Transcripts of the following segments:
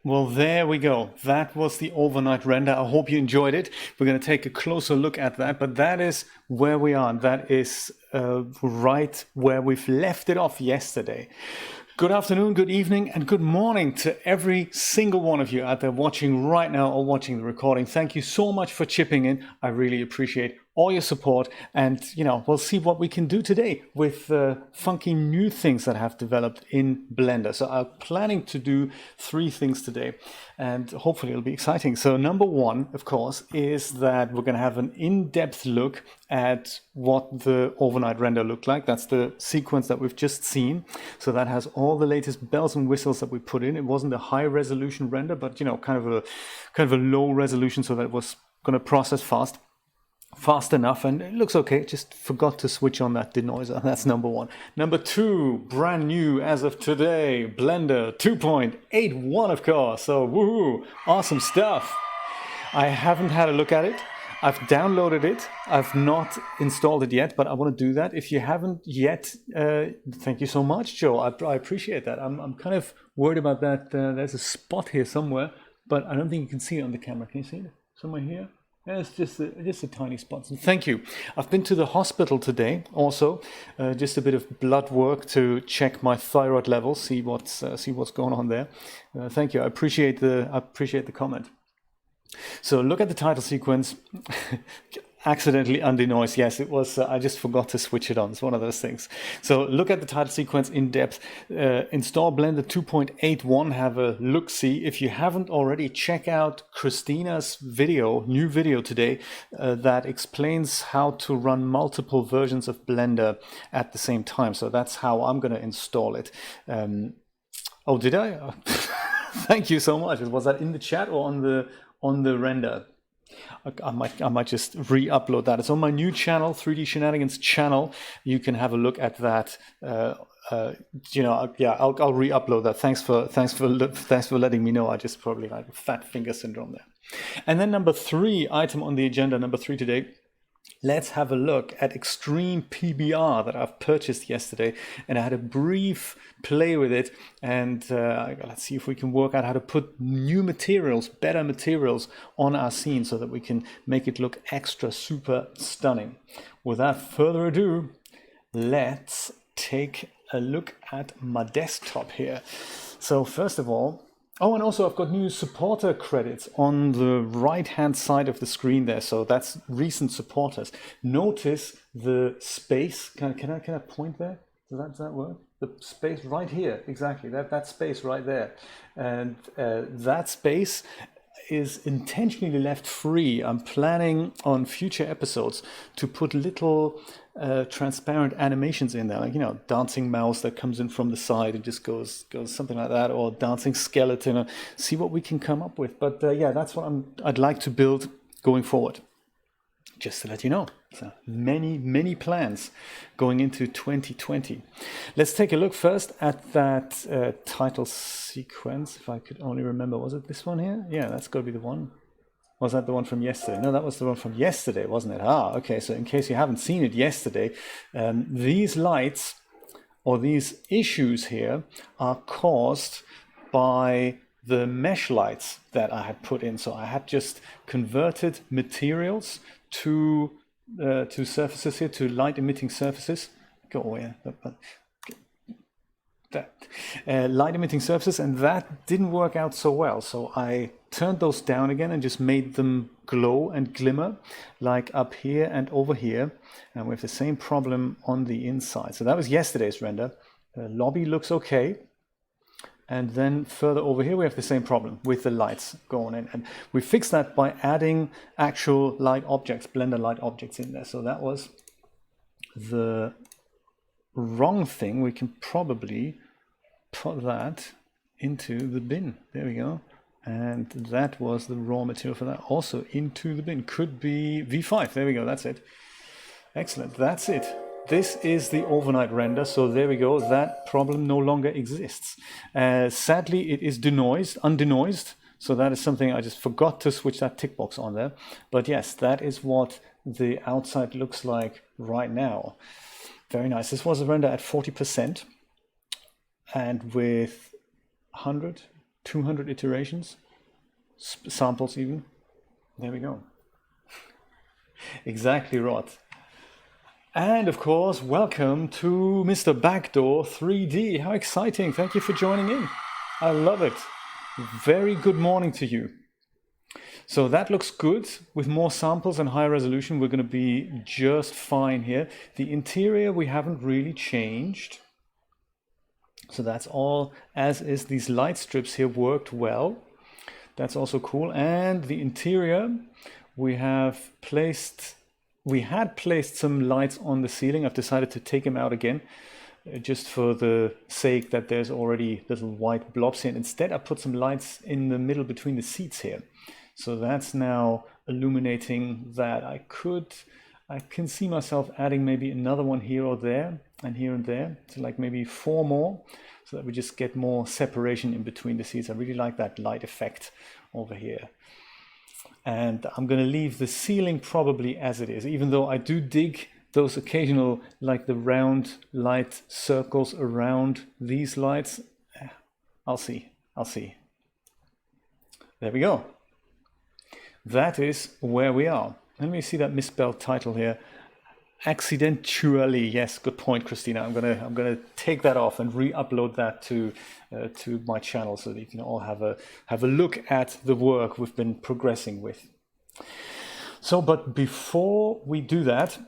Well, there we go. That was the overnight render. I hope you enjoyed it. We're going to take a closer look at that, but that is where we are. That is right where we've left it off yesterday. Good afternoon, good evening, and good morning to every single one of you out there watching right now or watching the recording. Thank you so much for chipping in. I really appreciate all your support, and we'll see what we can do today with funky new things that have developed in Blender. So I'm planning to do 3 things today, and hopefully it'll be exciting. So number 1, of course, is that we're going to have an in-depth look at what the overnight render looked like. That's the sequence that we've just seen. So that has all the latest bells and whistles that we put in. It wasn't a high resolution render, but kind of a low resolution, so that it was going to process fast enough, and it looks okay. Just forgot to switch on that denoiser. That's number 1. Number 2, brand new as of today, Blender 2.81, of course. So woohoo, awesome stuff. I haven't had a look at it. I've downloaded it. I've not installed it yet, but I want to do that. If you haven't yet, thank you so much, Joe. I appreciate that. I'm kind of worried about that. There's a spot here somewhere, but I don't think you can see it on the camera. Can you see it? Somewhere here? Yeah, it's just a tiny spot. So thank you. I've been to the hospital today also, just a bit of blood work to check my thyroid levels, see what's going on there. Thank you. I appreciate the comment. So look at the title sequence. Accidentally undenoised. Yes, it was. I just forgot to switch it on. It's one of those things. So look at the title sequence in depth. Install Blender 2.81. Have a look-see. If you haven't already, check out Christina's new video today that explains how to run multiple versions of Blender at the same time. So that's how I'm going to install it. Oh, did I? Thank you so much. Was that in the chat or on the render? I might just re-upload that. It's on my new channel, 3D Shenanigans channel. You can have a look at that. I'll re-upload that. Thanks for letting me know. I just probably like fat finger syndrome there. And then number 3 item on the agenda, number 3 today. Let's have a look at Extreme PBR that I've purchased yesterday, and I had a brief play with it, and let's see if we can work out how to put new materials, better materials on our scene so that we can make it look extra super stunning. Without further ado, let's take a look at my desktop here. So first of all, oh, and also I've got new supporter credits on the right-hand side of the screen there. So that's recent supporters. Notice the space. Can I point there? Does that work? The space right here, exactly. That space right there, and that space is intentionally left free. I'm planning on future episodes to put little transparent animations in there, like dancing mouse that comes in from the side and just goes something like that, or dancing skeleton, or see what we can come up with. But yeah, that's what I'd like to build going forward. Just to let you know, so many plans going into 2020. Let's take a look first at that title sequence. If I could only remember, was it this one here? Yeah, that's got to be the one. Was that the one from yesterday? No, that was the one from yesterday, wasn't it? Okay, so in case you haven't seen it yesterday, these lights or these issues here are caused by the mesh lights that I had put in. So I had just converted materials to surfaces here, to light emitting surfaces. Go away. Light emitting surfaces, and that didn't work out so well. So I turned those down again and just made them glow and glimmer, like up here and over here. And we have the same problem on the inside. So that was yesterday's render. The lobby looks okay. And then further over here, we have the same problem with the lights going in. And we fixed that by adding actual light objects, Blender light objects in there. So that was the wrong thing. We can probably put that into the bin. There we go. And that was the raw material for that. Also into the bin. Could be V5. There we go. That's it. Excellent. That's it. This is the overnight render, so there we go. That problem no longer exists. Sadly, it is undenoised, so that is something I just forgot to switch that tick box on there. But yes, that is what the outside looks like right now. Very nice. This was a render at 40%, and with 100, 200 iterations, samples even. There we go. Exactly, Rod. And of course, welcome to Mr. Backdoor 3D. How exciting. Thank you for joining in. I love it. Very good morning to you. So that looks good. With more samples and higher resolution, we're going to be just fine here. The interior we haven't really changed. So that's all as is. These light strips here worked well. That's also cool. And the interior, we had placed some lights on the ceiling. I've decided to take them out again, just for the sake that there's already little white blobs here. And instead, I put some lights in the middle between the seats here. So that's now illuminating that. I can see myself adding maybe another one here or there, and here and there, so like maybe 4 more, so that we just get more separation in between the seats. I really like that light effect over here. And I'm going to leave the ceiling probably as it is, even though I do dig those occasional, like the round light circles around these lights. I'll see. There we go. That is where we are. Let me see that misspelled title here. Accidentally, yes, good point, Christina. I'm gonna take that off and re-upload that to my channel so that you can all have a look at the work we've been progressing with. So, but before we do that,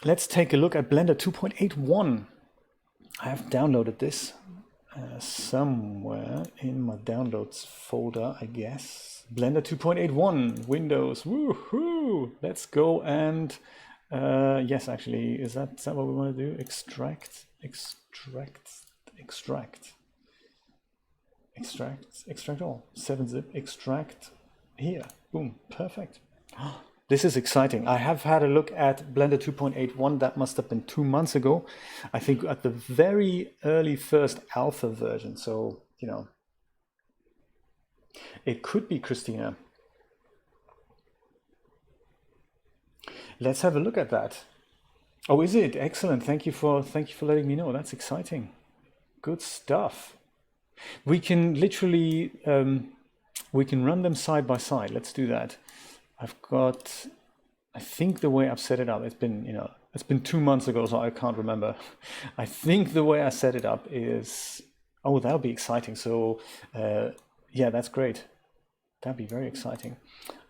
let's take a look at Blender 2.81. I have downloaded this somewhere in my downloads folder, I guess. Blender 2.81, Windows, woohoo! Let's go and, yes, actually, is that what we want to do? Extract all, 7-zip, extract here, boom, perfect. This is exciting. I have had a look at Blender 2.81, that must have been 2 months ago. I think at the very early first alpha version, so, you know, it could be, Christina. Let's have a look at that. Oh, is it? Excellent. Thank you for letting me know. That's exciting. Good stuff. We can literally we can run them side by side. Let's do that. I think the way I've set it up, it's been 2 months ago, so I can't remember. I think the way I set it up is, oh, that'll be exciting. So yeah, that's great. That'd be very exciting.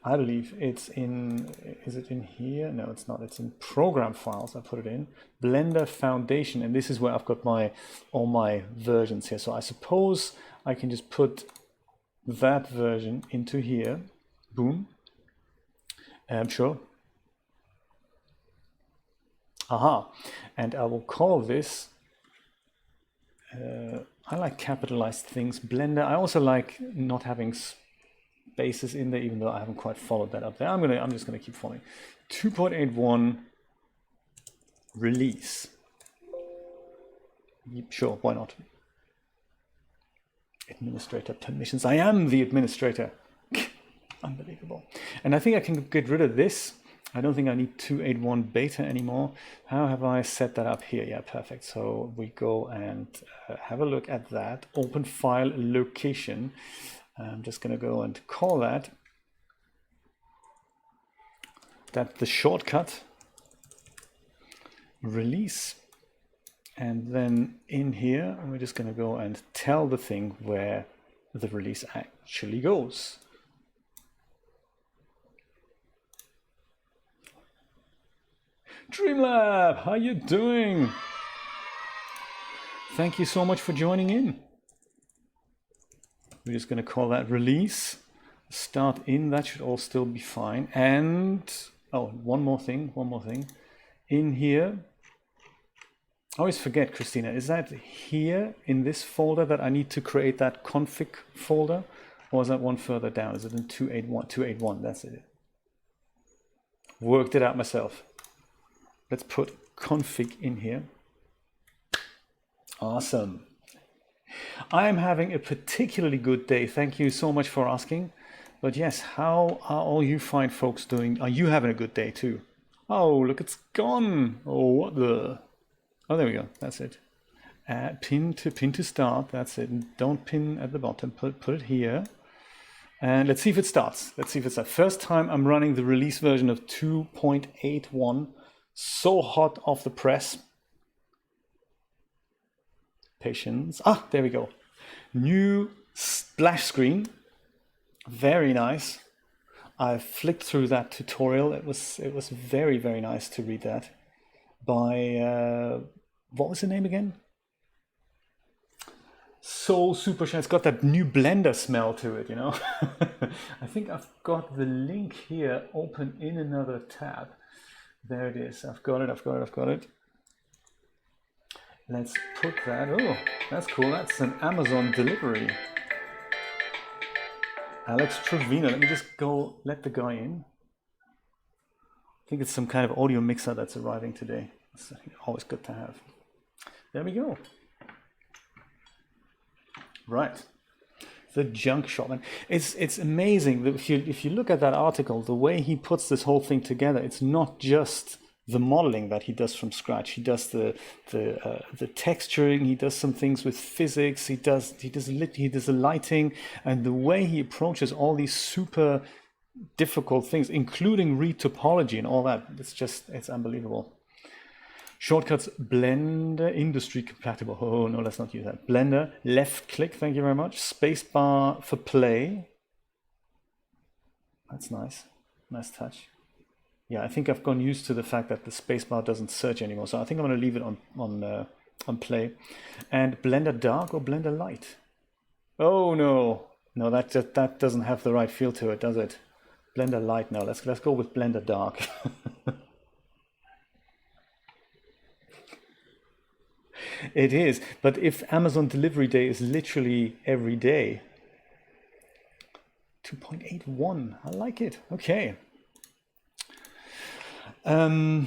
I believe it's in, is it in here? No, it's not. It's in program files. I put it in Blender Foundation, and this is where I've got all my versions here. So I suppose I can just put that version into here. Boom. Sure. Aha. And I will call this I like capitalized things. Blender. I also like not having spaces in there, even though I haven't quite followed that up there. I'm just gonna keep following. 2.81 release. Sure, why not? Administrator permissions. I am the administrator. Unbelievable. And I think I can get rid of this. I don't think I need 2.81 beta anymore. How have I set that up here? Yeah, perfect. So we go and have a look at that. Open file location. I'm just going to go and call that. That's the shortcut. Release. And then in here, we're just going to go and tell the thing where the release actually goes. Dreamlab, how you doing? Thank you so much for joining in. We're just going to call that release. Start in, that should all still be fine. And, oh, one more thing. In here, I always forget, Christina, is that here in this folder that I need to create that config folder? Or is that one further down? Is it in 2.81? 2.81, that's it. Worked it out myself. Let's put config in here. Awesome. I am having a particularly good day. Thank you so much for asking. But yes, how are all you fine folks doing? Are you having a good day too? Oh, look, it's gone. Oh, what the? Oh, there we go. That's it. Pin to start. That's it. And don't pin at the bottom. Put it here. And let's see if it starts. Let's see if it's the first time I'm running the release version of 2.81. So hot off the press. Patience. Ah, there we go. New splash screen. Very nice. I flicked through that tutorial. It was very, very nice to read that. By what was the name again? So super shiny. It's got that new Blender smell to it, you know. I think I've got the link here open in another tab. There it is. I've got it. Let's put that. Oh, that's cool. That's an Amazon delivery. Alex Trevino. Let me just go let the guy in. I think it's some kind of audio mixer that's arriving today. It's always good to have. There we go. Right. The junk shop. And it's amazing that if you look at that article, the way he puts this whole thing together, it's not just the modeling that he does from scratch. He does the texturing. He does some things with physics. He does the lighting, and the way he approaches all these super difficult things, including retopology and all that. It's unbelievable. Shortcuts, Blender, industry compatible. Oh no, let's not use that. Blender, left click. Thank you very much. Spacebar for play. That's nice. Nice touch. Yeah, I think I've gone used to the fact that the spacebar doesn't search anymore, so I think I'm going to leave it on play. And Blender Dark or Blender Light? Oh no, that doesn't have the right feel to it, does it? Blender Light now. Let's go with Blender Dark. It is, but if Amazon delivery day is literally every day, 2.81. I like it. Okay. Oh,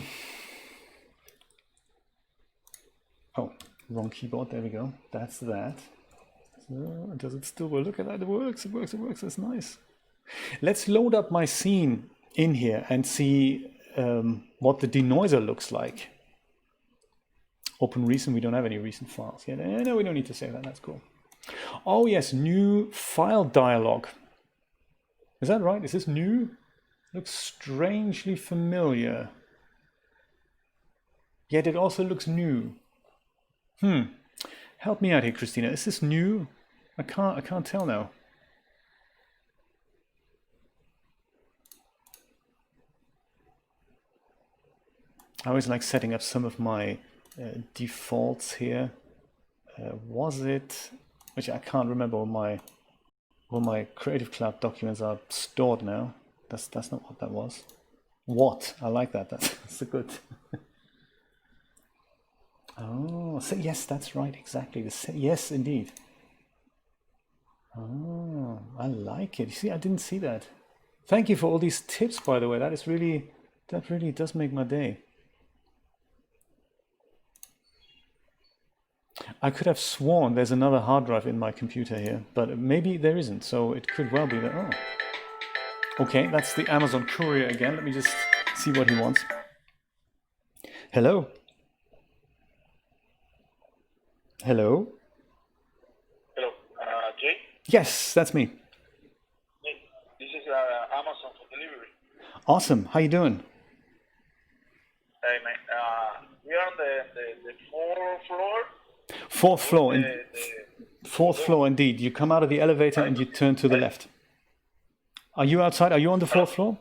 wrong keyboard. There we go. That's that. So, does it still work? Look at that. It works. It works. It works. That's nice. Let's load up my scene in here and see what the denoiser looks like. Open recent. We don't have any recent files yet. No, we don't need to save that. That's cool. Oh yes, new file dialog. Is that right? Is this new? Looks strangely familiar. Yet it also looks new. Help me out here, Christina. Is this new? I can't tell now. I always like setting up some of my defaults here. Was it, which I can't remember where my Creative Cloud documents are stored now. That's not what that was. What? I like that. That's a good. Oh, so yes, that's right. Exactly. Yes, indeed. Oh, I like it. You see, I didn't see that. Thank you for all these tips, by the way. That really does make my day. I could have sworn there's another hard drive in my computer here, but maybe there isn't. So it could well be that. Oh. Okay, that's the Amazon courier again. Let me just see what he wants. Hello? Hello? Hello, Jay? Yes, that's me. This is Amazon for delivery. Awesome. How you doing? Hey, man. We're on the fourth floor. Fourth floor. Fourth floor, indeed. You come out of the elevator and you turn to the left. Are you outside? Are you on the fourth floor?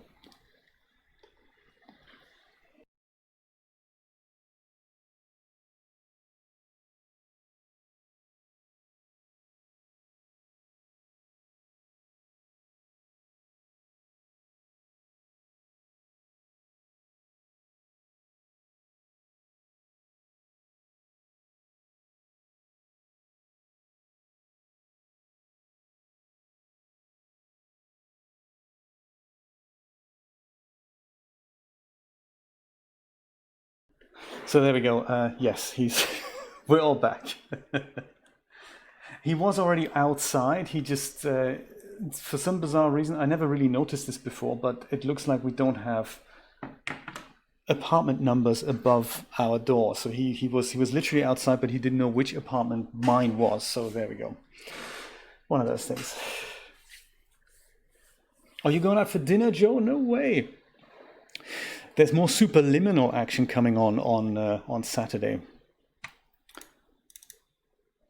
So there we go. Yes, we're all back. He was already outside. He just, for some bizarre reason, I never really noticed this before, but it looks like we don't have apartment numbers above our door. So he was literally outside, but he didn't know which apartment mine was. So there we go. One of those things. Are you going out for dinner, Joe? No way. There's more superliminal action coming on Saturday.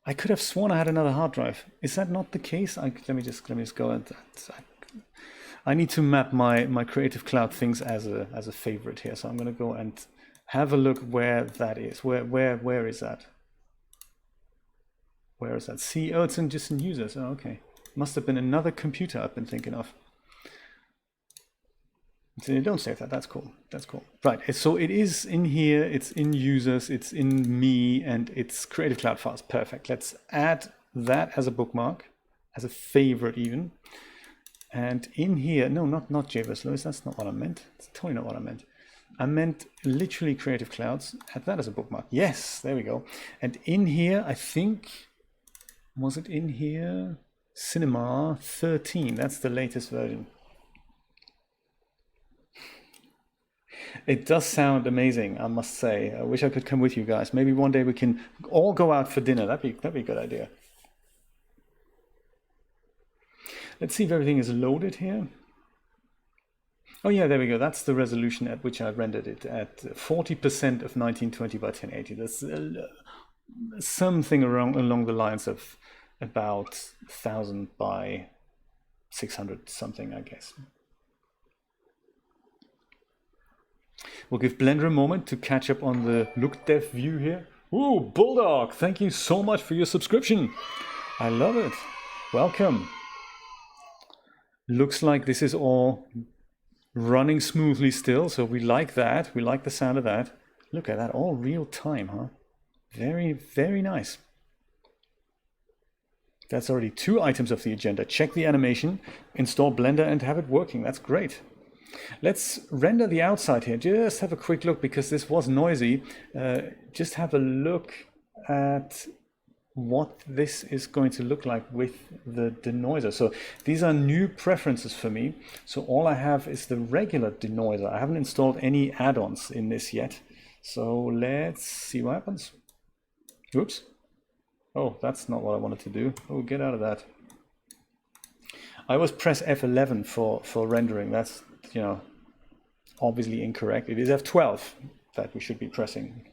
I could have sworn I had another hard drive. Is that not the case? Let me just go at that. I need to map my Creative Cloud things as a favorite here. So I'm going to go and have a look where that is. Where is that? Where is that? See, oh, it's just in users. Oh, okay. Must have been another computer I've been thinking of. So don't save that. That's cool. That's cool. Right. So it is in here. It's in users. It's in me, and it's Creative Cloud files. Perfect. Let's add that as a bookmark, as a favorite even. And in here, no, not JBoss Lewis. That's not what I meant. It's totally not what I meant. I meant literally Creative Clouds. Add that as a bookmark. Yes, there we go. And in here, I think, was it in here? Cinema 13. That's the latest version. It does sound amazing, I must say. I wish I could come with you guys. Maybe one day we can all go out for dinner. That'd be a good idea. Let's see if everything is loaded here. Oh yeah, there we go. That's the resolution at which I rendered it at 40% of 1920 by 1080. That's something along the lines of about 1000 by 600 something, I guess. We'll give Blender a moment to catch up on the look dev view here. Ooh, Bulldog, thank you so much for your subscription. I love it. Welcome. Looks like this is all running smoothly still, so we like that. We like the sound of that. Look at that, all real time, huh? Very, very nice. That's already 2 items of the agenda. Check the animation, install Blender, and have it working. That's great. Let's render the outside here. Just have a quick look because this was noisy. Just have a look at what this is going to look like with the denoiser. So these are new preferences for me. So all I have is the regular denoiser. I haven't installed any add-ons in this yet. So let's see what happens. Oops. Oh, that's not what I wanted to do. Oh, get out of that. I always press F11 for rendering. That's, you know, obviously incorrect. It is F12 that we should be pressing.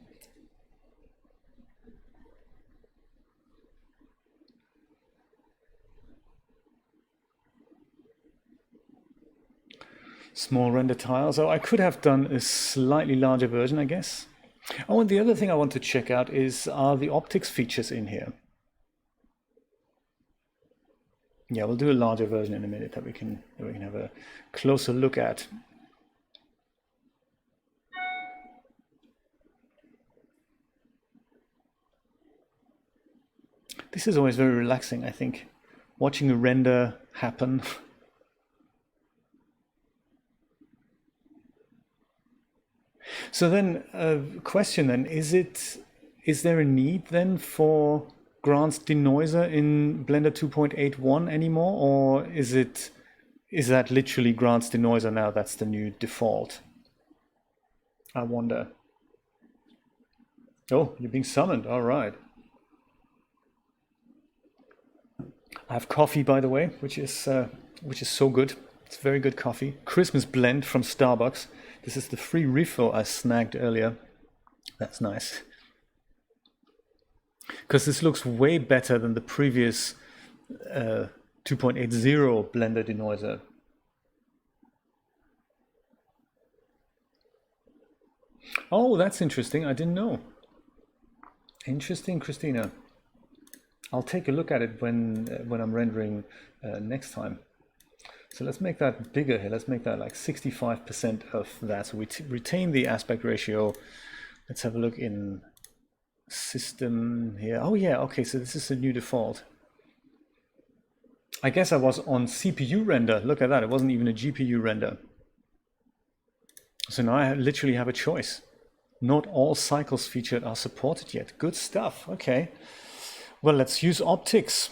Small render tiles. Oh, I could have done a slightly larger version, I guess. Oh, and the other thing I want to check out are the optics features in here. Yeah, we'll do a larger version in a minute that we can have a closer look at. This is always very relaxing, I think, watching a render happen. So then, question then, is there a need then for Grant's denoiser in Blender 2.81 anymore, or is that literally Grant's denoiser now? That's the new default. I wonder. Oh, you're being summoned. All right. I have coffee, by the way, which is so good. It's very good coffee. Christmas blend from Starbucks. This is the free refill I snagged earlier. That's nice. Because this looks way better than the previous 2.80 Blender denoiser. Oh, that's interesting. I didn't know. Interesting, Christina. I'll take a look at it when I'm rendering next time. So let's make that bigger here. Let's make that like 65% of that. So we retain the aspect ratio. Let's have a look in system here. Oh yeah, okay, so this is the new default. I guess I was on CPU render. Look at that, it wasn't even a GPU render. So now I literally have a choice. Not all cycles featured are supported yet. Good stuff, okay. Well, let's use optics.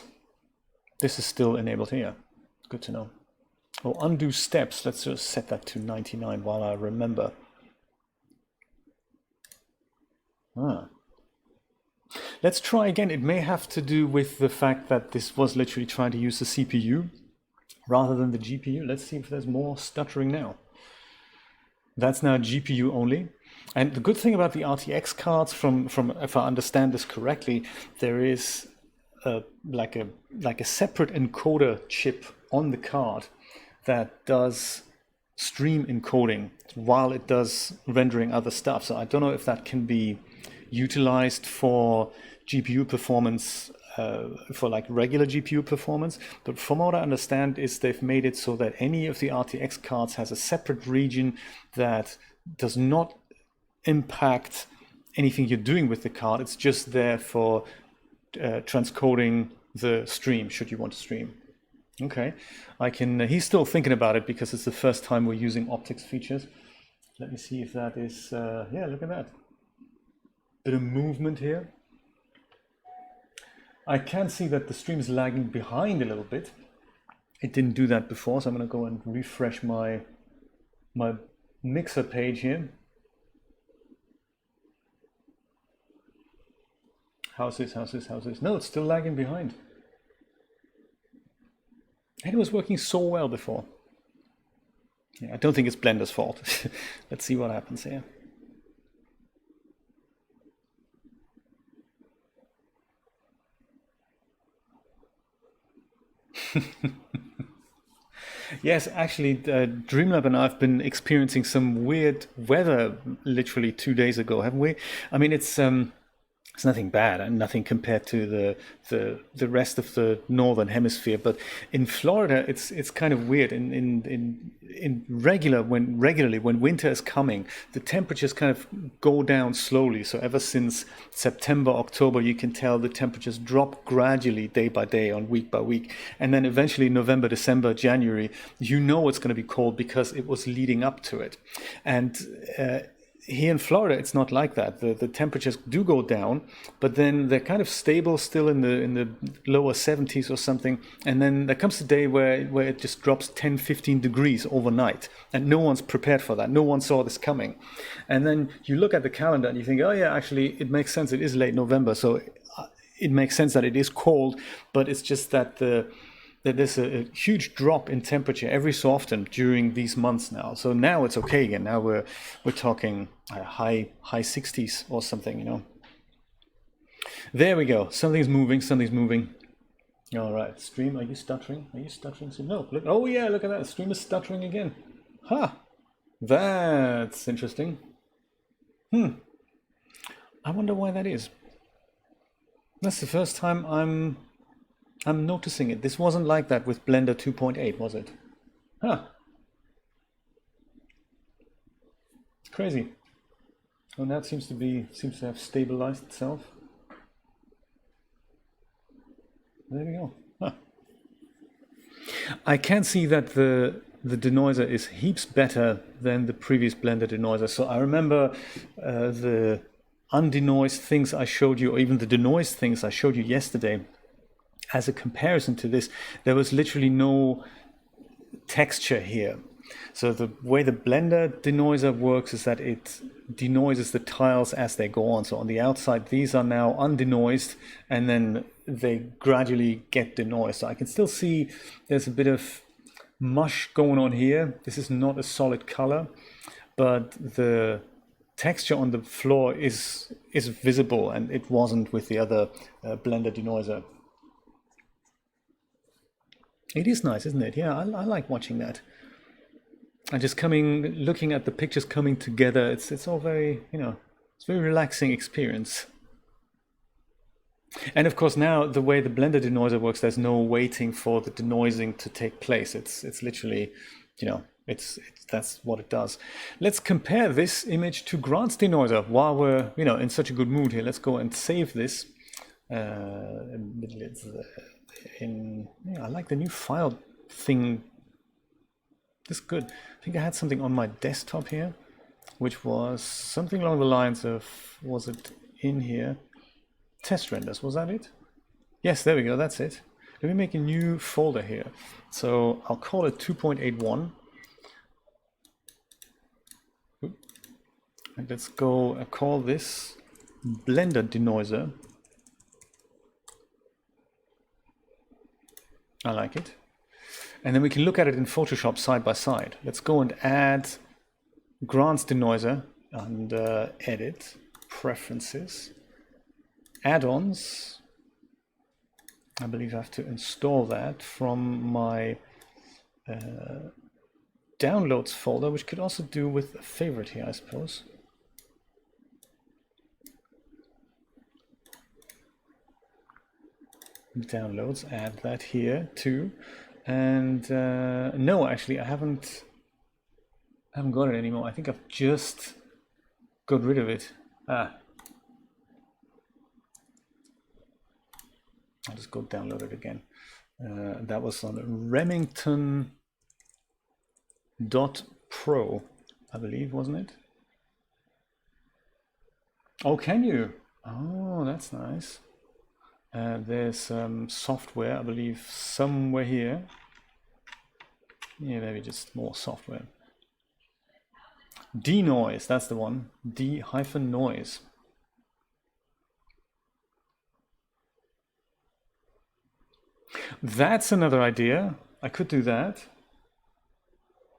This is still enabled here. Good to know. Oh, undo steps. Let's just set that to 99 while I remember. Ah. Let's try again. It may have to do with the fact that this was literally trying to use the CPU rather than the GPU. Let's see if there's more stuttering now. That's now GPU only. And the good thing about the RTX cards, from if I understand this correctly, there is like a separate encoder chip on the card that does stream encoding while it does rendering other stuff. So I don't know if that can be utilized for GPU performance, for like regular GPU performance. But from what I understand is they've made it so that any of the RTX cards has a separate region that does not impact anything you're doing with the card. It's just there for transcoding the stream, should you want to stream. Okay, I can. He's still thinking about it because it's the first time we're using optics features. Let me see if that is. Yeah, look at that. Bit of movement here. I can see that the stream is lagging behind a little bit. It didn't do that before, so I'm going to go and refresh my mixer page here. How's this? How's this? How's this? No, it's still lagging behind. And it was working so well before. Yeah, I don't think it's Blender's fault. Let's see what happens here. Yes, actually, Dreamlab and I have been experiencing some weird weather literally 2 days ago, haven't we? I mean, it's nothing bad and nothing compared to the rest of the northern hemisphere. But in Florida, it's kind of weird. Regularly when winter is coming, the temperatures kind of go down slowly. So ever since September, October, you can tell the temperatures drop gradually day by day, on week by week, and then eventually November, December, January, you know it's going to be cold because it was leading up to it. And here in Florida, it's not like that. The temperatures do go down, but then they're kind of stable still in the lower 70s or something. And then there comes a day where it just drops 10, 15 degrees overnight. And no one's prepared for that. No one saw this coming. And then you look at the calendar and you think, oh yeah, actually, it makes sense. It is late November. So it makes sense that it is cold, but it's just that there's a huge drop in temperature every so often during these months now. So now it's okay again. Now we're talking high 60s or something, you know. There we go. Something's moving. Something's moving. All right, stream. Are you stuttering? Are you stuttering? No. Look. Oh yeah, look at that. Stream is stuttering again. Ha. That's interesting. I wonder why that is. That's the first time I'm noticing it. This wasn't like that with Blender 2.8, was it? Huh. It's crazy. And that seems to have stabilized itself. There we go. Huh. I can see that the denoiser is heaps better than the previous Blender denoiser. So I remember the undenoised things I showed you, or even the denoised things I showed you yesterday. As a comparison to this, there was literally no texture here. So the way the Blender denoiser works is that it denoises the tiles as they go on. So on the outside, these are now undenoised, and then they gradually get denoised. So I can still see there's a bit of mush going on here. This is not a solid color, but the texture on the floor is visible, and it wasn't with the other Blender denoiser. It is nice, isn't it? Yeah, I like watching that. And just looking at the pictures coming together, it's all very, it's a very relaxing experience. And of course now, the way the Blender denoiser works, there's no waiting for the denoising to take place. It's literally, that's what it does. Let's compare this image to Grant's denoiser while we're, in such a good mood here. Let's go and save this. I like the new file thing. This is good. I think I had something on my desktop here, which was something along the lines of, was it in here? Test renders, was that it? Yes, there we go, that's it. Let me make a new folder here. So I'll call it 2.81. And let's go call this Blender Denoiser. I like it. And then we can look at it in Photoshop side by side. Let's go and add Grants Denoiser and edit, preferences, add-ons. I believe I have to install that from my downloads folder, which could also do with a favorite here, I suppose. Downloads, add that here too. And no, actually, I haven't got it anymore. I think I've just got rid of it. I'll just go download it again. That was on Remington.pro, I believe, wasn't it? Oh, can you? Oh, that's nice. There's software, I believe, somewhere here. Yeah, maybe just more software. D-Noise, that's the one. D-Noise. That's another idea. I could do that.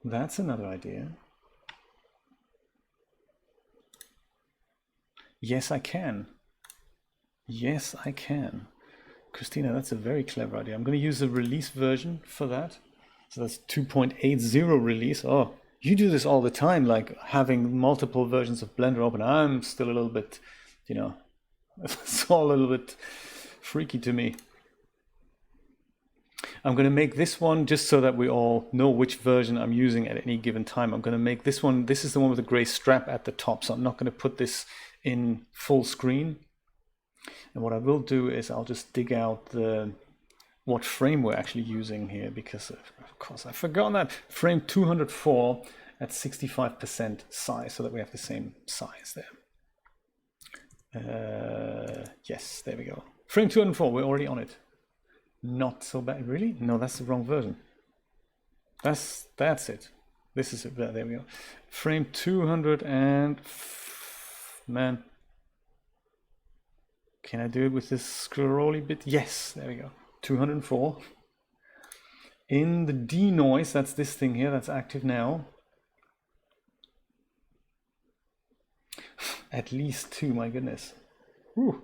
That's another idea. Yes, I can. Yes, I can. Christina, that's a very clever idea. I'm going to use the release version for that. So that's 2.80 release. Oh, you do this all the time, like having multiple versions of Blender open. I'm still a little bit, you know, it's all a little bit freaky to me. I'm going to make this one just so that we all know which version I'm using at any given time. I'm going to make this one, this is the one with the gray strap at the top, so I'm not going to put this in full screen. And what I will do is I'll just dig out what frame we're actually using here, because of course I've forgotten that. Frame 204 at 65% size, so that we have the same size there. Yes, there we go. Frame 204, we're already on it. Not so bad, really? No, that's the wrong version. That's it. This is it. There we go. Frame 200 and man. Can I do it with this scrolly bit? Yes, there we go. 204. In the D-Noise, that's this thing here that's active now. At least 2, my goodness. Whew.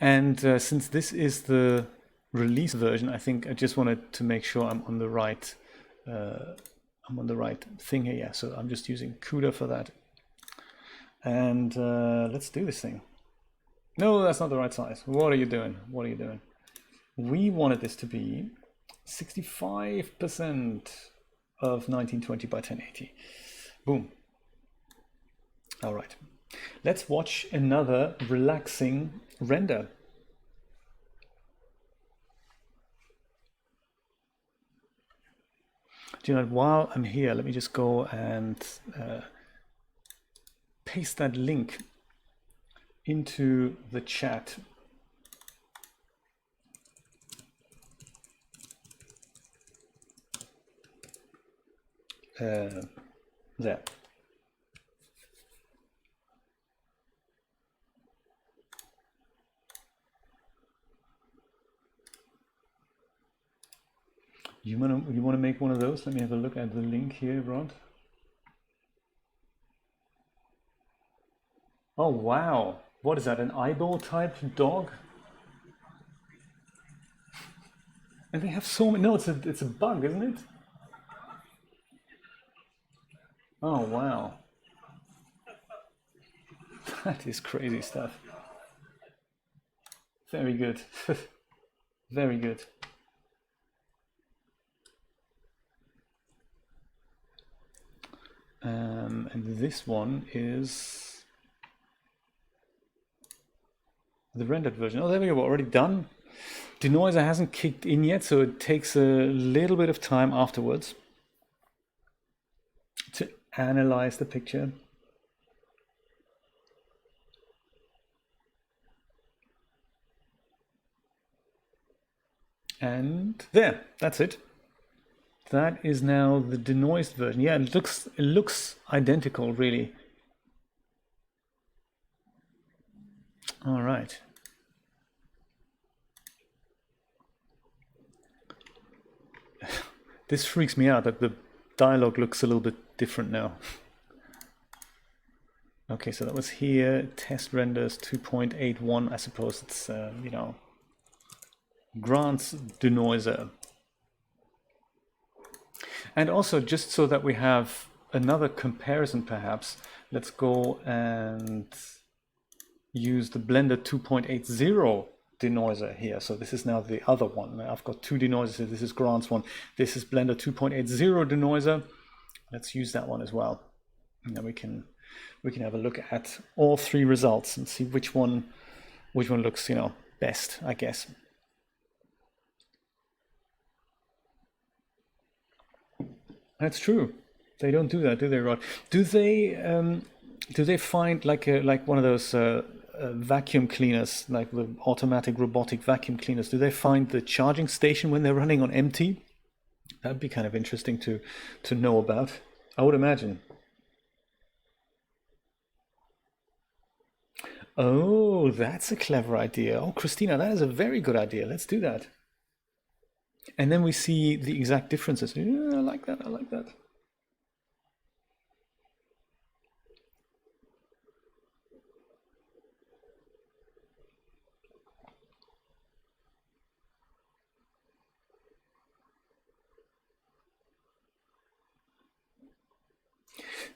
And since this is the release version, I think I just wanted to make sure I'm on the right thing here. Yeah, so I'm just using CUDA for that. And let's do this thing. No, that's not the right size. What are you doing? What are you doing? We wanted this to be 65% of 1920 by 1080. Boom. All right. Let's watch another relaxing render. Do you know, while I'm here, let me just go and paste that link into the chat. There. You wanna make one of those? Let me have a look at the link here, Rod. Oh wow! What is that? An eyeball type dog? And they have so many. No, it's a bug, isn't it? Oh wow! That is crazy stuff. Very good. Very good. And this one is the rendered version. Oh, there we go, we're already done. Denoiser hasn't kicked in yet, so it takes a little bit of time afterwards to analyze the picture. And there, that's it. That is now the denoised version. Yeah, it looks identical, really. All right. This freaks me out that the dialogue looks a little bit different now. Okay, so that was here, test renders 2.81. I suppose it's, you know, grants denoiser. And also, just so that we have another comparison perhaps, let's go and use the Blender 2.80 denoiser here. So this is now the other one. I've got two denoisers. This is Grant's one. This is Blender 2.80 denoiser. Let's use that one as well. And then we can have a look at all three results and see which one looks, you know, best, I guess. That's true. They don't do that, do they, Rod? Do they find like one of those vacuum cleaners, like the automatic robotic vacuum cleaners? Do they find the charging station when they're running on empty? That'd be kind of interesting to know about. I would imagine. Oh, that's a clever idea. Oh, Christina, that is a very good idea. Let's do that. And then we see the exact differences. Yeah, I like that. I like that.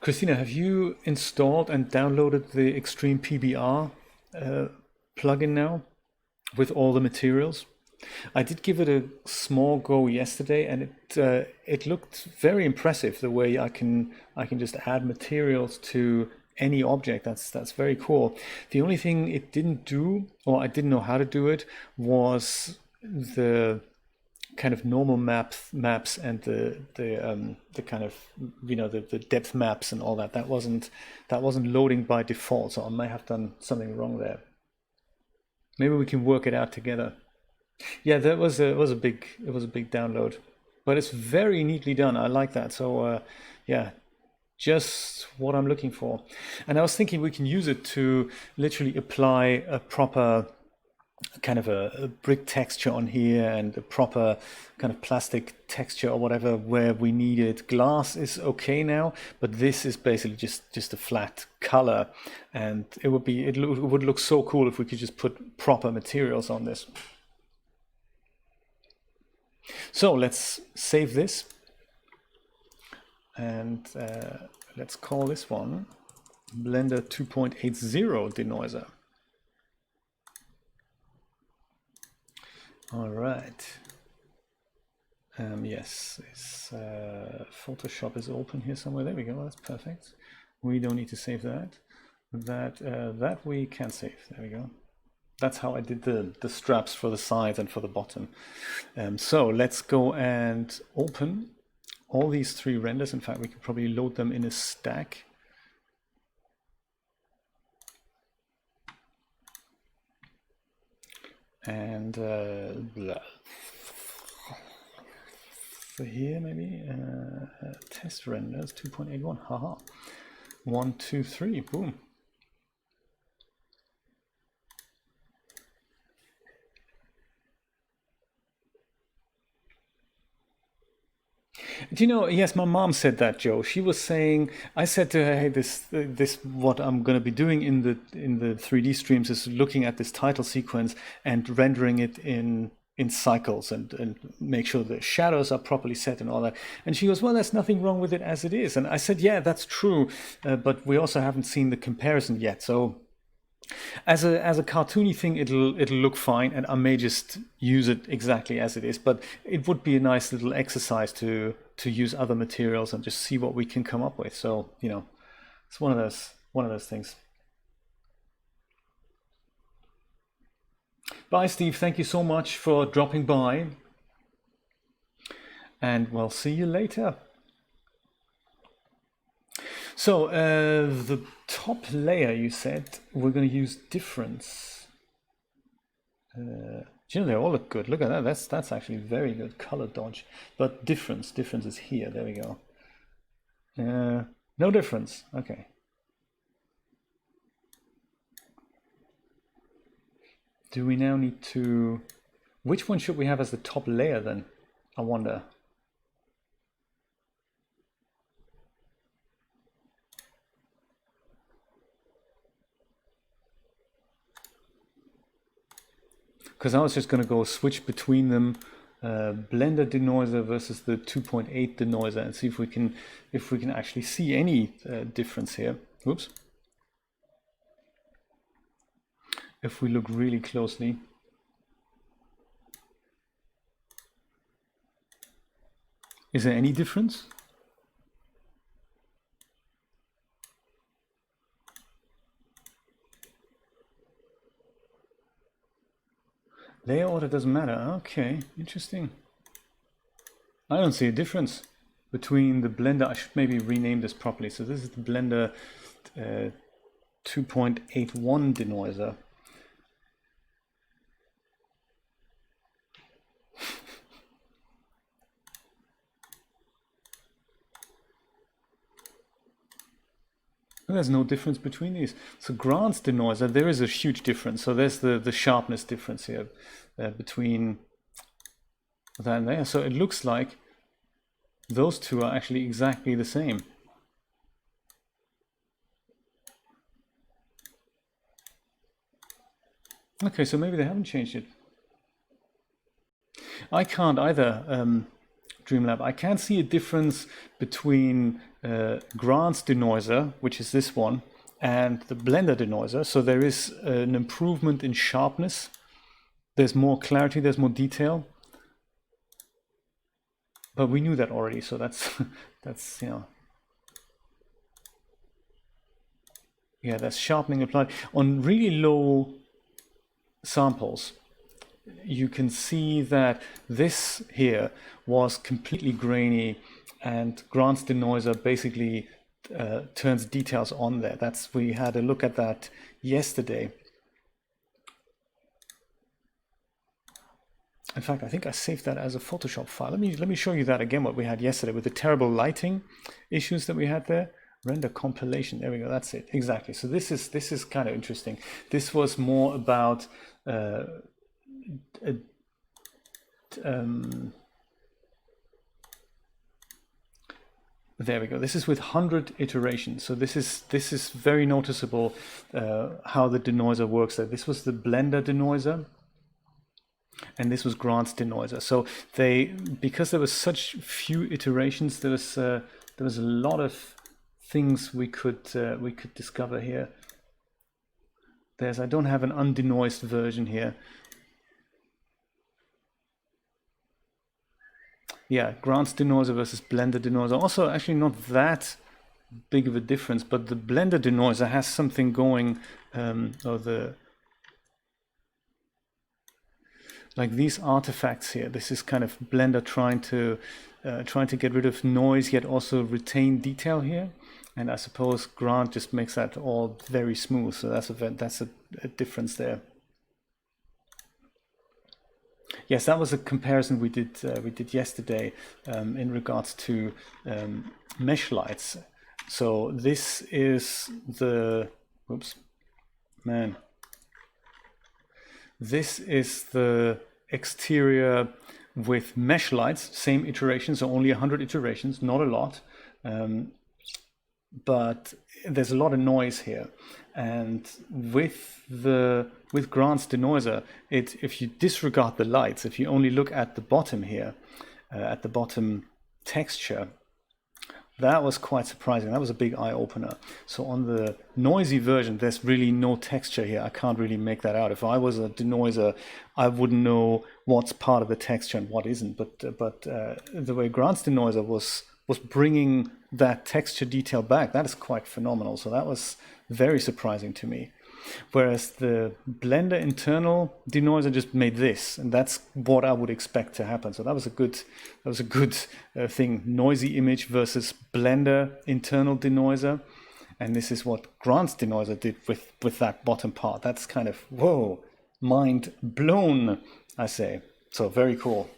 Christina, have you installed and downloaded the Extreme PBR plugin now with all the materials? I did give it a small go yesterday, and it looked very impressive. The way I can just add materials to any object. That's very cool. The only thing it didn't do, or I didn't know how to do it, was the kind of normal maps and the kind of, you know, the depth maps and all that. That wasn't loading by default. So I may have done something wrong there. Maybe we can work it out together. Yeah, that was a big download, but it's very neatly done. I like that. So yeah, just what I'm looking for. And I was thinking we can use it to literally apply a proper kind of a brick texture on here and a proper kind of plastic texture or whatever where we need it. Glass is okay now, but this is basically just a flat color, and it would look so cool if we could just put proper materials on this. So let's save this, and let's call this one Blender 2.80 denoiser. All right. Yes, Photoshop is open here somewhere. There we go. That's perfect. We don't need to save that. That we can save. There we go. That's how I did the straps for the sides and for the bottom. So let's go and open all these three renders. In fact, we could probably load them in a stack. And for here maybe test renders 2.81. Haha. 1, 2, 3. Boom. Do you know, yes, my mom said that, Joe. She was saying, I said to her, hey, this what I'm going to be doing in the 3D streams is looking at this title sequence and rendering it in cycles and make sure the shadows are properly set and all that. And she goes, well, there's nothing wrong with it as it is. And I said, yeah, that's true, but we also haven't seen the comparison yet. So as a cartoony thing, it'll look fine, and I may just use it exactly as it is. But it would be a nice little exercise to use other materials and just see what we can come up with. So, you know, it's one of those things. Bye, Steve. Thank you so much for dropping by, and we'll see you later. So the top layer, you said we're going to use difference. You know, they all look good. Look at that. That's actually very good color dodge. But difference is here. There we go. No difference. Okay. Do we now need to, which one should we have as the top layer then? I wonder. Because I was just going to go switch between them, Blender Denoiser versus the 2.8 Denoiser, and see if we can actually see any difference here. Whoops. If we look really closely. Is there any difference? Layer order doesn't matter. Okay, interesting. I don't see a difference between the Blender. I should maybe rename this properly. So this is the Blender 2.81 Denoiser. There's no difference between these. So Grant's Denoiser, there is a huge difference. So there's the sharpness difference here between that and there. So it looks like those two are actually exactly the same. Okay, so maybe they haven't changed it. I can't either, Dreamlab. I can't see a difference between Grant's Denoiser, which is this one, and the Blender Denoiser. So there is an improvement in sharpness. There's more clarity, there's more detail. But we knew that already, so that's you know. Yeah, that's sharpening applied. On really low samples, you can see that this here was completely grainy, and Grant's Denoiser basically turns details on there. We had a look at that yesterday. In fact, I think I saved that as a Photoshop file. Let me show you that again, what we had yesterday with the terrible lighting issues that we had there. Render compilation. There we go. That's it. Exactly. So this is kind of interesting. This was more about there we go. This is with 100 iterations. So this is very noticeable how the denoiser works there. This was the Blender denoiser, and this was Grant's denoiser. So because there was such few iterations, there was a lot of things we could discover here. I don't have an undenoised version here. Yeah, Grant's denoiser versus Blender denoiser. Also, actually not that big of a difference, but the Blender denoiser has something going, like these artifacts here. This is kind of Blender trying to get rid of noise, yet also retain detail here. And I suppose Grant just makes that all very smooth. So that's a difference there. Yes, that was a comparison we did yesterday in regards to mesh lights. So this is the, this is the exterior with mesh lights, same iterations, so only 100 iterations, not a lot. But there's a lot of noise here, and with Grant's denoiser, if you disregard the lights, if you only look at the bottom here, at the bottom texture, that was quite surprising. That was a big eye opener. So on the noisy version, there's really no texture here. I can't really make that out. If I was a denoiser, I wouldn't know what's part of the texture and what isn't. But the way Grant's denoiser was bringing that texture detail back, that is quite phenomenal. So that was very surprising to me. Whereas the Blender internal denoiser just made this, and that's what I would expect to happen. So that was a good thing. Noisy image versus Blender internal denoiser, and this is what Grant's denoiser did with that bottom part. That's kind of, whoa, mind blown, I say. So very cool.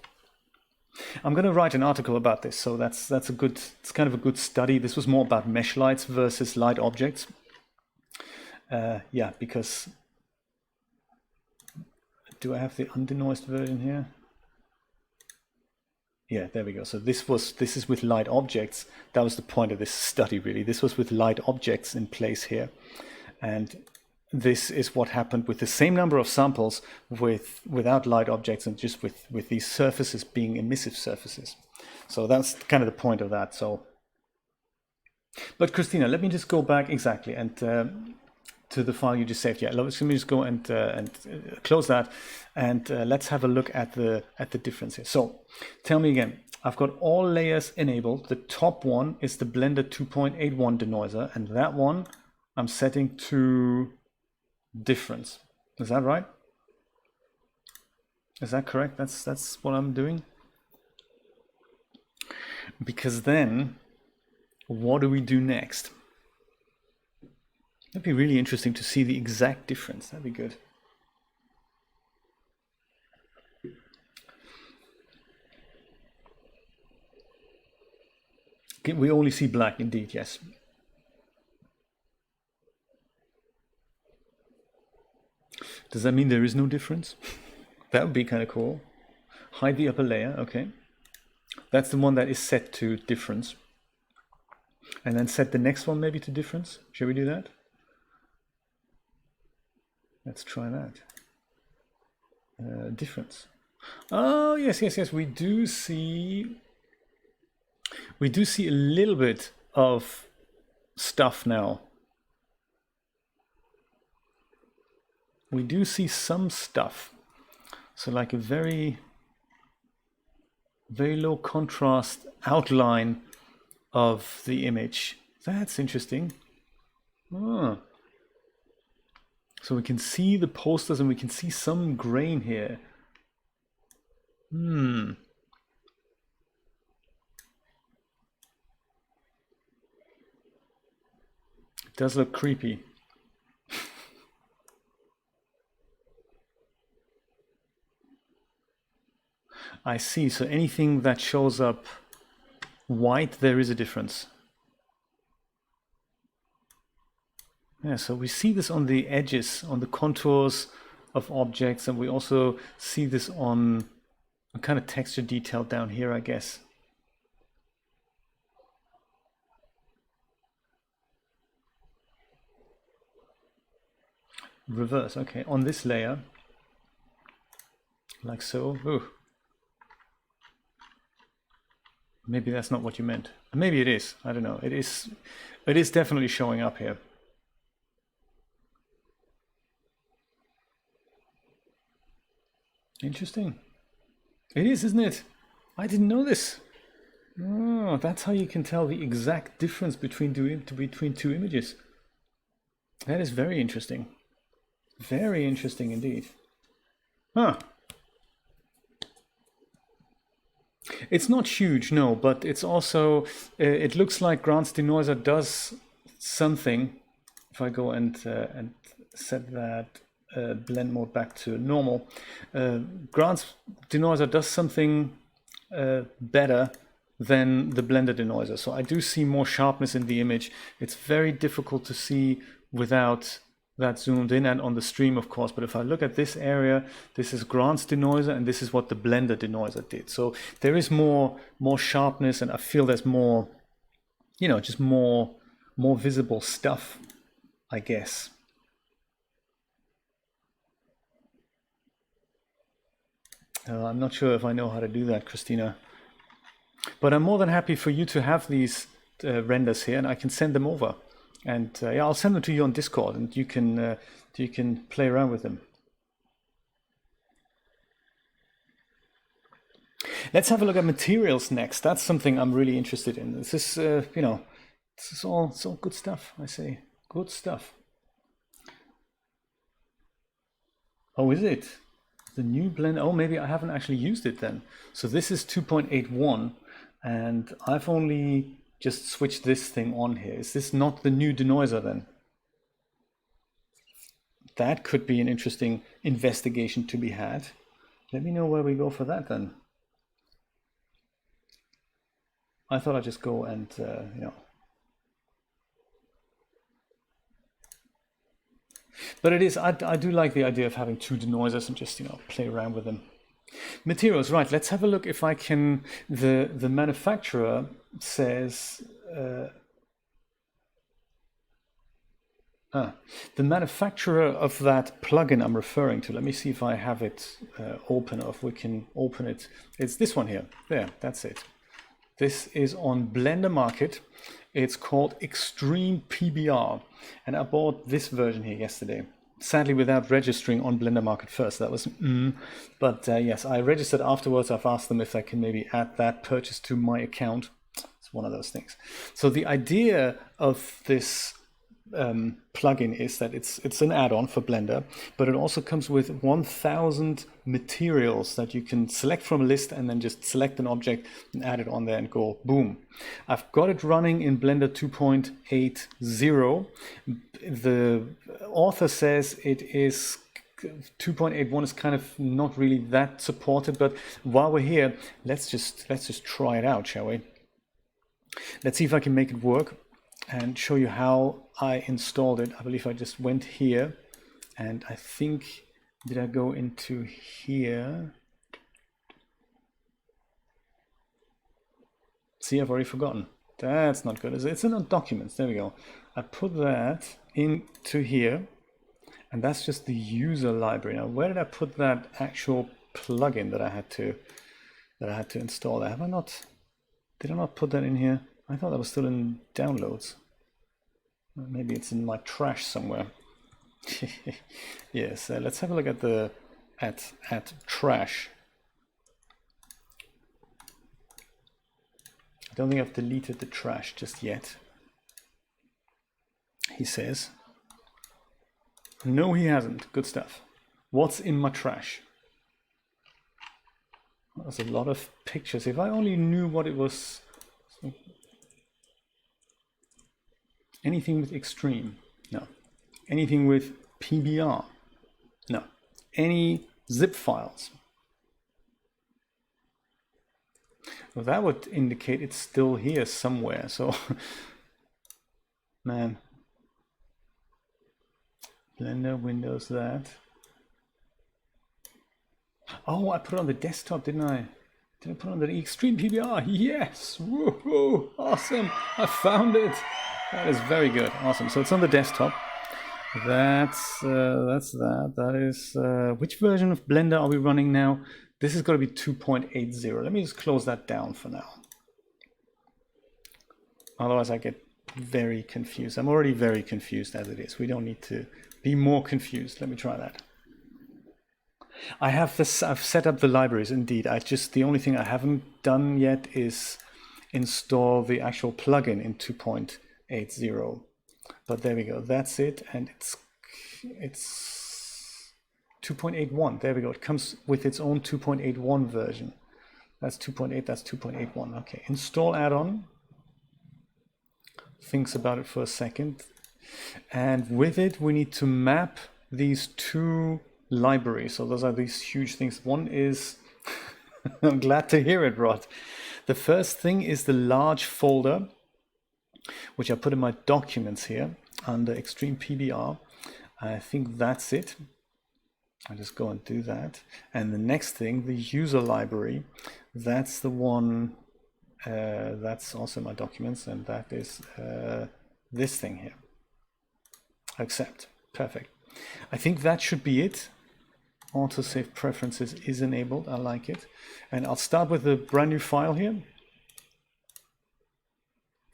I'm going to write an article about this, so it's kind of a good study. This was more about mesh lights versus light objects. Yeah, because do I have the undenoised version here? Yeah, there we go. So this is with light objects. That was the point of this study, really. This was with light objects in place here. And this is what happened with the same number of samples without light objects and just with these surfaces being emissive surfaces. So that's kind of the point of that. So, but Christina, let me just go back exactly and to the file you just saved. Yeah, let me just go and close that, and let's have a look at the difference here. So, tell me again. I've got all layers enabled. The top one is the Blender 2.81 denoiser, and that one I'm setting to difference. Is that right? Is that correct? That's what I'm doing. Because then, what do we do next? That'd be really interesting to see the exact difference. That'd be good. We only see black, indeed, yes. Does that mean there is no difference? That would be kind of cool. Hide the upper layer, okay. That's the one that is set to difference. And then set the next one maybe to difference. Shall we do that? Let's try that. Difference. Oh, yes, yes, yes. We do see a little bit of stuff now. We do see some stuff. So like a very, very low contrast outline of the image. That's interesting. Oh. So we can see the posters and we can see some grain here. It does look creepy. I see. So anything that shows up white, there is a difference. Yeah, so we see this on the edges, on the contours of objects, and we also see this on a kind of texture detail down here, I guess. Reverse, okay, on this layer, like so. Ooh. Maybe that's not what you meant. Maybe it is. I don't know. It is definitely showing up here. Interesting. It is, isn't it? I didn't know this. Oh, that's how you can tell the exact difference between two images. That is very interesting. Very interesting indeed. Huh. It's not huge, no, but it's also, it looks like Grant's Denoiser does something. If I go and set that blend mode back to normal, Grant's Denoiser does something better than the Blender Denoiser. So I do see more sharpness in the image. It's very difficult to see without that zoomed in and on the stream, of course. But if I look at this area, this is Grant's Denoiser and this is what the Blender Denoiser did. So there is more sharpness, and I feel there's more, you know, just more visible stuff, I guess. I'm not sure if I know how to do that, Christina. But I'm more than happy for you to have these renders here, and I can send them over. And yeah, I'll send them to you on Discord, and you can play around with them. Let's have a look at materials next. That's something I'm really interested in. This is, you know, it's all good stuff. I say good stuff. Oh, is it the new blend? Oh, maybe I haven't actually used it then. So this is 2.81, and I've only just switch this thing on here. Is this not the new denoiser then? That could be an interesting investigation to be had. Let me know where we go for that then. I thought I'd just go and, you know. But it is, I do like the idea of having two denoisers and just, play around with them. Materials, right, let's have a look if I can, the manufacturer says, the manufacturer of that plugin I'm referring to, let me see if I have it open or if we can open it. It's this one here. There, that's it. This is on Blender Market. It's called Extreme PBR. And I bought this version here yesterday. Sadly, without registering on Blender Market first. That was, but yes, I registered afterwards. I've asked them if I can maybe add that purchase to my account. It's one of those things. So the idea of this plugin is that it's an add-on for Blender, but it also comes with 1000 materials that you can select from a list and then just select an object and add it on there and go boom. I've got it running in Blender 2.80. The author says it is 2.81 is kind of not really that supported, but while we're here, let's just try it out, shall we? Let's see if I can make it work and show you how I installed it. I believe I just went here and I think, did I go into here? See, I've already forgotten. That's not good. It's in documents. There we go. I put that into here and that's just the user library. Now, where did I put that actual plugin that I had to install? Have I not? Did I not put that in here? I thought that was still in downloads. Maybe it's in my trash somewhere. Yes, let's have a look at the at trash. I don't think I've deleted the trash just yet. He says. No, he hasn't. Good stuff. What's in my trash? There's a lot of pictures. If I only knew what it was. Anything with Extreme? No. Anything with PBR? No. Any zip files? Well, that would indicate it's still here somewhere. So, man. Blender, Windows, that. Oh, I put it on the desktop, didn't I? Did I put it on the Extreme PBR? Yes! Woohoo! Awesome! I found it! That is very good. Awesome. So it's on the desktop. That's that. That is which version of Blender are we running now? This is going to be 2.80. Let me just close that down for now. Otherwise I get very confused. I'm already very confused as it is. We don't need to be more confused. Let me try that. I have this. I've set up the libraries indeed. The only thing I haven't done yet is install the actual plugin in 2.80. But there we go. That's it, and it's 2.81. There we go. It comes with its own 2.81 version. That's 2.8. That's 2.81. Okay. Install add-on. Thinks about it for a second, and with it we need to map these two libraries. So those are these huge things. One is I'm glad to hear it, Rod. The first thing is the large folder, which I put in my documents here under Extreme PBR. I think that's it. I'll just go and do that. And the next thing, the user library, that's the one, that's also my documents, and that is this thing here. Accept. Perfect. I think that should be it. Autosave preferences is enabled. I like it. And I'll start with a brand new file here.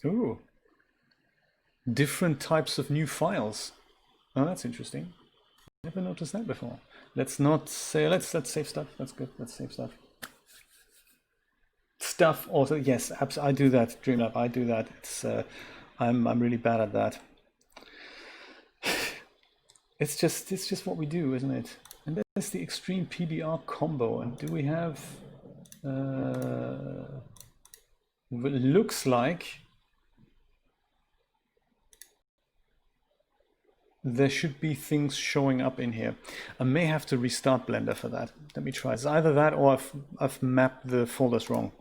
Ooh. Different types of new files. Oh, that's interesting. Never noticed that before. Let's not say, let's save stuff. That's good. Let's save stuff. Stuff also, yes, I do that, Dreamlab, I do that. It's I'm really bad at that. It's just what we do, isn't it? And that's the Extreme PBR combo. And do we have it looks like there should be things showing up in here. I may have to restart Blender for that. Let me try. It's either that or I've mapped the folders wrong.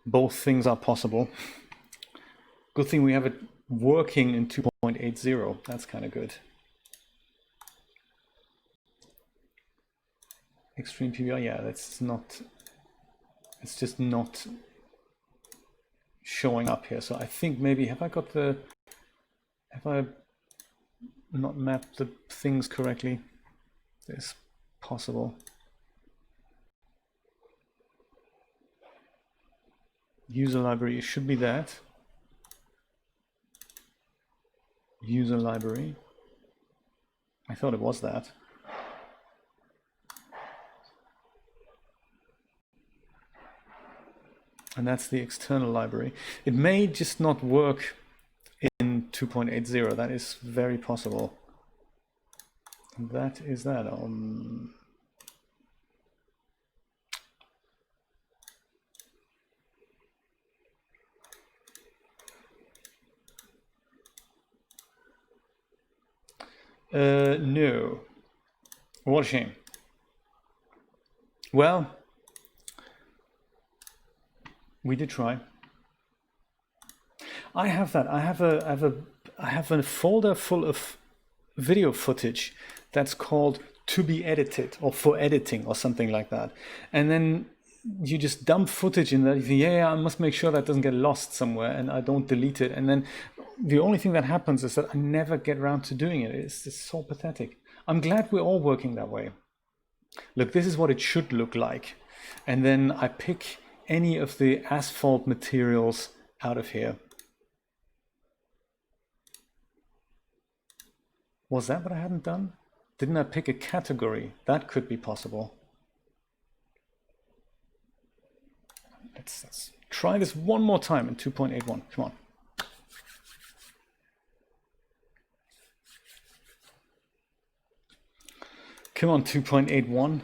Both things are possible. Good thing we have it working in 2.80. That's kind of good. Extreme PBR, yeah, that's not, it's just not showing up here. So I think maybe, have I not mapped the things correctly? It's possible. User library, it should be that. User library. I thought it was that. And that's the external library. It may just not work in 2.80. That is very possible. That is that. No. What a shame. Well, we did try. I have that. I have a folder full of video footage that's called to be edited or for editing or something like that. And then you just dump footage in there. You think, yeah, I must make sure that doesn't get lost somewhere and I don't delete it. And then the only thing that happens is that I never get around to doing it. It's just so pathetic. I'm glad we're all working that way. Look, this is what it should look like. And then I pick any of the asphalt materials out of here. Was that what I hadn't done? Didn't I pick a category? That could be possible. Let's try this one more time in 2.81. Come on. Come on, 2.81.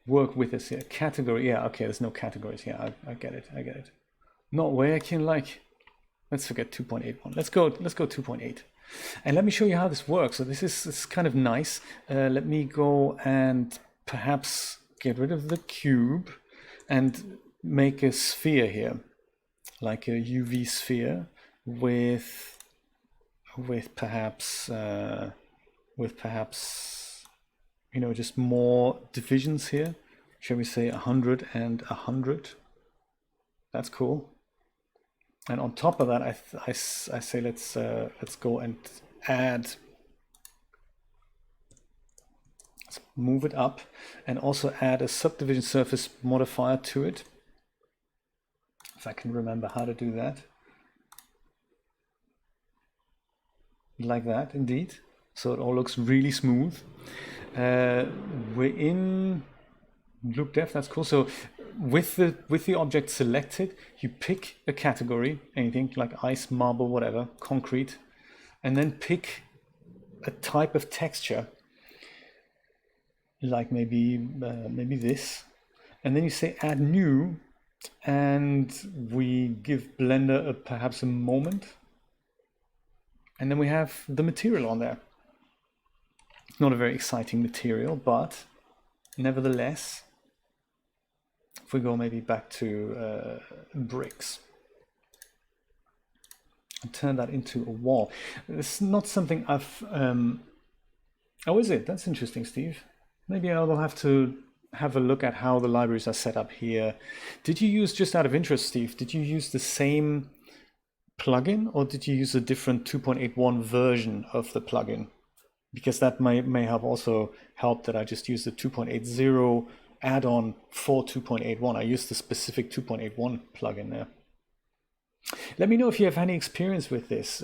Work with us here. Category, yeah, okay, there's no categories. Yeah, I get it, I get it. Not working like, let's forget 2.81. Let's go 2.8. And let me show you how this works. So this is kind of nice. Let me go and perhaps get rid of the cube and make a sphere here, like a UV sphere with perhaps you know, just more divisions here. Shall we say 100 and 100? That's cool. And on top of that, I say let's go and add. Let's move it up and also add a subdivision surface modifier to it. If I can remember how to do that. Like that, indeed. So it all looks really smooth. We're in loop depth, that's cool. So with the object selected, you pick a category, anything like ice, marble, whatever, concrete, and then pick a type of texture, like maybe this, and then you say add new, and we give Blender perhaps a moment, and then we have the material on there. It's not a very exciting material, but nevertheless, if we go maybe back to bricks and turn that into a wall. It's not something I've... oh, is it? That's interesting, Steve. Maybe I will have to have a look at how the libraries are set up here. Did you use, just out of interest, Steve, did you use the same plugin or did you use a different 2.81 version of the plugin? Because that may have also helped that I just used the 2.80 add-on for 2.81. I used the specific 2.81 plugin there. Let me know if you have any experience with this,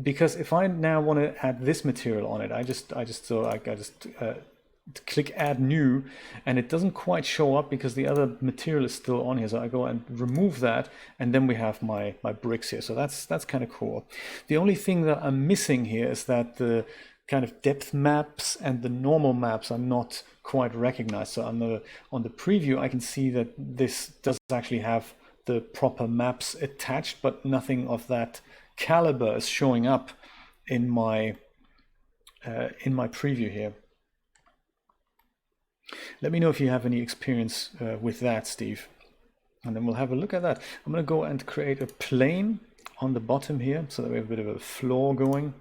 because if I now want to add this material on it, I just click add new, and it doesn't quite show up because the other material is still on here. So I go and remove that, and then we have my bricks here. So that's kind of cool. The only thing that I'm missing here is that the kind of depth maps and the normal maps are not quite recognized. So on the preview, I can see that this does actually have the proper maps attached, but nothing of that caliber is showing up in my preview here. Let me know if you have any experience with that, Steve, and then we'll have a look at that. I'm going to go and create a plane on the bottom here so that we have a bit of a floor going.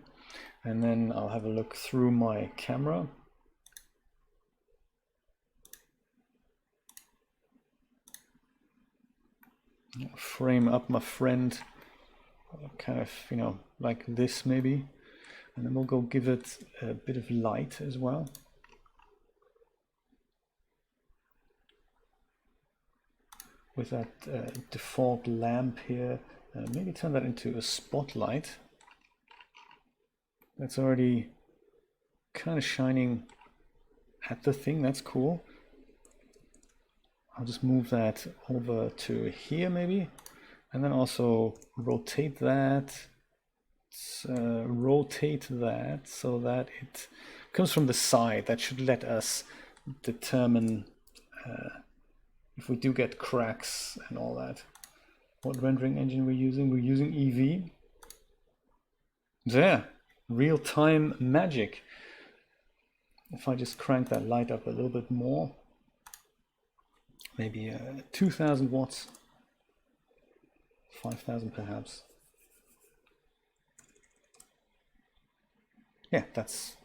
And then I'll have a look through my camera. frame up my friend, kind of, you know, like this maybe. And then we'll go give it a bit of light as well. With that default lamp here, maybe turn that into a spotlight. That's already kind of shining at the thing, that's cool. I'll just move that over to here maybe, and then also rotate that. Rotate that so that it comes from the side. That should let us determine if we do get cracks and all that. What rendering engine we're using? We're using Eevee. There, real-time magic. If I just crank that light up a little bit more, maybe 2000 watts, 5000 perhaps. Yeah, that's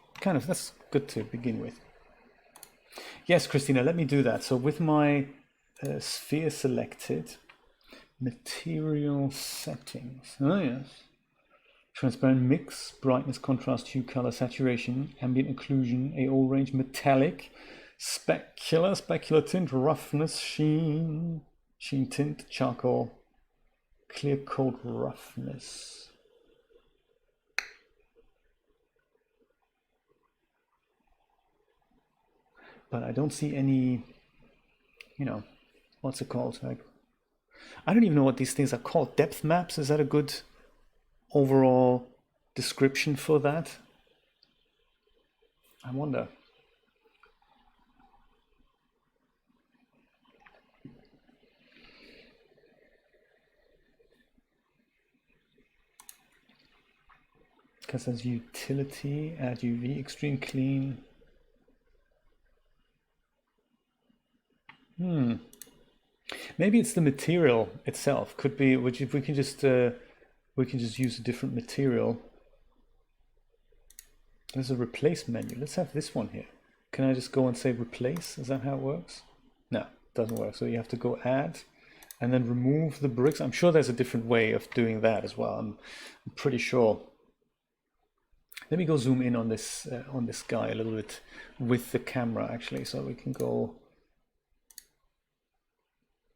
good to begin with. Yes, Christina, let me do that. So with my sphere selected, material settings. Oh yes. Transparent mix, brightness, contrast, hue, color, saturation, ambient occlusion, AO range, metallic, specular tint, roughness, sheen tint, charcoal, clear coat roughness. But I don't see any, you know, what's it called? Like, I don't even know what these things are called. Depth maps, is that a good overall description for that? I wonder. Because there's utility, add UV, extreme clean. Maybe it's the material itself. Could be, which if we can just use a different material. There's a replace menu. Let's have this one here. Can I just go and say replace? Is that how it works? No, it doesn't work. So you have to go add and then remove the bricks. I'm sure there's a different way of doing that as well. I'm pretty sure. Let me go zoom in on this guy a little bit with the camera actually, so we can go,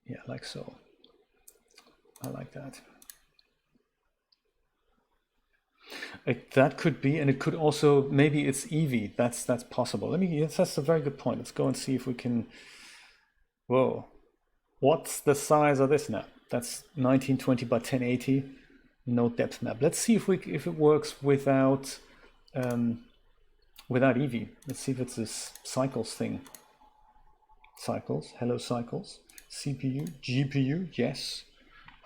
yeah, like so. I like that. That could be, and it could also, maybe it's Eevee. That's possible. That's a very good point. Let's go and see if we can. Whoa, what's the size of this now? That's 1920 by 1080. No depth map. Let's see if it works without Eevee. Let's see if it's this cycles thing. Cycles. Hello cycles. CPU, GPU. Yes,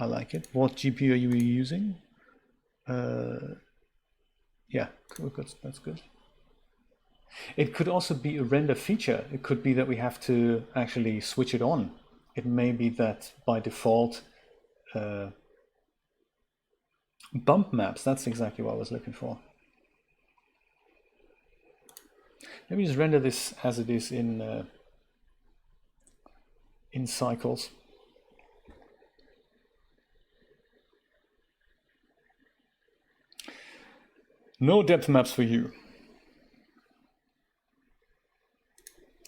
I like it. What GPU are you using? Yeah, good. That's good. It could also be a render feature. It could be that we have to actually switch it on. It may be that by default, bump maps, that's exactly what I was looking for. Let me just render this as it is in cycles. No depth maps for you.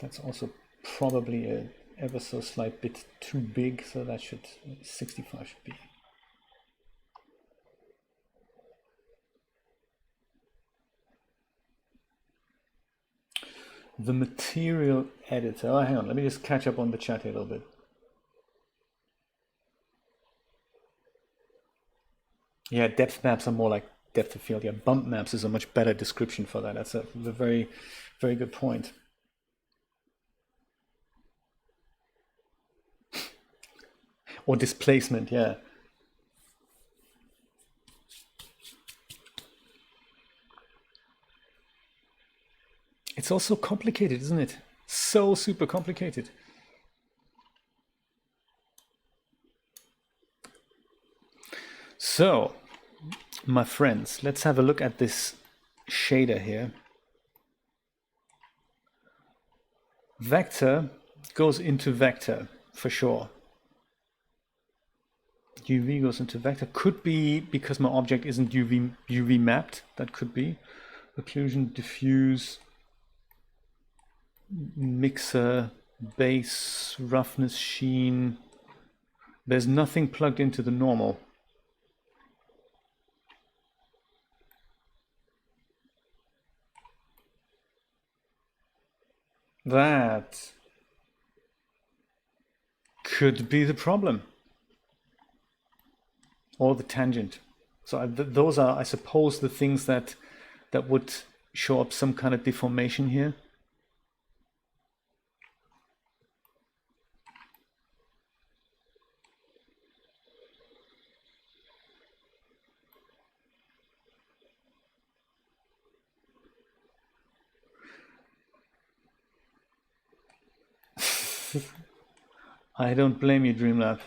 That's also probably a ever so slight bit too big, so that should 65 should be. The material editor. Oh, hang on, let me just catch up on the chat here a little bit. Yeah, depth maps are more like depth of field. Yeah, bump maps is a much better description for that. That's a very, very good point. Or displacement, yeah. It's also complicated, isn't it? So super complicated. So, my friends, let's have a look at this shader here. Vector goes into vector for sure. UV goes into vector. Could be because my object isn't UV mapped. That could be. Occlusion, diffuse, mixer, base, roughness, sheen. There's nothing plugged into the normal. That could be the problem. Or the tangent. So those are, I suppose, the things that would show up some kind of deformation here. I don't blame you, Dreamlab.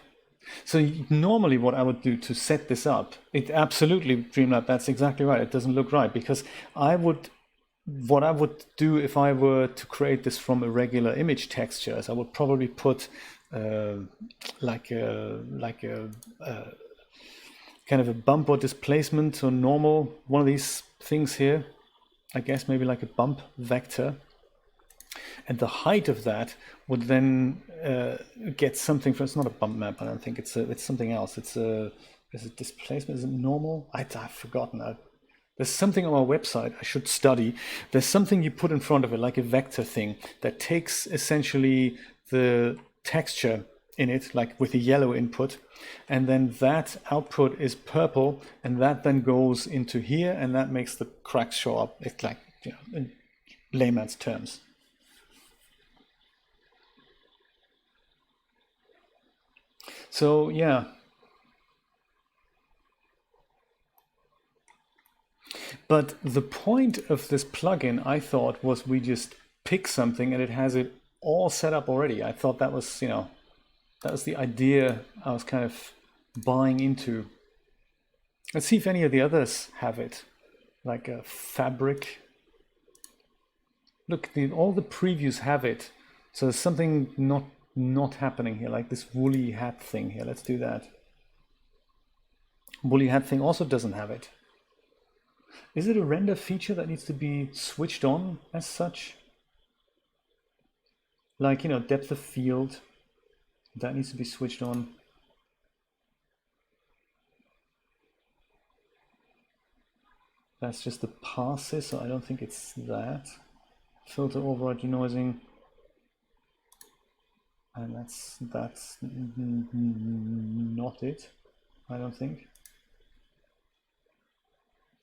So normally what I would do to set this up, it absolutely, Dreamlab, that's exactly right. It doesn't look right because what I would do if I were to create this from a regular image texture is I would probably put like a kind of a bump or displacement or normal, one of these things here, I guess maybe like a bump vector. And the height of that would then get something from, it's not a bump map, I don't think, it's something else. Is it displacement, is it normal? I've forgotten. There's something on our website I should study. There's something you put in front of it, like a vector thing, that takes essentially the texture in it, like with a yellow input, and then that output is purple, and that then goes into here, and that makes the cracks show up. It's like, you know, in layman's terms. So yeah, but the point of this plugin, I thought, was we just pick something and it has it all set up already. I thought that was, you know, that was the idea I was kind of buying into. Let's see if any of the others have it, like a fabric. Look, all the previews have it. So there's something not happening here, like this woolly hat thing here. Let's do that. Woolly hat thing also doesn't have it. Is it a render feature that needs to be switched on as such? Like, you know, depth of field, that needs to be switched on. That's just the passes, so I don't think it's that. Filter override denoising. And that's not it, I don't think.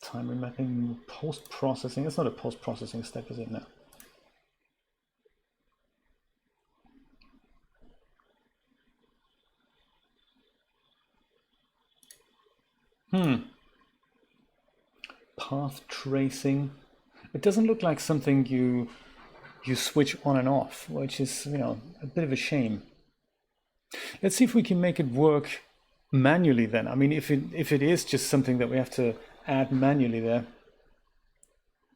Time remapping, post-processing. It's not a post-processing step, is it? No. Path tracing. It doesn't look like something you switch on and off, which is, you know, a bit of a shame. Let's see if we can make it work manually then. I mean, if it is just something that we have to add manually there,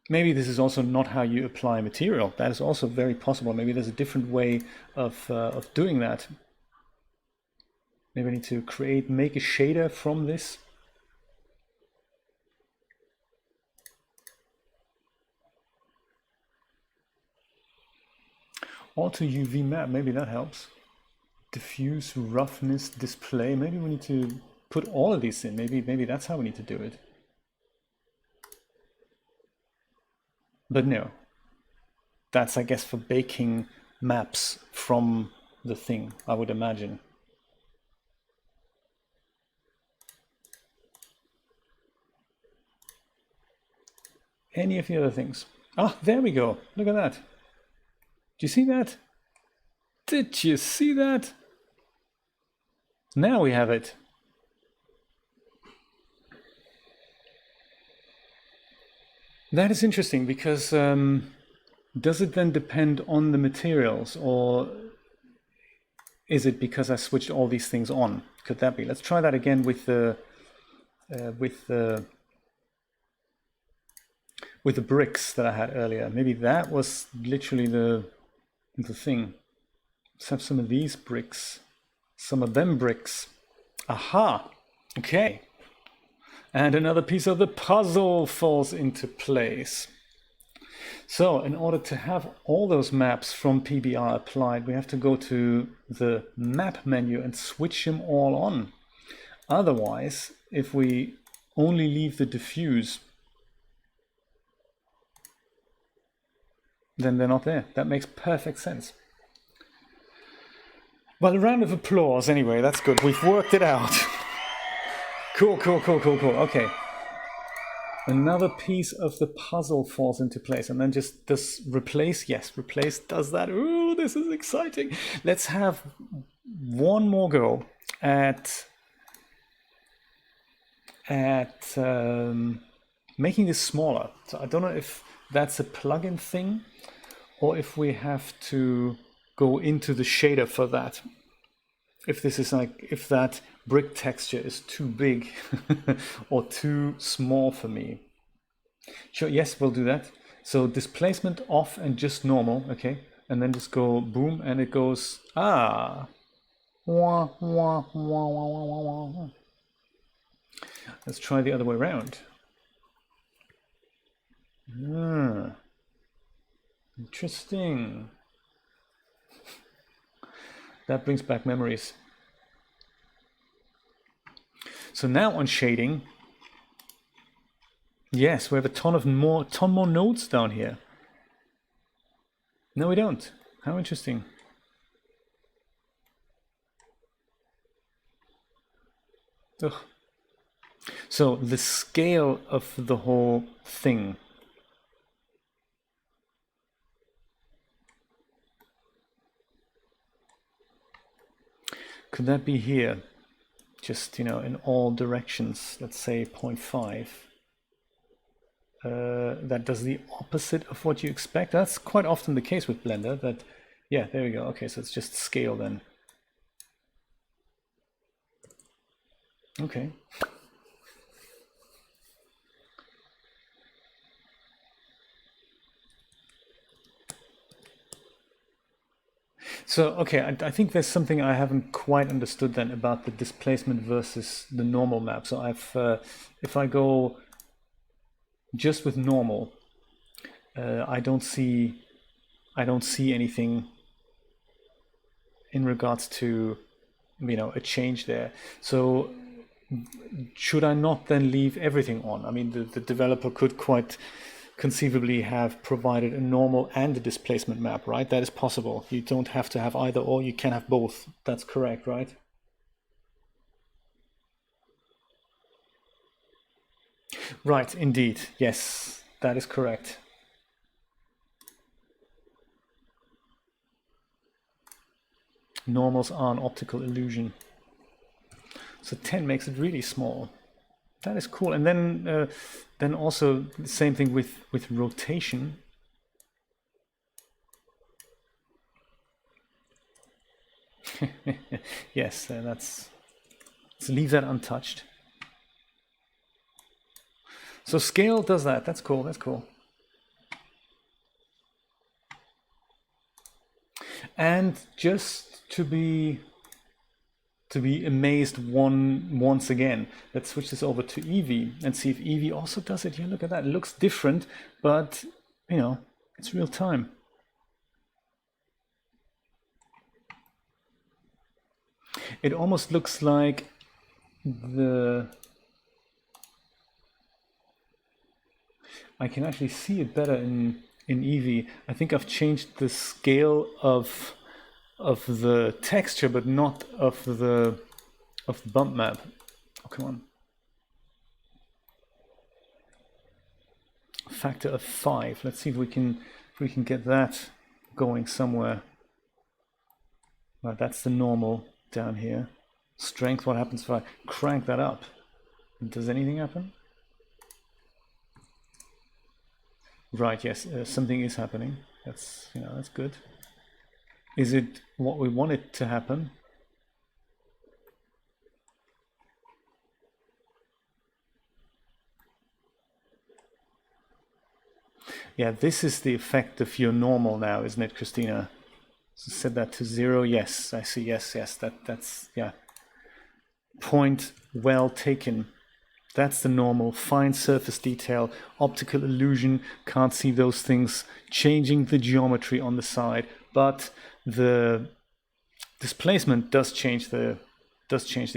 maybe this is also not how you apply material. That is also very possible. Maybe there's a different way of doing that. Maybe I need to make a shader from this. Auto UV map, maybe that helps. Diffuse, roughness, display. Maybe we need to put all of these in. Maybe that's how we need to do it. But no, that's, I guess, for baking maps from the thing, I would imagine. Any of the other things? Ah, there we go. Look at that. Do you see that? Did you see that? Now we have it. That is interesting because does it then depend on the materials, or is it because I switched all these things on? Could that be? Let's try that again with the bricks that I had earlier. Maybe that was literally the thing. Let's have some of these bricks, some of them bricks. Aha! Okay. And another piece of the puzzle falls into place. So in order to have all those maps from PBR applied, we have to go to the map menu and switch them all on. Otherwise, if we only leave the diffuse, then they're not there. That makes perfect sense. Well, a round of applause anyway, that's good. We've worked it out. Cool. Okay. Another piece of the puzzle falls into place, and then just does replace. Yes, replace does that. Ooh, this is exciting. Let's have one more go at making this smaller. So I don't know if that's a plugin thing or if we have to go into the shader for that. If this is like, if that brick texture is too big or too small for me. Sure, yes, we'll do that. So displacement off and just normal, okay? And then just go boom and it goes, ah. Wah, wah, wah, wah, wah, wah, wah. Let's try the other way around. Interesting. That brings back memories. So now on shading, yes, we have a ton more nodes down here. No, we don't. How interesting. Ugh. So the scale of the whole thing. Could that be here? Just, you know, in all directions, let's say 0.5. That does the opposite of what you expect. That's quite often the case with Blender. That, yeah, there we go. Okay, so it's just scale then. Okay. So, okay, I think there's something I haven't quite understood then about the displacement versus the normal map. So if I go just with normal, I don't see anything in regards to, you know, a change there. So should I not then leave everything on? I mean, the developer could quite conceivably have provided a normal and a displacement map, right? That is possible. You don't have to have either or, you can have both. That's correct, right? Right, indeed. Yes, that is correct. Normals are an optical illusion. So 10 makes it really small. That is cool. And then also the same thing with rotation. Yes, let's leave that untouched. So scale does that. That's cool. That's cool. And just to be amazed once again, let's switch this over to Eevee and see if Eevee also does it. Yeah, look at that. It looks different, but you know, it's real time. It almost looks like I can actually see it better in Eevee. I think I've changed the scale of the texture, but not of the bump map. Oh, come on. Factor of 5. Let's see if we can get that going somewhere. Well, that's the normal down here. Strength, what happens if I crank that up? Does anything happen? Right, yes, something is happening. That's, you know, that's good. Is it what we want it to happen? Yeah, this is the effect of your normal now, isn't it, Christina? So set that to 0. Yes, I see. Yes, that's yeah. point well taken. That's the normal fine surface detail, optical illusion, can't see those things, changing the geometry on the side, but the displacement does change the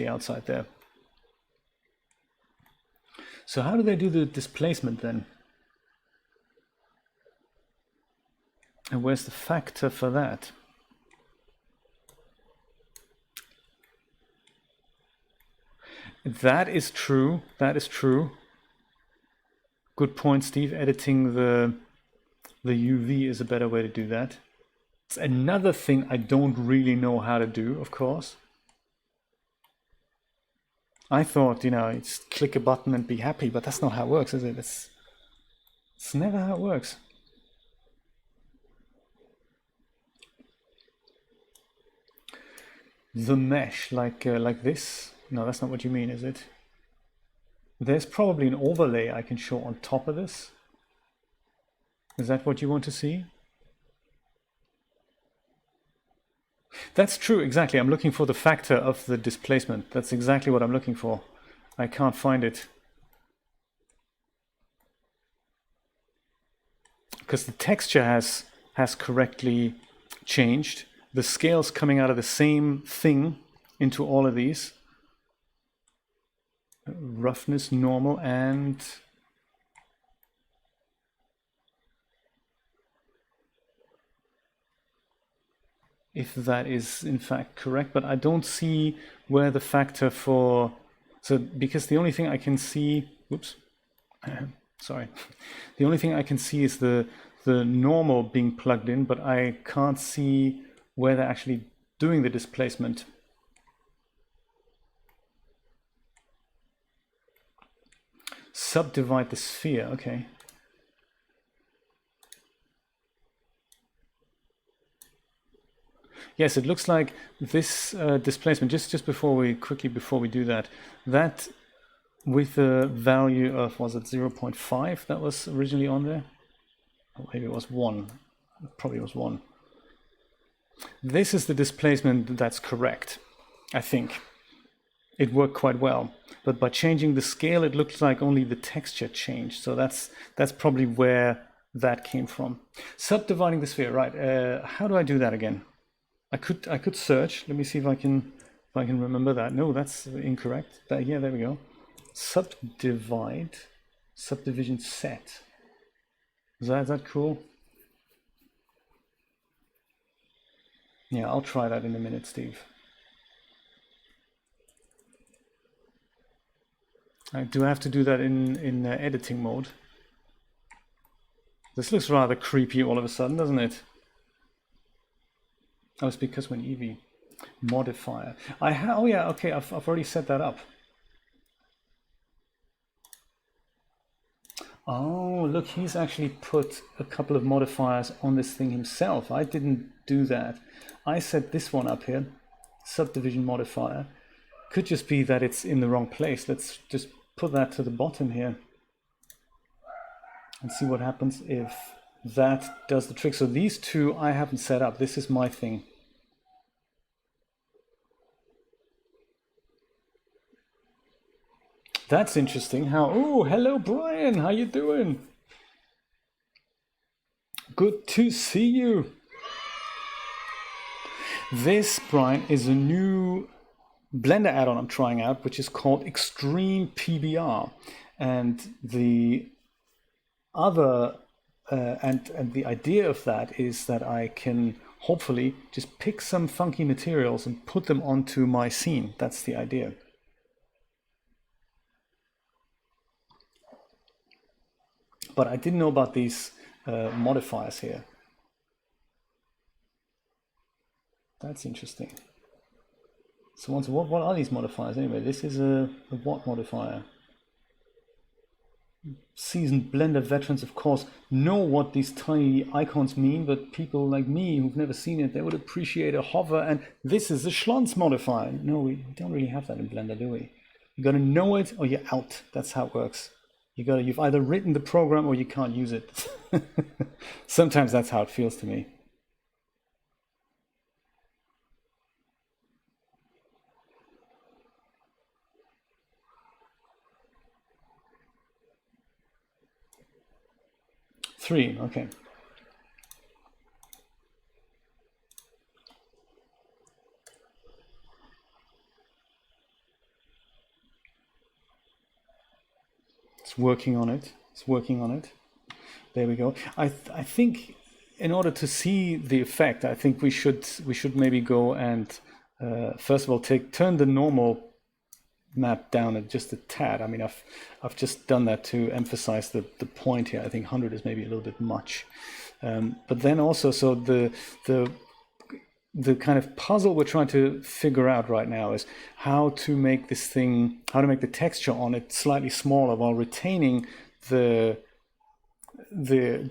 outside there. So how do they do the displacement then? And where's the factor for that? That is true. That is true. Good point, Steve. Editing the UV is a better way to do that. It's another thing I don't really know how to do, of course. I thought, you know, it's click a button and be happy, but that's not how it works, is it? It's never how it works. The mesh, like this. No, that's not what you mean, is it? There's probably an overlay I can show on top of this. Is that what you want to see? That's true, exactly. I'm looking for the factor of the displacement. That's exactly what I'm looking for. I can't find it. Because the texture has correctly changed. The scale's coming out of the same thing into all of these. Roughness, normal, and if that is in fact correct, but I don't see where the factor for, so because the only thing I can see, whoops, sorry, the only thing I can see is the normal being plugged in, but I can't see where they're actually doing the displacement. Subdivide the sphere, okay. Yes, it looks like this displacement, just before we do that, that with a value of, was it 0.5 that was originally on there? Or maybe it was 1, it probably was 1. This is the displacement that's correct, I think. It worked quite well, but by changing the scale, it looks like only the texture changed. So that's probably where that came from. Subdividing the sphere, right? How do I do that again? I could search. Let me see if I can remember that. No, that's incorrect. Yeah, there we go. Subdivision set. Is that cool? Yeah, I'll try that in a minute, Steve. Do I have to do that in editing mode? This looks rather creepy all of a sudden, doesn't it? Oh, it's because when Eevee modifier. Oh yeah, okay, I've already set that up. Oh, look, he's actually put a couple of modifiers on this thing himself. I didn't do that. I set this one up here, subdivision modifier. Could just be that it's in the wrong place. Let's just put that to the bottom here and see what happens if that does the trick. So these two I haven't set up. This is my thing. That's interesting. Oh, hello, Brian. How you doing? Good to see you. This, Brian, is a new Blender add-on I'm trying out, which is called Extreme PBR, and the other and the idea of that is that I can hopefully just pick some funky materials and put them onto my scene. That's the idea. But I didn't know about these modifiers here. That's interesting. So what are these modifiers anyway? This is a what modifier? Seasoned Blender veterans, of course, know what these tiny icons mean, but people like me who've never seen it, they would appreciate a hover, and this is a Schlons modifier. No, we don't really have that in Blender, do we? You gotta know it or you're out. That's how it works. You've either written the program or you can't use it. Sometimes that's how it feels to me. 3, okay. It's working on it. It's working on it. There we go. I think in order to see the effect, I think we should maybe go and first of all turn the normal map down at just a tad. I mean, I've just done that to emphasize the point here. I think 100 is maybe a little bit much. But then also, so the kind of puzzle we're trying to figure out right now is how to make this thing, how to make the texture on it slightly smaller while retaining the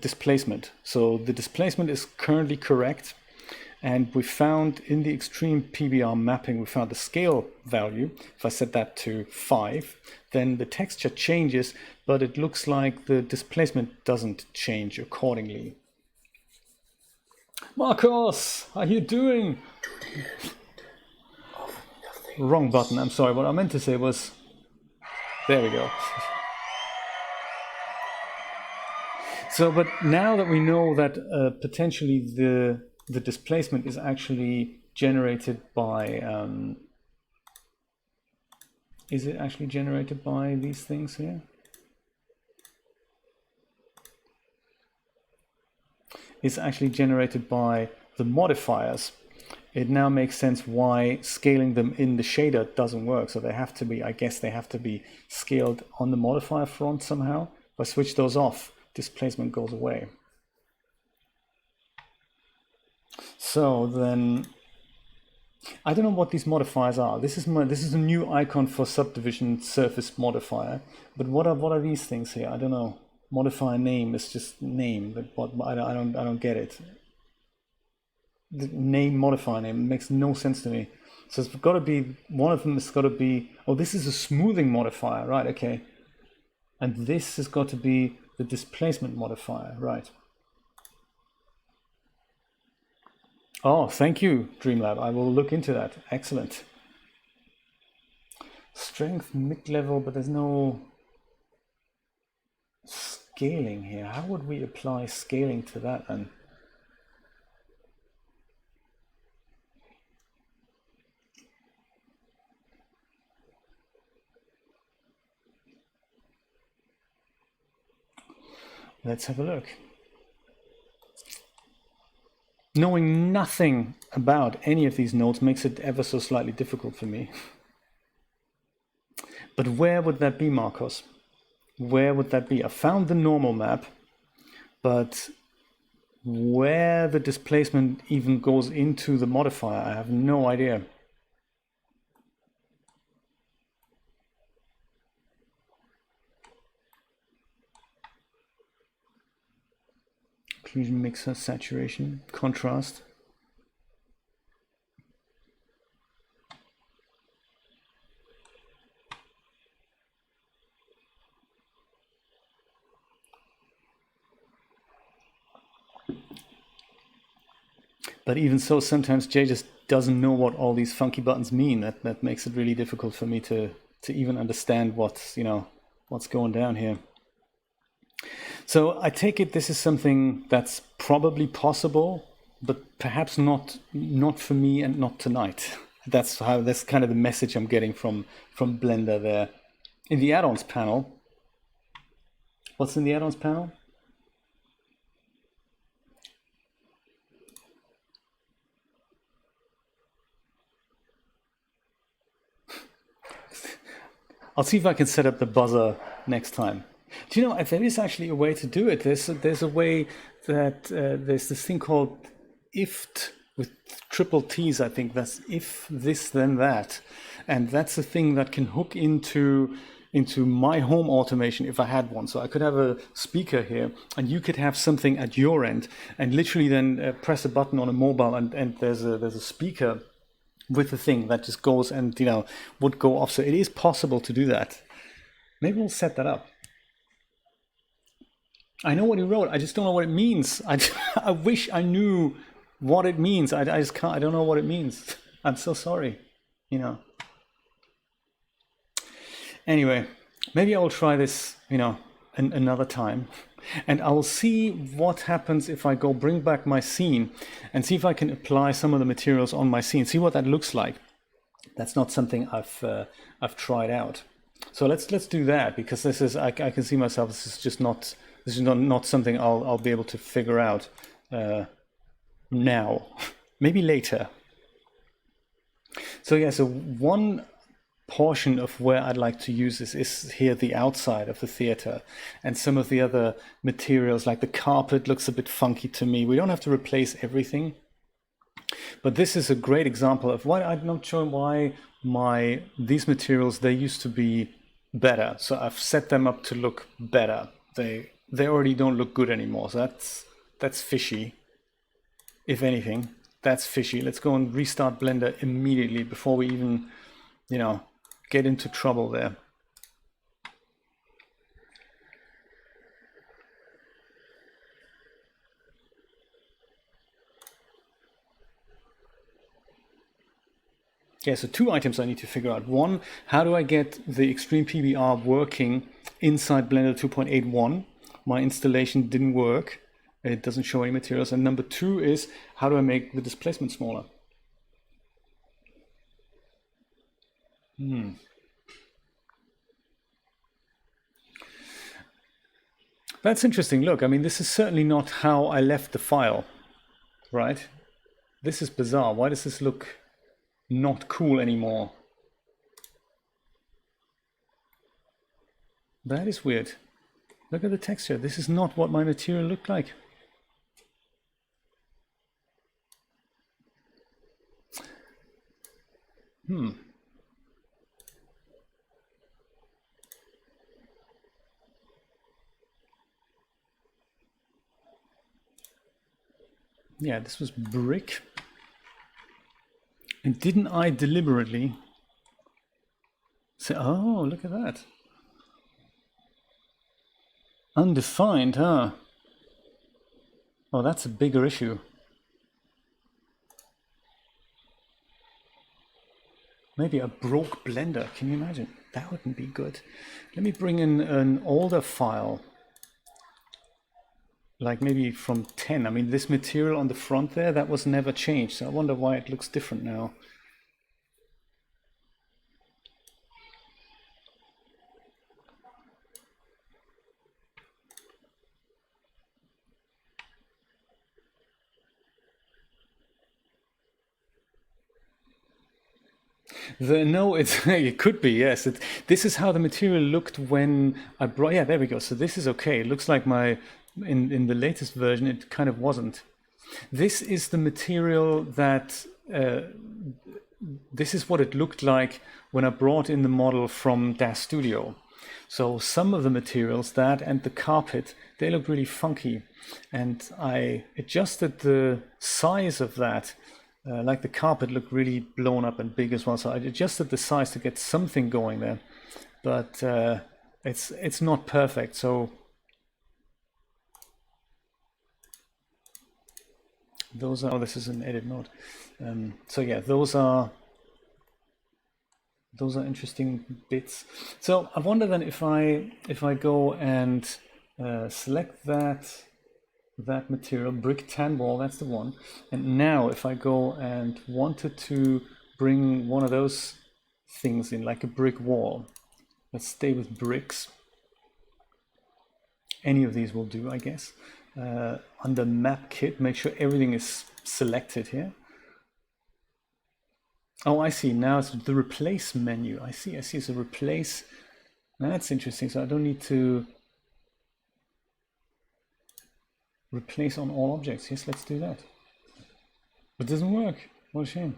displacement. So the displacement is currently correct. And we found in the extreme PBR mapping, we found the scale value. If I set that to 5, then the texture changes, but it looks like the displacement doesn't change accordingly. Marcos, how are you doing? Wrong button, I'm sorry. What I meant to say was, there we go. So, but now that we know that potentially the displacement is actually generated by, is it actually generated by these things here? It's actually generated by the modifiers. It now makes sense why scaling them in the shader doesn't work. So they have to be, I guess they have to be scaled on the modifier front somehow. If I switch those off, displacement goes away. So then, I don't know what these modifiers are. This is a new icon for subdivision surface modifier. But what are these things here? I don't know. Modifier name is just name, but what I don't get it. The name modifier name makes no sense to me. So it's got to be one of them. Has got to be, oh, this is a smoothing modifier, right? Okay, and this has got to be the displacement modifier, right? Oh, thank you, Dreamlab. I will look into that. Excellent. Strength mid-level, but there's no scaling here. How would we apply scaling to that then? Let's have a look. Knowing nothing about any of these nodes makes it ever so slightly difficult for me. But where would that be, Marcos? Where would that be? I found the normal map, but where the displacement even goes into the modifier, I have no idea. Occlusion, mixer, saturation, contrast. But even so, sometimes Jay just doesn't know what all these funky buttons mean. That makes it really difficult for me to even understand what's going down here. So I take it this is something that's probably possible, but perhaps not for me and not tonight. That's kind of the message I'm getting from Blender there. In the add-ons panel, what's in the add-ons panel? I'll see if I can set up the buzzer next time. Do you know, if there is actually a way to do it, there's a way that there's this thing called IFT with triple T's, I think. That's if this, then that. And that's a thing that can hook into my home automation if I had one. So I could have a speaker here and you could have something at your end and literally then press a button on a mobile and there's a speaker with the thing that just goes and would go off. So it is possible to do that. Maybe we'll set that up. I know what he wrote. I just don't know what it means. I wish I knew what it means. I just can't. I don't know what it means. I'm so sorry. Anyway, maybe I will try this. another time, and I'll see what happens if I go bring back my scene and see if I can apply some of the materials on my scene, see what that looks like. That's not something I've tried out. So let's do that, because this is I can see myself. This is not something I'll be able to figure out now. Maybe later. So yeah, so one portion of where I'd like to use this is here, the outside of the theater, and some of the other materials like the carpet looks a bit funky to me. We don't have to replace everything, but this is a great example of why I'm not sure why these materials, they used to be better, so I've set them up to look better. They already don't look good anymore, so that's fishy. If anything, that's fishy. Let's go and restart Blender immediately before we even, get into trouble there. Yeah, so two items I need to figure out. One, how do I get the Extreme PBR working inside Blender 2.81? My installation didn't work. It doesn't show any materials. And number two is, how do I make the displacement smaller? That's interesting. Look, I mean, this is certainly not how I left the file, right? This is bizarre. Why does this look not cool anymore? That is weird. Look at the texture. This is not what my material looked like. Yeah, this was brick. And didn't I deliberately say, oh, look at that. Undefined, huh? Oh, that's a bigger issue. Maybe a broke Blender, can you imagine? That wouldn't be good. Let me bring in an older file, like maybe from 10. I mean, this material on the front there, that was never changed. So I wonder why it looks different now. No, it could be, yes. This is how the material looked when I brought, yeah, there we go. So this is okay. It looks like in the latest version, it kind of wasn't. This is the material that, this is what it looked like when I brought in the model from DAZ Studio. So some of the materials, that and the carpet, they look really funky. And I adjusted the size of that. Like the carpet looked really blown up and big as well. So I adjusted the size to get something going there. But it's not perfect. So those are, oh, this is an edit mode. So yeah, those are interesting bits. So I wonder then if I go and select that material, brick tan wall, that's the one. And now if I go and wanted to bring one of those things in, like a brick wall, let's stay with bricks. Any of these will do, I guess. Under map kit, make sure everything is selected here. Oh, I see. Now it's the replace menu. I see. So replace. That's interesting. So I don't need to replace on all objects. Yes, let's do that. But it doesn't work. What a shame.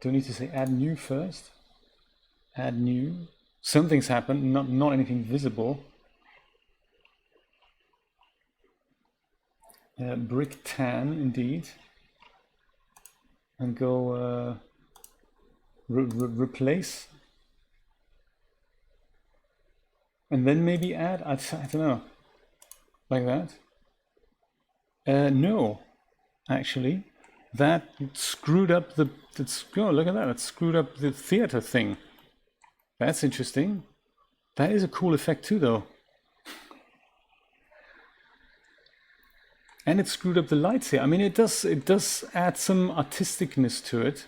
Do I need to say add new first? Add new. Something's happened. Not anything visible. Brick tan, indeed. And go replace, and then maybe add. I don't know, like that. No, actually, that screwed up the. Oh, look at that! It screwed up the theater thing. That's interesting. That is a cool effect too, though. And it screwed up the lights here. I mean, it does add some artisticness to it.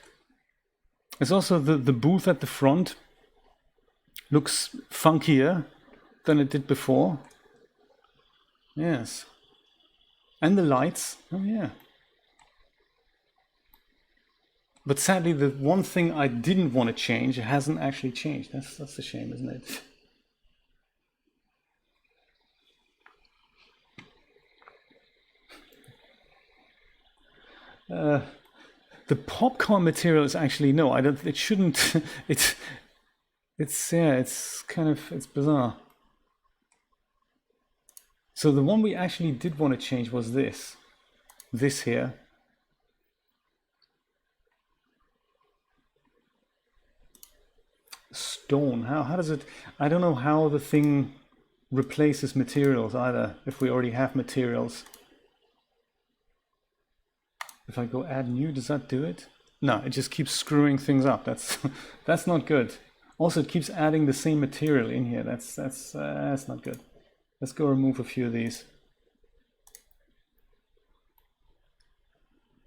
It's also the booth at the front looks funkier than it did before. Yes. And the lights. Oh yeah. But sadly, the one thing I didn't want to change hasn't actually changed. That's a shame, isn't it? The popcorn material is actually no. I don't. It shouldn't. It's yeah. It's kind of it's bizarre. So the one we actually did want to change was this here. Stone. How does it? I don't know how the thing replaces materials either. If we already have materials. If I go add new, does that do it? No, it just keeps screwing things up. That's that's not good. Also, it keeps adding the same material in here. That's not good. Let's go remove a few of these.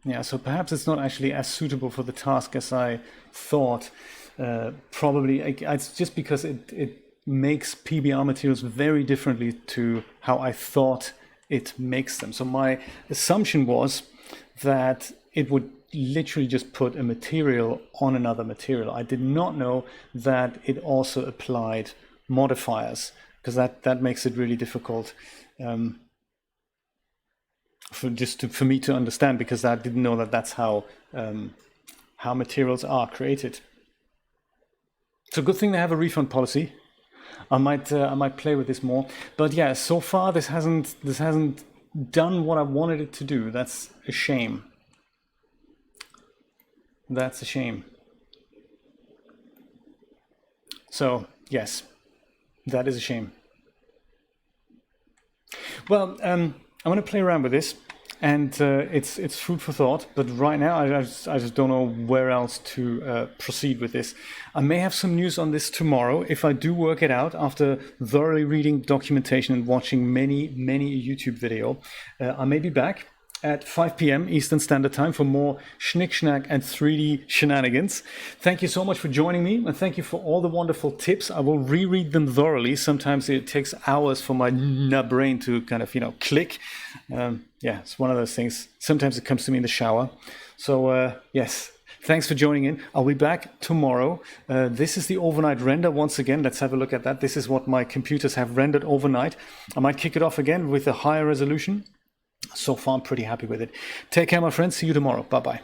Yeah, so perhaps it's not actually as suitable for the task as I thought. Probably it's just because it makes PBR materials very differently to how I thought it makes them. So my assumption was that it would literally just put a material on another material. I did not know that it also applied modifiers, because that makes it really difficult for me to understand, because I didn't know that that's how materials are created. So good thing they have a refund policy. I might play with this more, but yeah, so far this hasn't done what I wanted it to do. That's a shame. That's a shame. So yes, that is a shame. Well, I'm going to play around with this, and it's food for thought. But right now, I just don't know where else to proceed with this. I may have some news on this tomorrow if I do work it out after thoroughly reading documentation and watching many YouTube video. I may be back at 5 p.m. Eastern Standard Time for more Schnick Schnack and 3D shenanigans. Thank you so much for joining me, and thank you for all the wonderful tips. I will reread them thoroughly. Sometimes it takes hours for my brain to kind of, click. Yeah, it's one of those things. Sometimes it comes to me in the shower. So yes, thanks for joining in. I'll be back tomorrow. This is the overnight render once again. Let's have a look at that. This is what my computers have rendered overnight. I might kick it off again with a higher resolution. So far, I'm pretty happy with it. Take care, my friends. See you tomorrow. Bye-bye.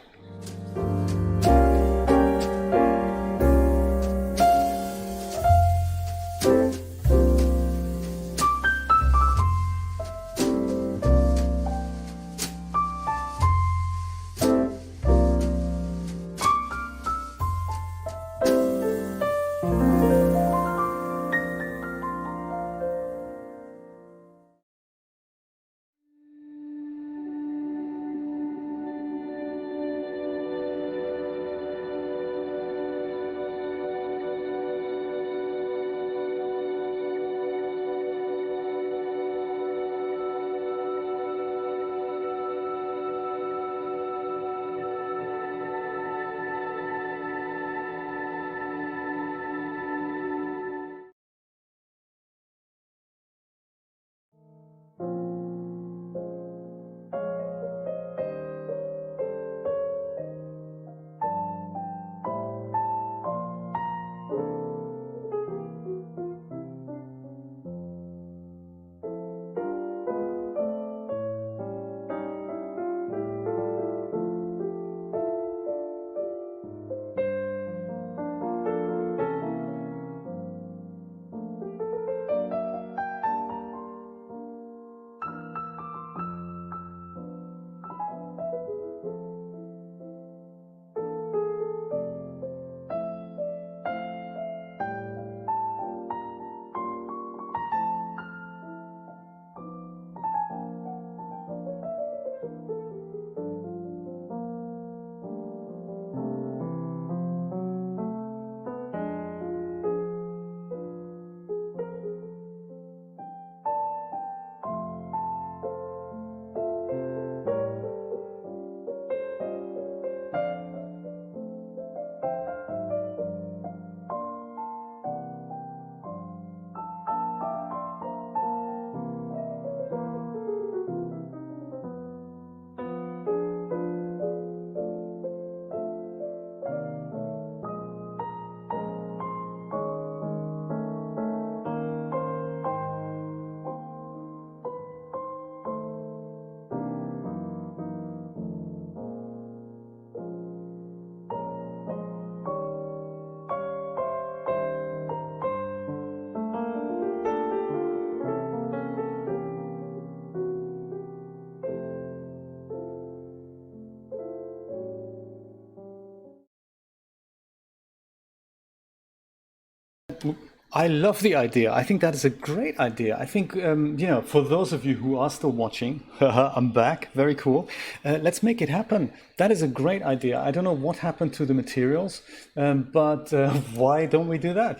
I love the idea. I think that is a great idea. I think, for those of you who are still watching, I'm back. Very cool. Let's make it happen. That is a great idea. I don't know what happened to the materials, but why don't we do that?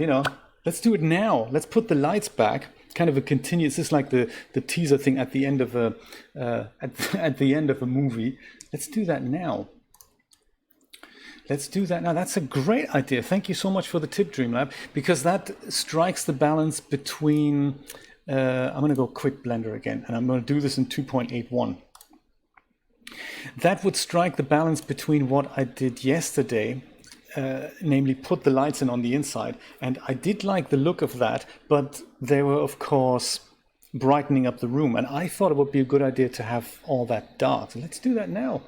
Let's do it now. Let's put the lights back. Kind of a continuous. This is like the teaser thing at the end of a at the end of a movie. Let's do that now. Let's do that now. That's a great idea. Thank you so much for the tip, Dreamlab, because that strikes the balance between. I'm going to go quick blender again, and I'm going to do this in 2.81. That would strike the balance between what I did yesterday, namely put the lights in on the inside. And I did like the look of that, but they were, of course, brightening up the room. And I thought it would be a good idea to have all that dark. So let's do that now.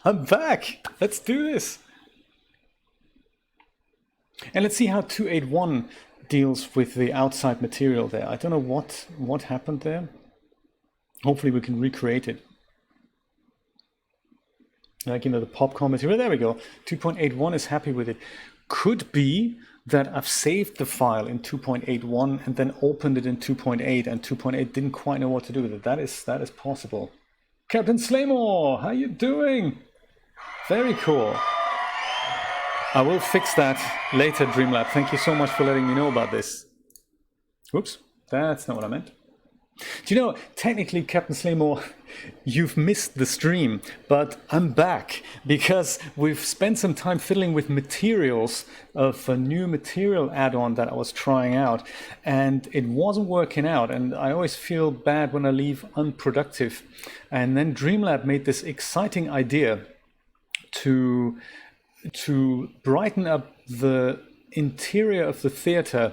I'm back. Let's do this. And let's see how 281 deals with the outside material there. I don't know what happened there. Hopefully we can recreate it. Like, the popcorn material. There we go. 2.81 is happy with it. Could be that I've saved the file in 2.81 and then opened it in 2.8, and 2.8 didn't quite know what to do with it. That is possible. Captain Slaymore, how you doing? Very cool. I will fix that later, Dreamlab. Thank you so much for letting me know about this. Whoops, that's not what I meant. Do you know, technically, Captain Slaymore, you've missed the stream, but I'm back because we've spent some time fiddling with materials of a new material add-on that I was trying out, and it wasn't working out, and I always feel bad when I leave unproductive. And then Dreamlab made this exciting idea to brighten up the interior of the theater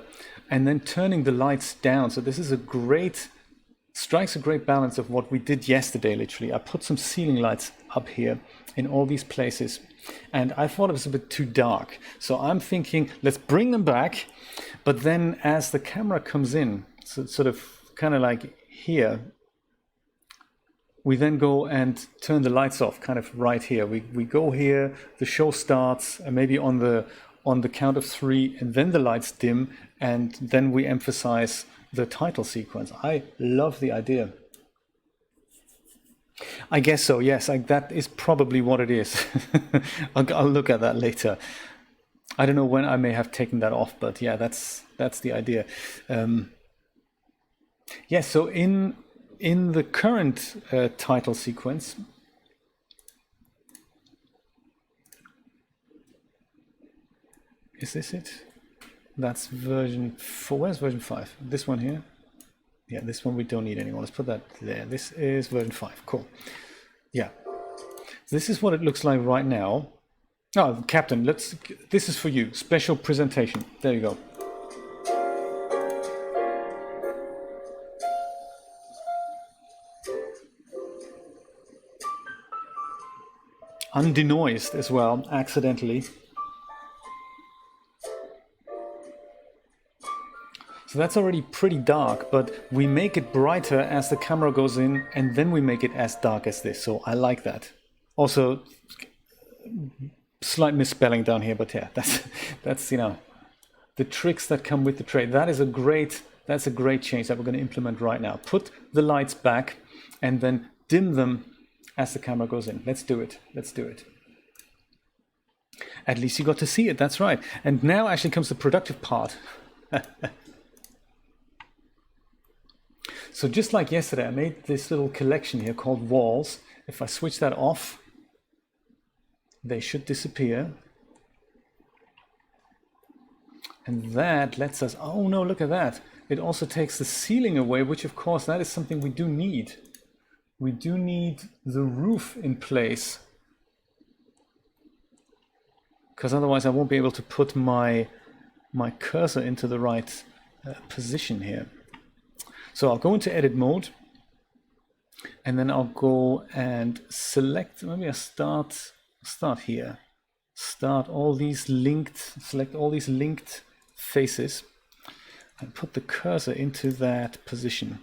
and then turning the lights down. So this is strikes a great balance of what we did yesterday, literally. I put some ceiling lights up here in all these places, and I thought it was a bit too dark. So I'm thinking, let's bring them back, but then as the camera comes in, so sort of kind of like here, we then go and turn the lights off, kind of right here. We go here, the show starts, and maybe on the count of 3, and then the lights dim, and then we emphasize the title sequence. I love the idea. I guess so, yes. That is probably what it is. I'll look at that later. I don't know when I may have taken that off, but yeah, that's the idea. Yeah, so in the current title sequence, is this it? That's version 4. Where's version 5? This one here? Yeah, this one we don't need anymore. Let's put that there. This is version 5. Cool. Yeah. This is what it looks like right now. Oh, Captain, this is for you. Special presentation. There you go. Undenoised as well, accidentally. So that's already pretty dark, but we make it brighter as the camera goes in, and then we make it as dark as this. So I like that. Also, slight misspelling down here, but yeah, that's the tricks that come with the trade. That's a great change that we're going to implement right now. Put the lights back and then dim them as the camera goes in. Let's do it. At least you got to see it. That's right. And now actually comes the productive part. So just like yesterday, I made this little collection here called walls. If I switch that off, they should disappear. And that lets us, oh no, look at that. It also takes the ceiling away, which of course, that is something we do need. We do need the roof in place, because otherwise I won't be able to put my cursor into the right position here. So I'll go into edit mode, and then I'll go and select, maybe I start here. Select all these linked faces and put the cursor into that position.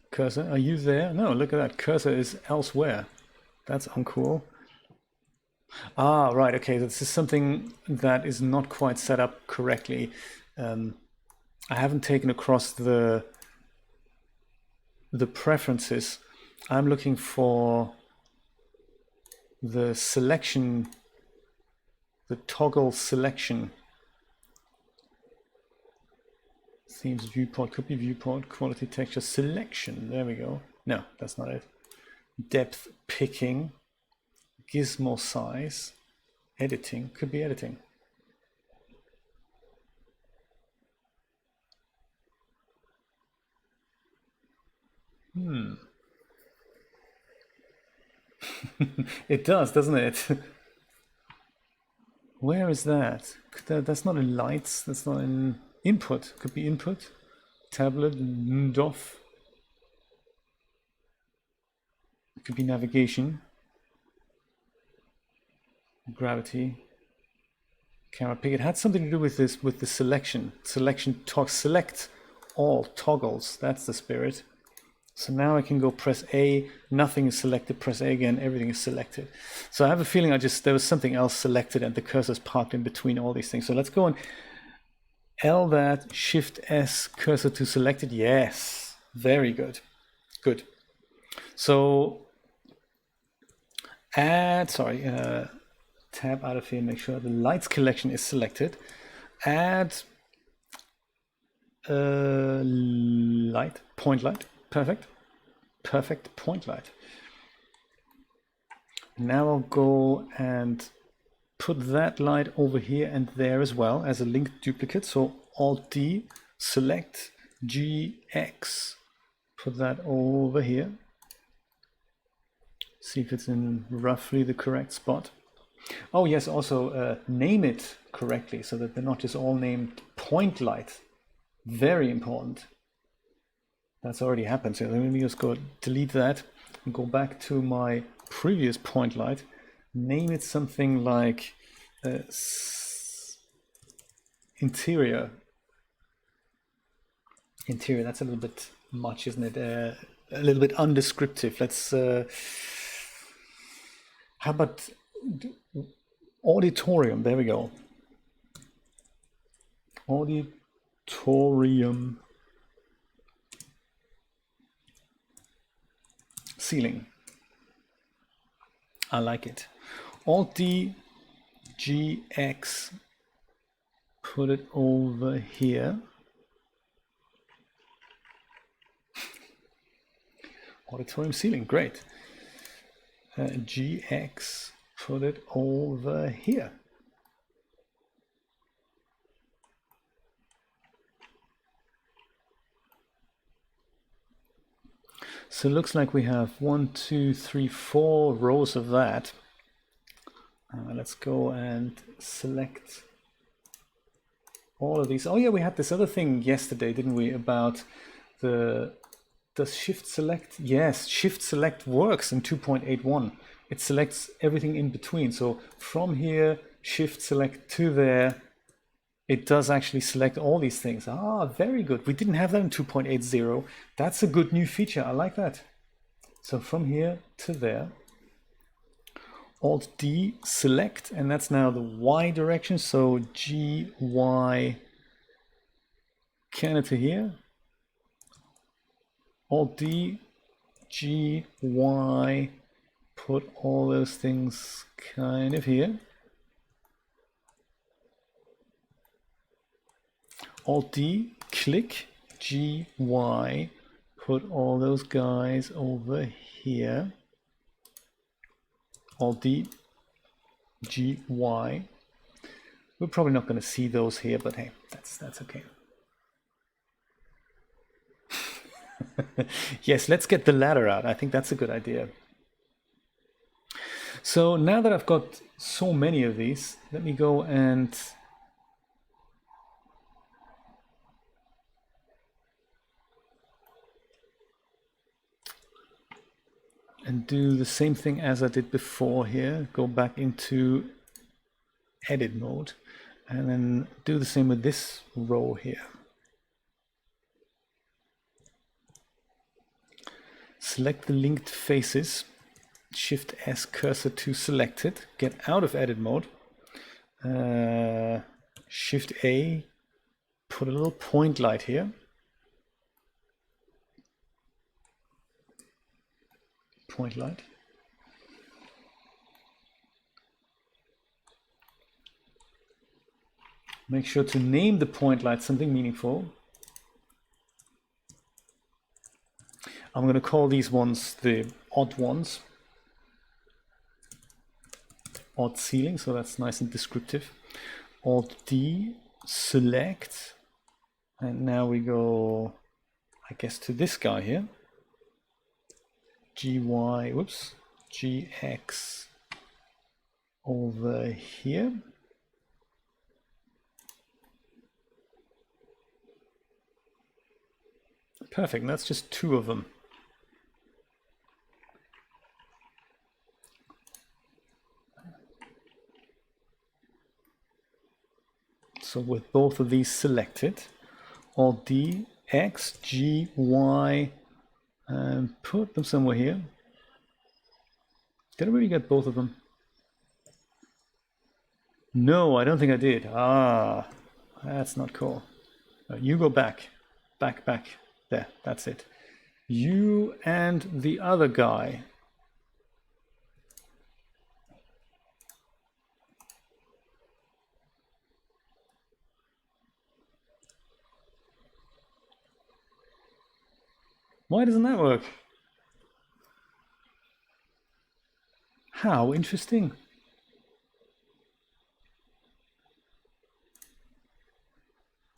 Cursor, are you there? No, look at that. Cursor is elsewhere. That's uncool. Ah, right. Okay, this is something that is not quite set up correctly. I haven't taken across the preferences. I'm looking for the selection, the toggle selection. Themes viewport, could be viewport, quality texture selection. There we go. No, that's not it. Depth picking, gizmo size, editing, could be editing. It does, doesn't it? Where is that? That's not in lights, that's not in input. Could be input, tablet, DOF. It could be navigation, gravity, camera pick. It had something to do with this, with the selection. Select all toggles. That's the spirit. So now I can go press A, nothing is selected, press A again, everything is selected. So I have a feeling there was something else selected and the cursor's parked in between all these things. So let's go and L that, Shift S, cursor to selected. Yes, very good. Good. So tab out of here, make sure the lights collection is selected. Add light, point light. Perfect. Perfect point light. Now I'll go and put that light over here and there as well as a linked duplicate. So Alt D, select GX, put that over here. See if it's in roughly the correct spot. Oh yes, also name it correctly so that they're not just all named point light. Very important. That's already happened. So let me just go delete that and go back to my previous point light. Name it something like interior. Interior, that's a little bit much, isn't it? A little bit undescriptive. Let's, how about auditorium? There we go. Auditorium. Ceiling. I like it. Alt D, GX, put it over here. Auditorium ceiling, great. GX, put it over here. So it looks like we have 1, 2, 3, 4 rows of that. Let's go and select all of these. Oh yeah, we had this other thing yesterday, didn't we, about does Shift Select? Yes, Shift Select works in 2.81. It selects everything in between. So from here, Shift Select to there, it does actually select all these things. Ah, very good. We didn't have that in 2.80. That's a good new feature. I like that. So from here to there, Alt D, select, and that's now the Y direction. So G, Y, kind of to here. Alt D, G, Y, put all those things kind of here. Alt D, click, G, Y, put all those guys over here. Alt D, G, Y. We're probably not going to see those here, but hey, that's okay. Yes, let's get the ladder out. I think that's a good idea. So now that I've got so many of these, let me go and do the same thing as I did before here. Go back into edit mode and then do the same with this row here. Select the linked faces Shift S cursor to selected, get out of edit mode, Shift A, put a little point light here. Point light. Make sure to name the point light something meaningful. I'm going to call these ones the odd ones. Odd ceiling, so that's nice and descriptive. Alt D, select, and now we go, I guess, to this guy here. GY, whoops, GX over here. Perfect, and that's just two of them. So with both of these selected, Alt D, X, G, Y, and put them somewhere here. Did I really get both of them? No, I don't think I did. Ah, that's not cool. You go back, back. There, that's it. You and the other guy. Why doesn't that work? How interesting.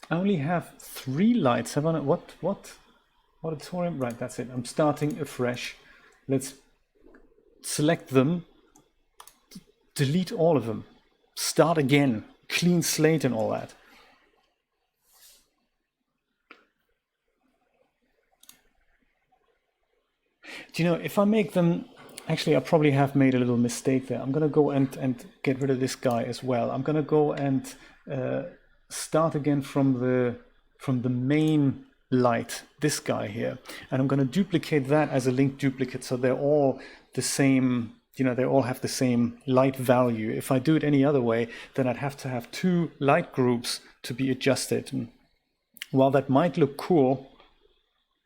I only have 3 lights. Have I not? What? Auditorium? Right, that's it. I'm starting afresh. Let's select them. Delete all of them. Start again. Clean slate and all that. Do you know, if I make them, actually I probably have made a little mistake there. I'm going to go and get rid of this guy as well. I'm going to go and start again from the main light, this guy here. And I'm going to duplicate that as a linked duplicate so they're all the same, you know, they all have the same light value. If I do it any other way, then I'd have to have 2 light groups to be adjusted. And while that might look cool,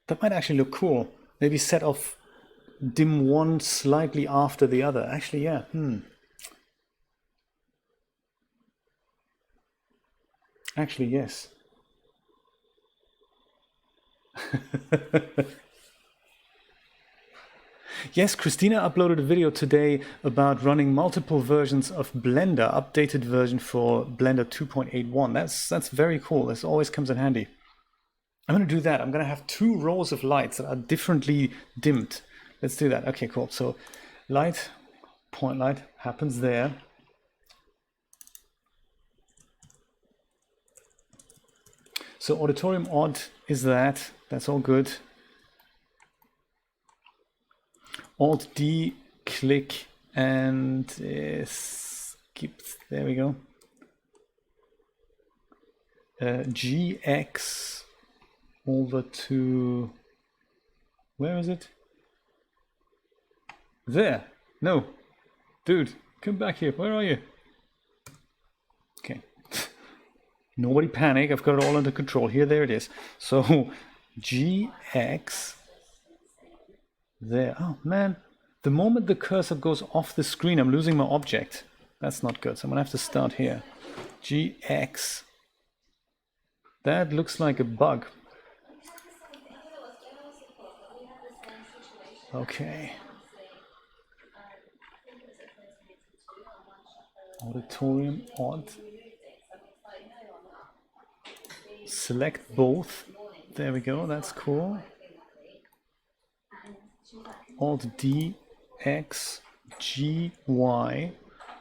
that might actually look cool. Maybe set off dim one slightly after the other. Actually, yeah. Actually, yes. Yes, Christina uploaded a video today about running multiple versions of Blender, updated version for Blender 2.81. That's very cool. This always comes in handy. I'm going to do that. I'm going to have 2 rows of lights that are differently dimmed. Let's do that. Okay, cool. So light, point light happens there. So auditorium odd is that. That's all good. Alt D, click, and skip. There we go. GX over to, where is it? There. No. Dude, come back here. Where are you? Okay. Nobody panic. I've got it all under control. Here, there it is. So GX. There. Oh, man. The moment the cursor goes off the screen, I'm losing my object. That's not good. So I'm going to have to start here. GX. That looks like a bug. Okay. Auditorium odd. Select both. There we go. That's cool. Alt D, X, G, Y.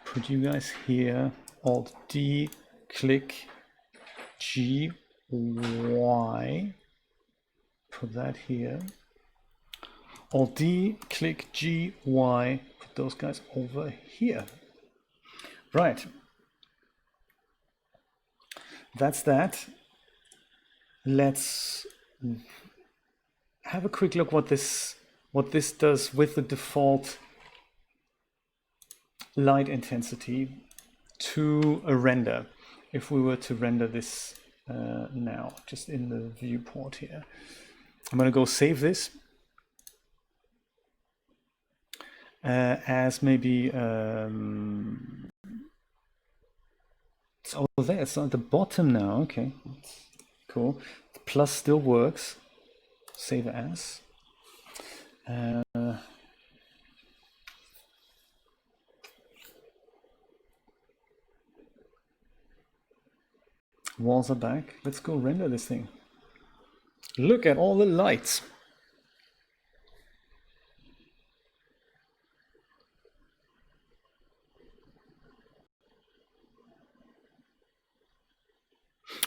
Put you guys here. Alt D, click, G, Y. Put that here. Alt D, click, G, Y. Put those guys over here. Right. That's that. Let's have a quick look what this does with the default light intensity to a render. If we were to render this now, just in the viewport here, I'm going to go save this as maybe it's over there. It's at the bottom now. Okay, that's cool. The plus still works. Save as. Walls are back. Let's go render this thing. Look at all the lights.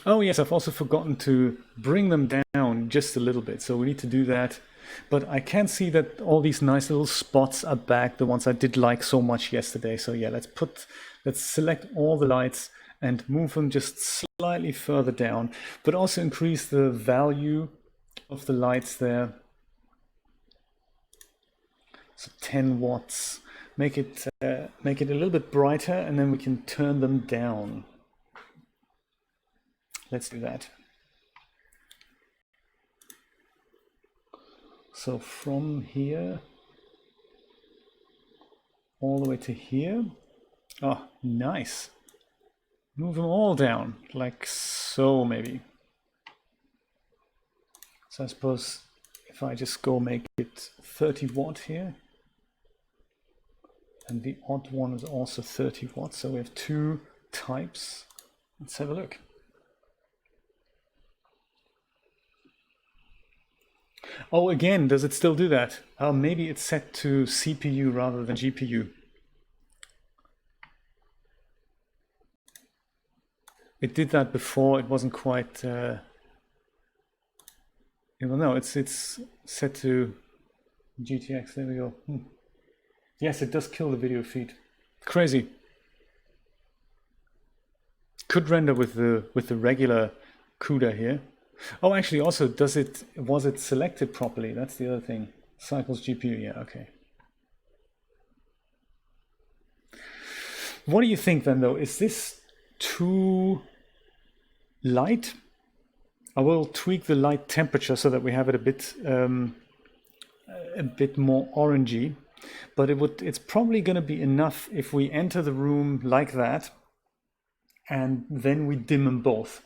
Oh yes, I've also forgotten to bring them down just a little bit, so we need to do that. But I can see that all these nice little spots are back, the ones I did like so much yesterday. So yeah, let's select all the lights and move them just slightly further down, but also increase the value of the lights there. So 10 watts. Make it a little bit brighter, and then we can turn them down. Let's do that. So from here all the way to here. Oh, nice. Move them all down, like so maybe. So I suppose if I just go make it 30 watt here, and the odd one is also 30 watts, so we have two types. Let's have a look. Oh, again, does it still do that? Oh, maybe it's set to CPU rather than GPU. It did that before. It wasn't quite. Well, no, it's set to GTX. There we go. Yes, it does kill the video feed. Crazy. Could render with the regular CUDA here. Oh, actually, also, was it selected properly? That's the other thing. Cycles GPU, yeah, okay. What do you think then, though? Is this too light? I will tweak the light temperature so that we have it a bit more orangey, but it's probably going to be enough if we enter the room like that, and then we dim them both.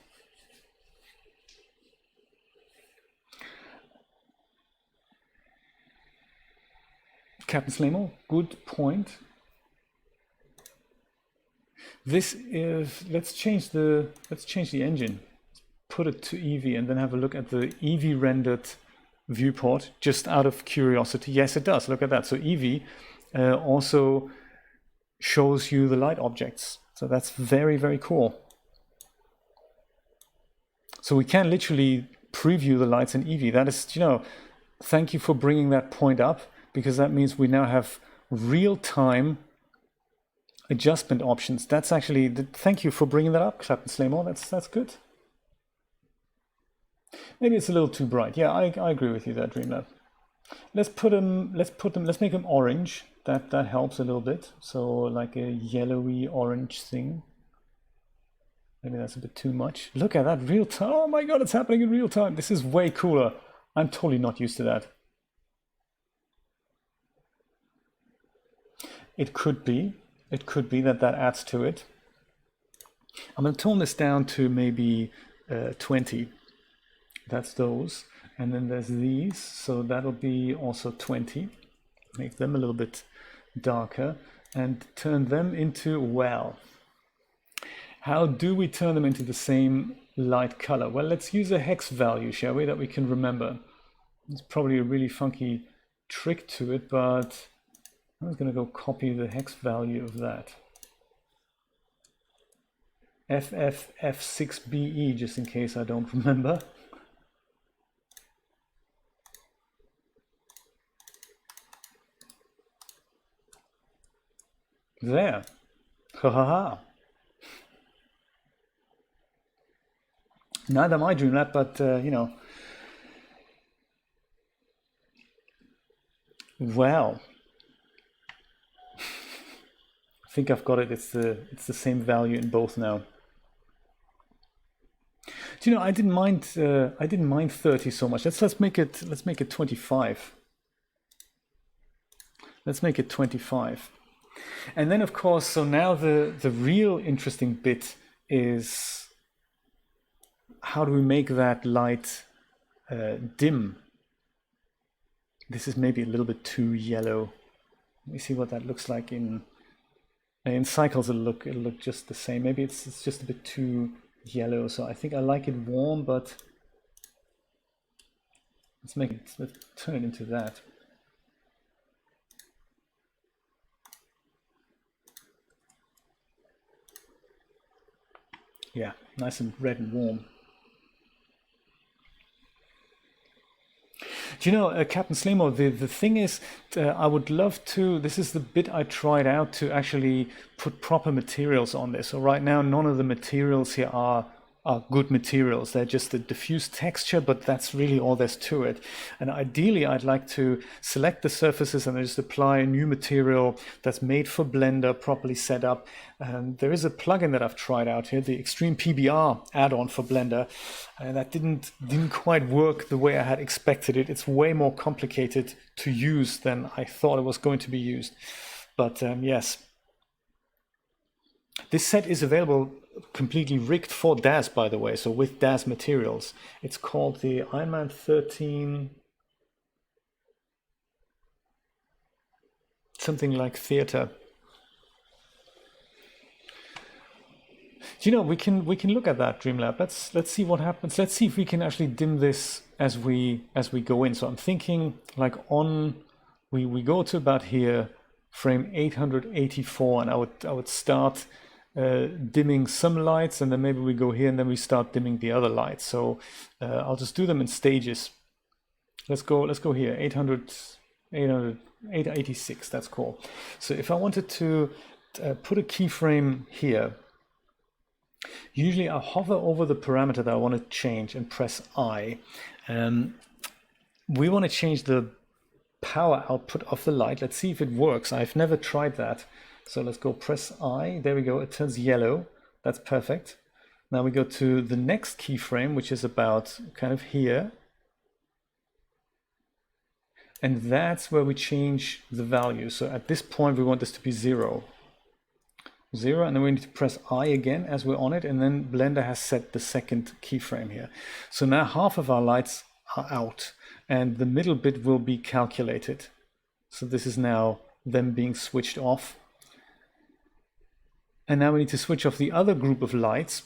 Captain Slamo, good point. This is, let's change the engine. Put it to Eevee and then have a look at the Eevee rendered viewport, just out of curiosity. Yes, it does. Look at that. So Eevee also shows you the light objects. So that's very, very cool. So we can literally preview the lights in Eevee. That is, thank you for bringing that point up, because that means we now have real-time adjustment options. That's actually, thank you for bringing that up, Captain Slamo. That's good. Maybe it's a little too bright. Yeah, I agree with you there, Dreamlab. Let's make them orange. That helps a little bit. So like a yellowy orange thing. Maybe that's a bit too much. Look at that, real time. Oh my God, it's happening in real time. This is way cooler. I'm totally not used to that. It could be that adds to it. I'm going to tone this down to maybe 20. That's those. And then there's these. So that'll be also 20. Make them a little bit darker and turn them into, well, how do we turn them into the same light color? Well, let's use a hex value, shall we, that we can remember. It's probably a really funky trick to it, but I'm just going to go copy the hex value of that. FFF6BE, just in case I don't remember. There. Ha ha ha. Neither my Dreamlab, but well. think I've got it. It's the same value in both now. Do you know, I didn't mind 30 so much. Let's make it 25. Let's make it 25. And then of course, so now the real interesting bit is how do we make that light dim? This is maybe a little bit too yellow. Let me see what that looks like in cycles. It'll look just the same. Maybe it's just a bit too yellow. So I think I like it warm, but let's turn it into that. Yeah, nice and red and warm. Do you know, Captain Slimo, the thing is, I would love to, this is the bit I tried out to actually put proper materials on this. So right now, none of the materials here are good materials. They're just a diffuse texture, but that's really all there's to it. And ideally, I'd like to select the surfaces and just apply a new material that's made for Blender, properly set up. And there is a plugin that I've tried out here, the Extreme PBR add-on for Blender, and that didn't quite work the way I had expected it. It's way more complicated to use than I thought it was going to be used. But yes, this set is available completely rigged for DAZ, by the way, so with DAZ materials. It's called the Iron Man 13 something like theater. Do you know, we can look at that, Dreamlab. Let's see what happens. Let's see if we can actually dim this as we go in. So I'm thinking like we go to about here, frame 884, and I would start dimming some lights, and then maybe we go here and then we start dimming the other lights. So I'll just do them in stages. Let's go here, 886, that's cool. So if I wanted to put a keyframe here, usually I hover over the parameter that I want to change and press I. We want to change the power output of the light. Let's see if it works. I've never tried that. So let's go press I. There we go. It turns yellow. That's perfect. Now we go to the next keyframe, which is about kind of here. And that's where we change the value. So at this point, we want this to be 0. 0, and then we need to press I again as we're on it, and then Blender has set the second keyframe here. So now half of our lights are out, and the middle bit will be calculated. So this is now them being switched off. And now we need to switch off the other group of lights.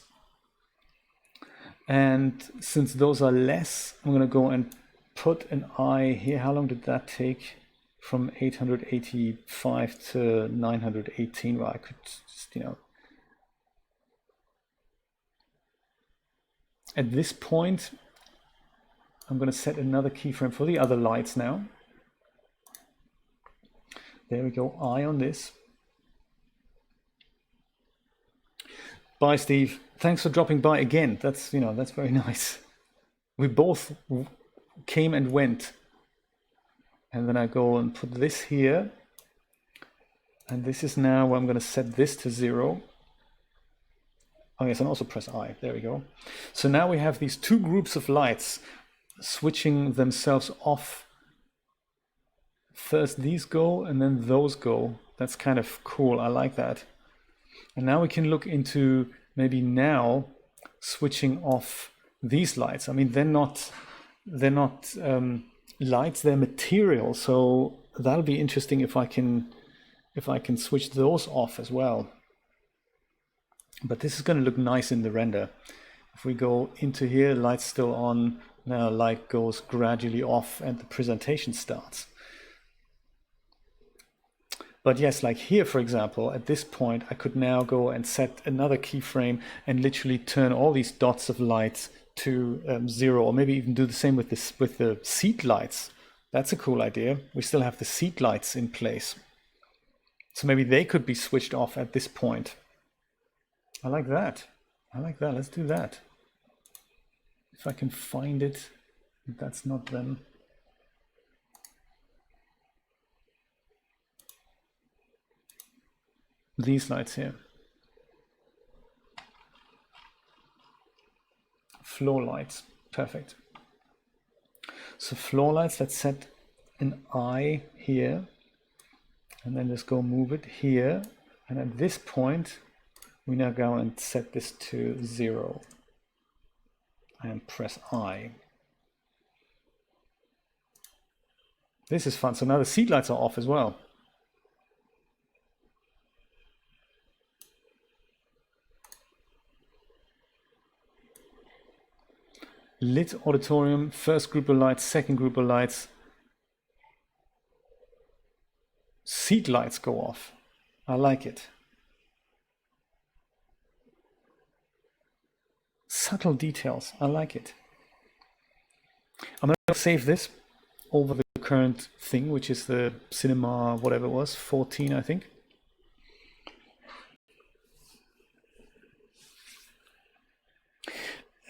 And since those are less, I'm going to go and put an I here. How long did that take? From 885 to 918. Well, I could just, you know. At this point, I'm going to set another keyframe for the other lights now. There we go, I on this. Bye, Steve. Thanks for dropping by again. That's very nice. We both came and went. And then I go and put this here. And this is now where I'm going to set this to 0. Oh yes, and also press I. There we go. So now we have these two groups of lights switching themselves off. First these go and then those go. That's kind of cool. I like that. And now we can look into maybe now switching off these lights. I mean, they're not lights, they're material. So that'll be interesting if I can switch those off as well. But this is going to look nice in the render. If we go into here, light's still on. Now light goes gradually off and the presentation starts. But yes, like here, for example, at this point, I could now go and set another keyframe and literally turn all these dots of light to 0, or maybe even do the same with this, with the seat lights. That's a cool idea. We still have the seat lights in place. So maybe they could be switched off at this point. I like that. I like that. Let's do that. If I can find it, that's not them. these lights here. Floor lights, perfect. So floor lights, let's set an eye here, and then just go move it here. And at this point, we now go and set this to 0 and press I. This is fun. So now the seat lights are off as well. Lit auditorium, first group of lights, second group of lights. Seat lights go off. I like it. Subtle details. I like it. I'm going to save this over the current thing, which is the cinema, whatever it was, 14, I think.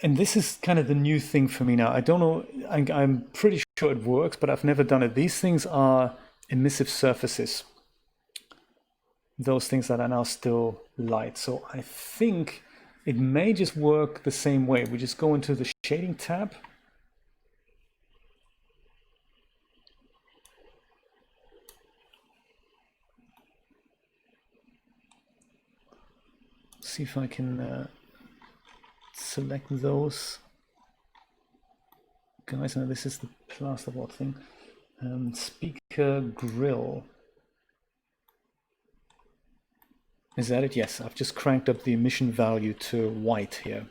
And this is kind of the new thing for me now. I don't know, I'm pretty sure it works, but I've never done it. These things are emissive surfaces. Those things that are now still light. So I think it may just work the same way. We just go into the shading tab. See if I can select those guys. Now this is the plasterboard thing. Speaker grill. Is that it? Yes, I've just cranked up the emission value to white here.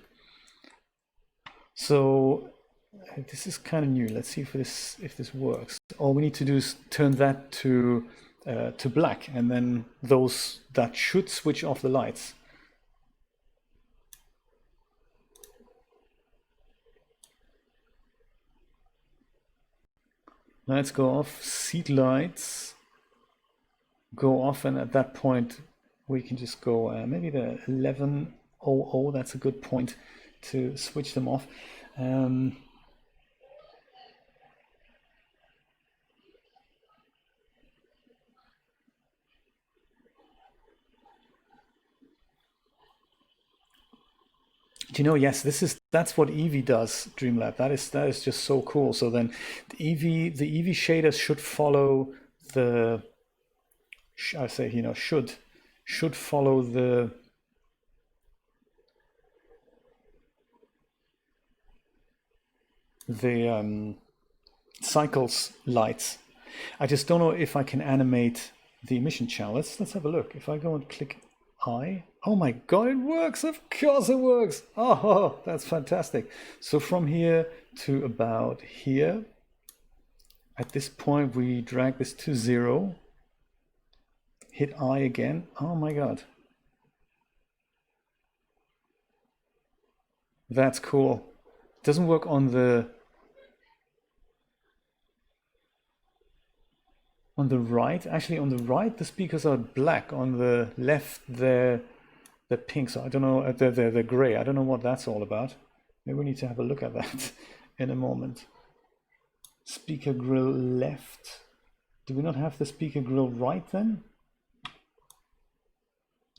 So this is kind of new. Let's see if this works. All we need to do is turn that to black, and then that should switch off the lights. Lights go off, seat lights go off, and at that point we can just go maybe the 1100. That's a good point to switch them off. Do you know, yes, that's what Eevee does, Dreamlab. That is just so cool. So then the Eevee shaders should follow the, I say, you know, should follow the cycles lights. I just don't know if I can animate the emission channel. Let's have a look. If I go and click I, oh my God, it works. Of course it works. Oh, that's fantastic. So from here to about here, at this point, we drag this to 0, hit I again. Oh my God. That's cool. It doesn't work on the right. Actually, on the right, the speakers are black. On the left, they're pink. So I don't know, they're gray. I don't know what that's all about. Maybe we need to have a look at that in a moment. Speaker grill left. Do we not have the speaker grill right then?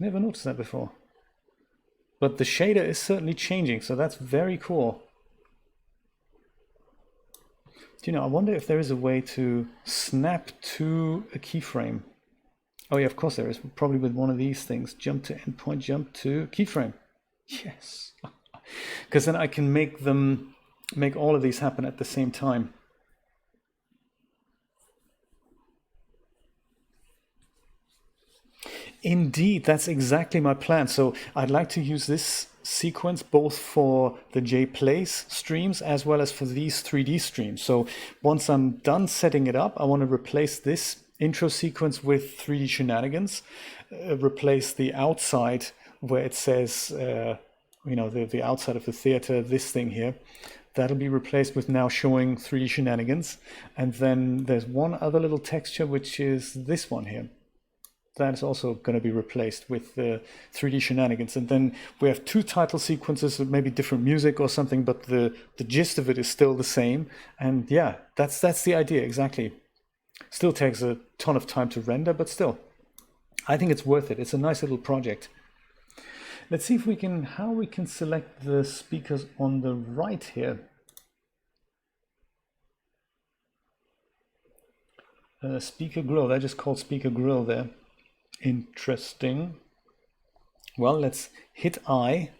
Never noticed that before. But the shader is certainly changing, so that's very cool. Do you know, I wonder if there is a way to snap to a keyframe. Oh yeah, of course there is. Probably with one of these things. Jump to endpoint, jump to keyframe. Yes. Because then I can make all of these happen at the same time. Indeed, that's exactly my plan. So I'd like to use this sequence both for the JPlays streams as well as for these 3D streams. So once I'm done setting it up, I want to replace this intro sequence with 3D Shenanigans, replace the outside where it says, you know, the outside of the theater, this thing here. That'll be replaced with now showing 3D Shenanigans. And then there's one other little texture, which is this one here. That is also going to be replaced with the 3D Shenanigans. And then we have 2 title sequences with maybe different music or something, but the gist of it is still the same. And yeah, that's the idea, exactly. Still takes a ton of time to render, but still, I think it's worth it. It's a nice little project. Let's see if we can, how we can select the speakers on the right here. Speaker grill, that just called speaker grill there. Interesting. Well, let's hit I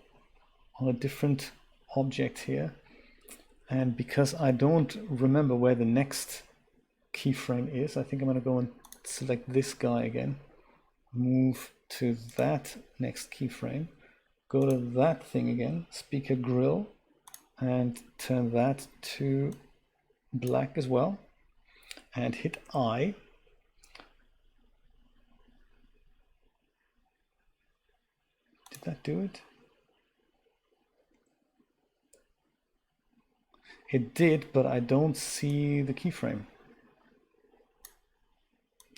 on a different object here. And because I don't remember where the next keyframe is, I think I'm going to go and select this guy again. Move to that next keyframe. Go to that thing again, speaker grill, and turn that to black as well. And hit I. Did that do it? It did, but I don't see the keyframe.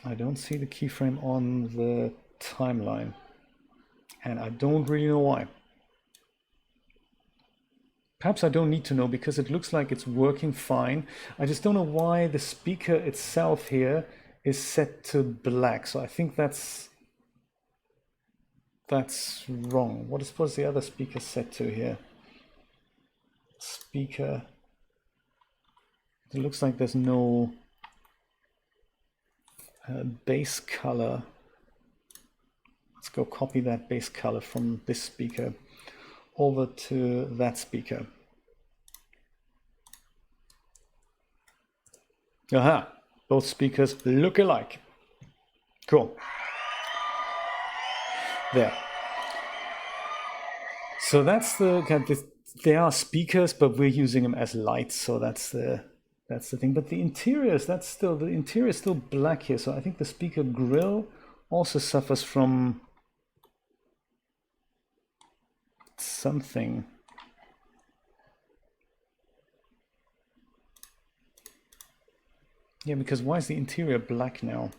I don't see the keyframe on the timeline. And I don't really know why. Perhaps I don't need to know because it looks like it's working fine. I just don't know why the speaker itself here is set to black. So I think that's wrong. What is the other speaker set to here? Speaker. It looks like there's no base color. Let's go copy that base color from this speaker over to that speaker. Aha, both speakers look alike. Cool. There. So that's they are speakers, but we're using them as lights, so that's the thing. But the interiors, the interior is still black here, so I think the speaker grill also suffers from something. Yeah, because why is the interior black now?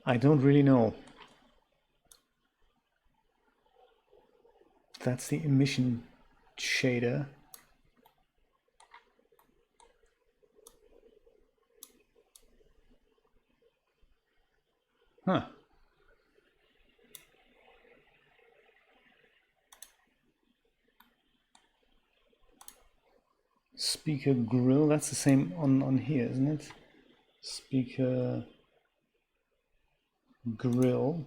I don't really know. That's the emission shader. Huh. Speaker grill, that's the same on here, isn't it? Speaker grill.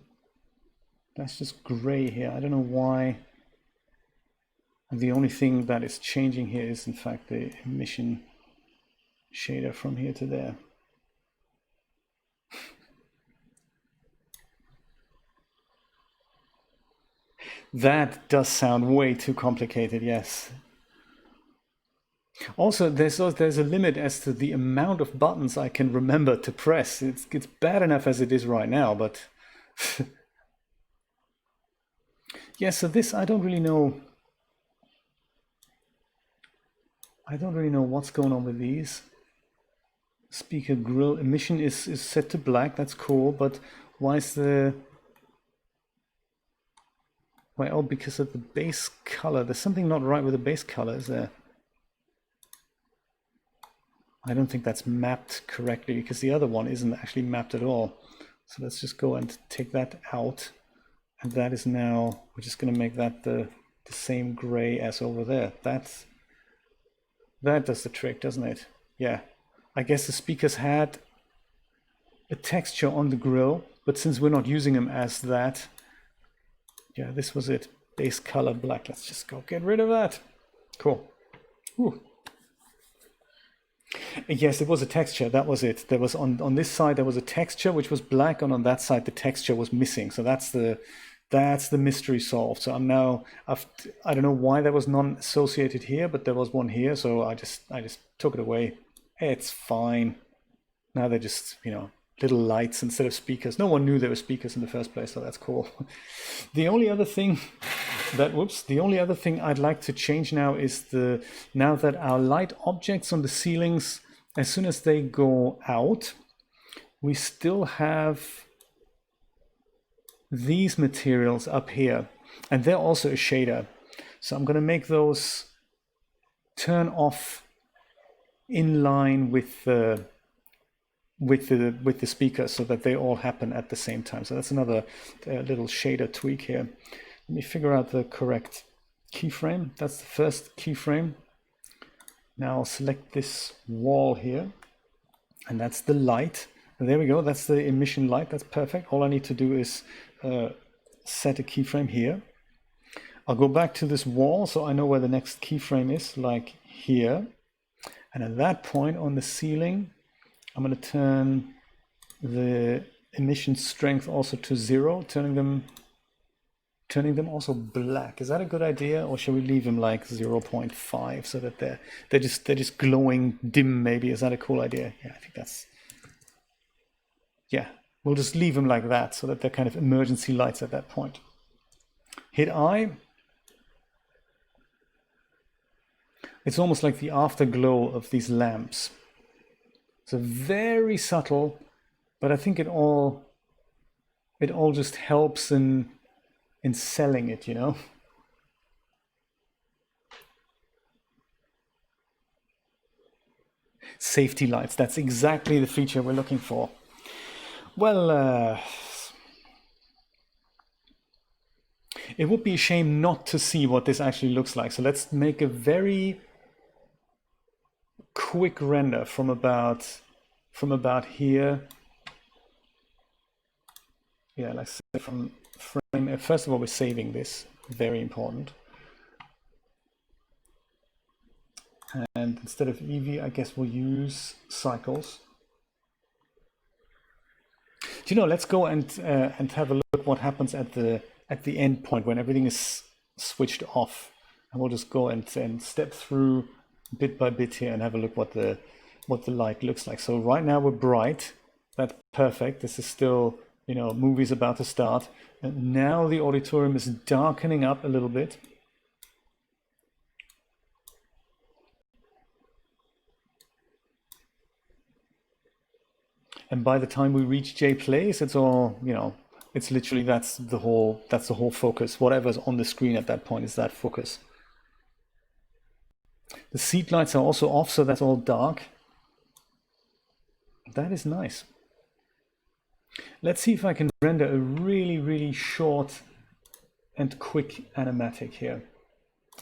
That's just gray here. I don't know why. The only thing that is changing here is in fact the emission shader from here to there. That does sound way too complicated, yes. Also, there's a limit as to the amount of buttons I can remember to press. It's bad enough as it is right now, but yeah, so this, I don't really know what's going on with these. Speaker grill emission is set to black, that's cool, but why is the... Why? Oh, because of the base color. There's something not right with the base color, is there? I don't think that's mapped correctly because the other one isn't actually mapped at all. So let's just go and take that out. And that is now, we're just going to make that the same gray as over there. That does the trick, doesn't it? Yeah. I guess the speakers had a texture on the grill, but since we're not using them as that, yeah, this was it. Base color black. Let's just go get rid of that. Cool. Ooh. Yes, it was a texture. That was it. There was on this side there was a texture which was black, and on that side the texture was missing. So that's the mystery solved. So I'm now I don't know why there was none associated here, but there was one here. So I just took it away. It's fine. Now they're just, you know, little lights instead of speakers. No one knew they were speakers in the first place, so that's cool. The only other thing I'd like to change now is now that our light objects on the ceilings, as soon as they go out, we still have these materials up here, and they're also a shader. So I'm going to make those turn off in line with the speaker so that they all happen at the same time. So that's another little shader tweak here. Let me figure out the correct keyframe. That's the first keyframe. Now I'll select this wall here, and that's the light. And there we go, that's the emission light, that's perfect. All I need to do is set a keyframe here. I'll go back to this wall so I know where the next keyframe is, like here. And at that point on the ceiling, I'm going to turn the emission strength also to 0, turning them also black. Is that a good idea, or should we leave them like 0.5 so that they're just glowing dim? Maybe is that a cool idea? Yeah, I think that's. Yeah, we'll just leave them like that so that they're kind of emergency lights at that point. Hit I. It's almost like the afterglow of these lamps. So very subtle, but I think it all just helps in selling it, you know. Safety lights, that's exactly the feature we're looking for. Well, it would be a shame not to see what this actually looks like. So let's make a very quick render from about here. Yeah, let's say from frame. First of all, we're saving this, very important. And instead of EV, I guess we'll use cycles. Do you know? Let's go and have a look what happens at the end point when everything is switched off, and we'll just go and step through bit by bit here and have a look what the light looks like. So right now we're bright. That's perfect. This is still, you know, movie's about to start, and now the auditorium is darkening up a little bit. And by the time we reach J Plays, it's all, you know, it's literally that's the whole focus. Whatever's on the screen at that point is that focus. The seat lights are also off, so that's all dark. That is nice. Let's see if I can render a really, really short and quick animatic here.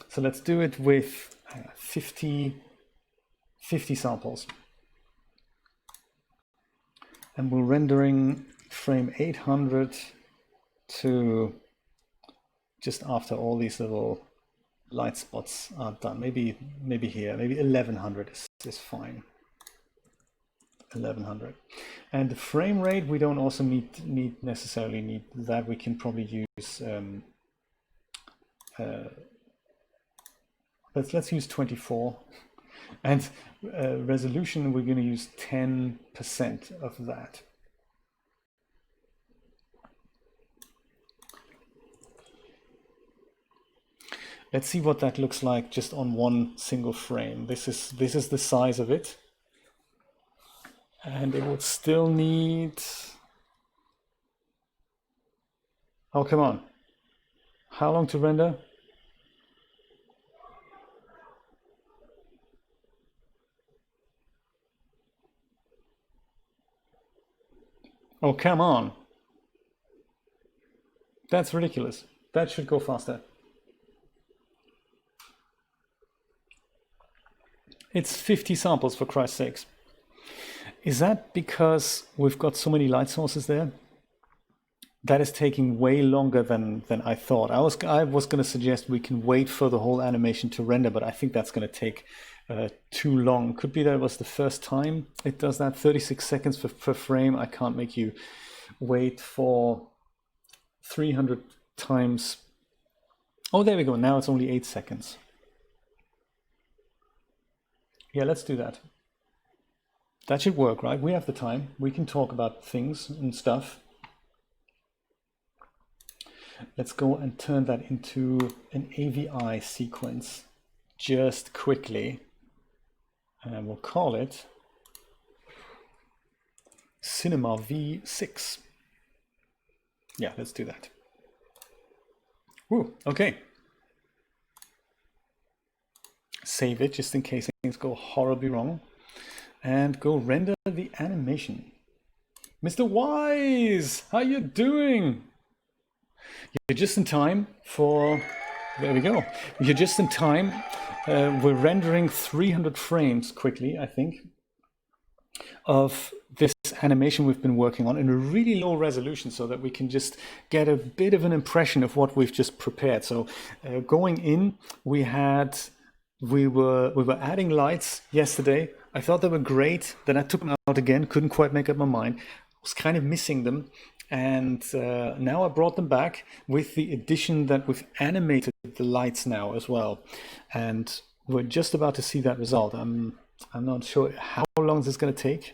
So let's do it with 50 samples. And we're rendering frame 800 to just after all these little light spots are done. Maybe here, maybe 1100 is fine. 1100. And the frame rate, we don't also necessarily need that. We can probably use let's use 24. And resolution, we're going to use 10% of that. Let's see what that looks like just on one single frame. This is the size of it. And it would still need... Oh, come on. How long to render? Oh, come on. That's ridiculous. That should go faster. It's 50 samples, for Christ's sakes. Is that because we've got so many light sources there? That is taking way longer than I thought. I was going to suggest we can wait for the whole animation to render, but I think that's going to take too long. Could be that it was the first time it does that. 36 seconds per frame. I can't make you wait for 300 times. Oh, there we go. Now it's only 8 seconds. Yeah, let's do that. That should work, right? We have the time. We can talk about things and stuff. Let's go and turn that into an AVI sequence just quickly. And we'll call it Cinema V6. Yeah, let's do that. Woo, okay. Save it just in case things go horribly wrong. And go render the animation. Mr. Wise, how you doing? You're just in time for, there we go. You're just in time. We're rendering 300 frames quickly, I think, of this animation we've been working on in a really low resolution so that we can just get a bit of an impression of what we've just prepared. So going in, we were adding lights yesterday. I thought they were great. Then I took them out again, couldn't quite make up my mind. Was kind of missing them. And now I brought them back with the addition that we've animated the lights now as well. And we're just about to see that result. I'm not sure how long this is going to take.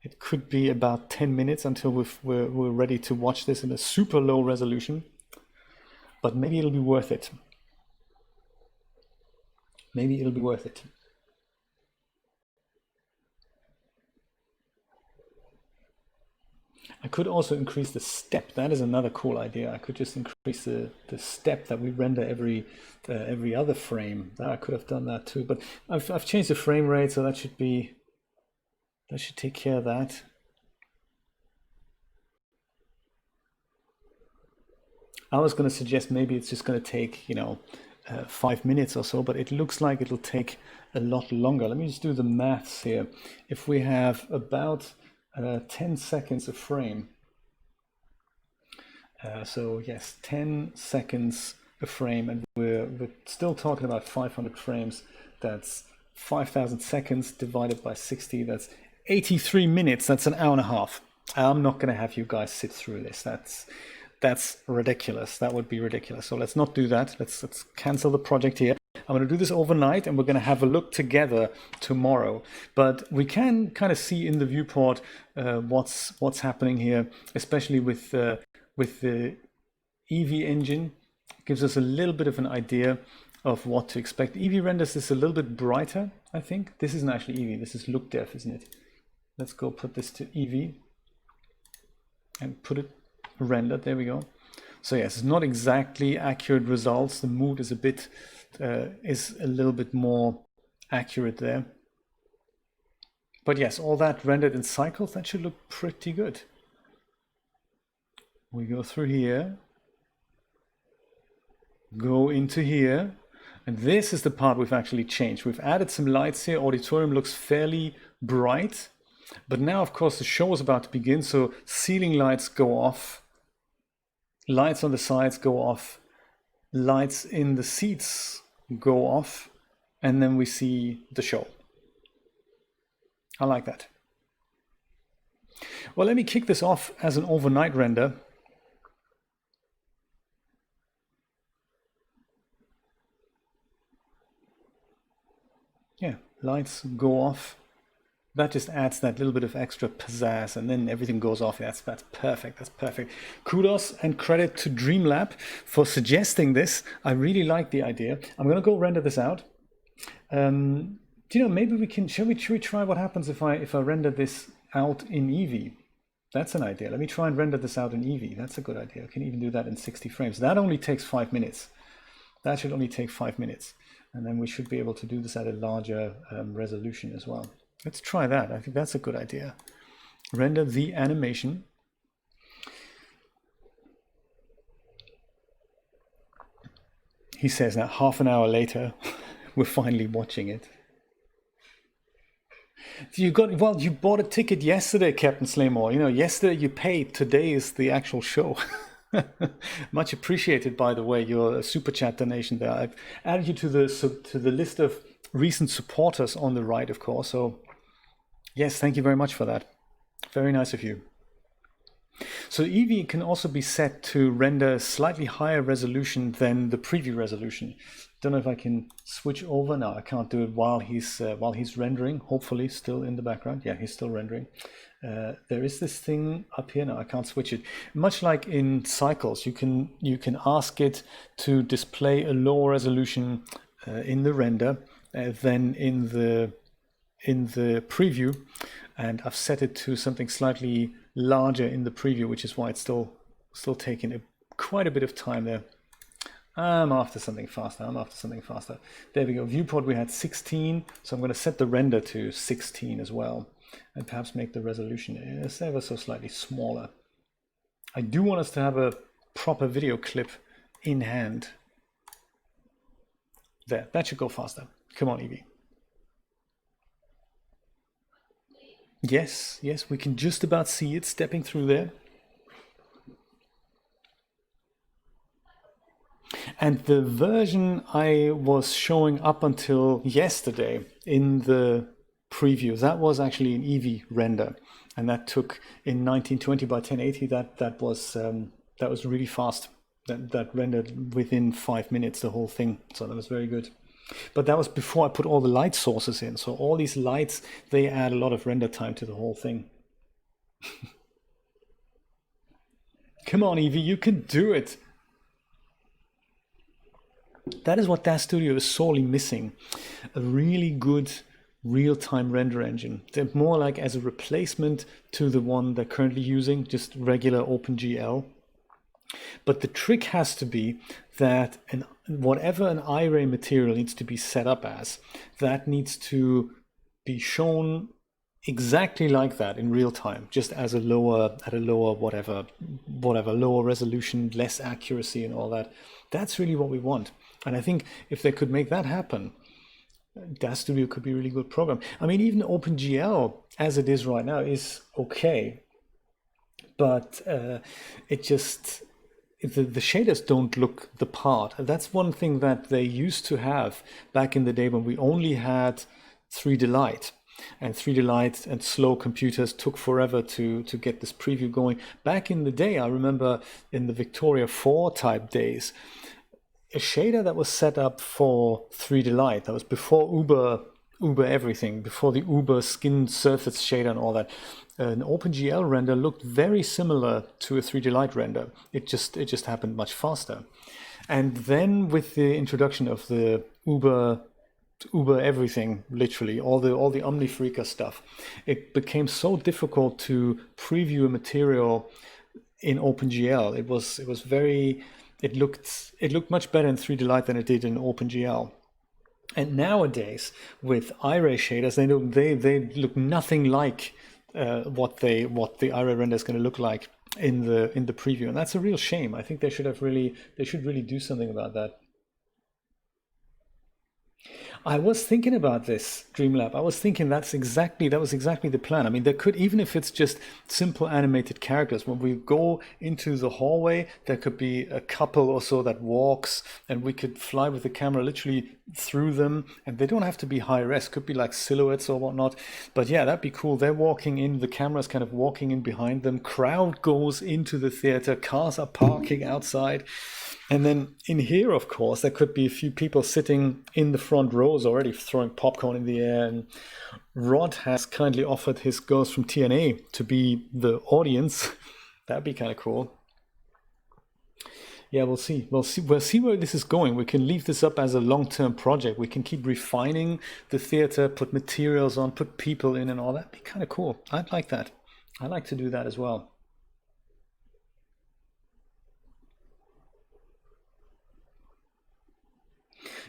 It could be about 10 minutes until we're ready to watch this in a super low resolution. But maybe it'll be worth it. Maybe it'll be worth it. I could also increase the step. That is another cool idea. I could just increase the step that we render every other frame. I could have done that too, but I've changed the frame rate, so that should take care of that. I was going to suggest maybe it's just going to take 5 minutes or so, but it looks like it'll take a lot longer. Let me just do the maths here. If we have about 10 seconds a frame. So yes, 10 seconds a frame, and we're still talking about 500 frames. That's 5,000 seconds divided by 60. That's 83 minutes. That's an hour and a half. I'm not going to have you guys sit through this. That's ridiculous. That would be ridiculous. So let's not do that. Let's cancel the project here. I'm going to do this overnight, and we're going to have a look together tomorrow. But we can kind of see in the viewport what's happening here, especially with the Eevee engine. It gives us a little bit of an idea of what to expect. Eevee renders this a little bit brighter, I think. This isn't actually Eevee. This is LookDev, isn't it? Let's go put this to Eevee and put it rendered. There we go. So yes, it's not exactly accurate results. The mood is a little bit more accurate there. But yes, all that rendered in cycles, that should look pretty good. We go through here, go into here, and this is the part we've actually changed. We've added some lights here. Auditorium looks fairly bright, but now of course the show is about to begin, so ceiling lights go off, lights on the sides go off, lights in the seats go off, and then we see the show. I like that. Well, let me kick this off as an overnight render. Yeah, lights go off. That just adds that little bit of extra pizzazz, and then everything goes off. That's perfect. That's perfect. Kudos and credit to Dreamlab for suggesting this. I really like the idea. I'm going to go render this out. Maybe we can. Should we try what happens if I render this out in Eevee? That's an idea. Let me try and render this out in Eevee. That's a good idea. I can even do that in 60 frames. That only takes 5 minutes. That should only take 5 minutes, and then we should be able to do this at a larger resolution as well. Let's try that. I think that's a good idea. Render the animation. He says now half an hour later, we're finally watching it. You bought a ticket yesterday, Captain Slaymore. Yesterday you paid. Today is the actual show. Much appreciated, by the way, your super chat donation there. I've added you to the list of recent supporters on the right, of course. So yes, thank you very much for that. Very nice of you. So Eevee can also be set to render slightly higher resolution than the preview resolution. Don't know if I can switch over. No, I can't do it while he's rendering. Hopefully still in the background. Yeah, he's still rendering. There is this thing up here. No, I can't switch it. Much like in Cycles, you can ask it to display a lower resolution in the render than in the preview, and I've set it to something slightly larger in the preview, which is why it's still Still taking quite a bit of time there. I'm after something faster. There we go. Viewport, we had 16. So I'm going to set the render to 16 as well. And perhaps make the resolution ever so slightly smaller. I do want us to have a proper video clip in hand. There, that should go faster. Come on, Evie. Yes, we can just about see it stepping through there. And the version I was showing up until yesterday in the preview, that was actually an Eevee render, and that took in 1920 by 1080. That was really fast. That rendered within 5 minutes the whole thing, so that was very good. But that was before I put all the light sources in. So all these lights, they add a lot of render time to the whole thing. Come on, Eevee, you can do it. That is what DAZ Studio is sorely missing. A really good real-time render engine. They're more like as a replacement to the one they're currently using, just regular OpenGL. But the trick has to be that whatever an iRay material needs to be set up as, that needs to be shown exactly like that in real time, just as a lower whatever lower resolution, less accuracy and all that. That's really what we want. And I think if they could make that happen, DAZ Studio could be a really good program. I mean, even OpenGL as it is right now is okay, but it just, the shaders don't look the part. That's one thing that they used to have back in the day when we only had 3D Light. And 3D Light and slow computers took forever to get this preview going. Back in the day, I remember in the Victoria 4 type days, a shader that was set up for 3D Light, that was before Uber everything, before the Uber skin surface shader and all that. An OpenGL render looked very similar to a 3D Light render. It just happened much faster. And then with the introduction of the Uber everything, literally all the OmniFreaker stuff, it became so difficult to preview a material in OpenGL. It looked much better in 3D Light than it did in OpenGL. And nowadays with iRay shaders, they look nothing like what the iRay render is going to look like in the preview, and that's a real shame. I think they should really do something about that. I was thinking about this, Dreamlab. I was thinking that was exactly the plan. I mean, there could, even if it's just simple animated characters, when we go into the hallway, there could be a couple or so that walks, and we could fly with the camera literally through them, and they don't have to be high res, could be like silhouettes or whatnot. But yeah, that'd be cool. They're walking in, the camera's kind of walking in behind them, crowd goes into the theater, cars are parking outside. And then in here, of course, there could be a few people sitting in the front rows already throwing popcorn in the air. And Rod has kindly offered his girls from TNA to be the audience. That'd be kind of cool. Yeah, we'll see where this is going. We can leave this up as a long-term project. We can keep refining the theater, put materials on, put people in and all that. That'd be kind of cool. I'd like that. I'd like to do that as well.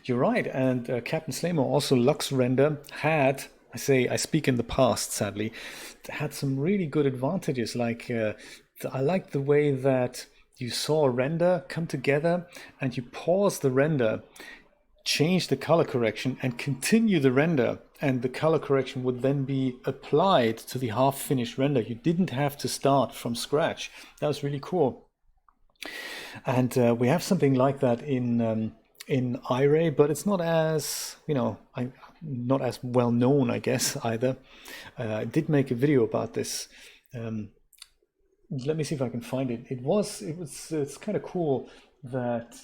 You're right, and Captain Slamer, also Lux Render, had, I speak in the past, sadly, had some really good advantages. Like, I like the way that you saw a render come together and you pause the render, change the color correction and continue the render, and the color correction would then be applied to the half-finished render. You didn't have to start from scratch. That was really cool. And we have something like that in iRay, but it's not as, not as well known, I guess, either. I did make a video about this. Let me see if I can find it. It's kind of cool that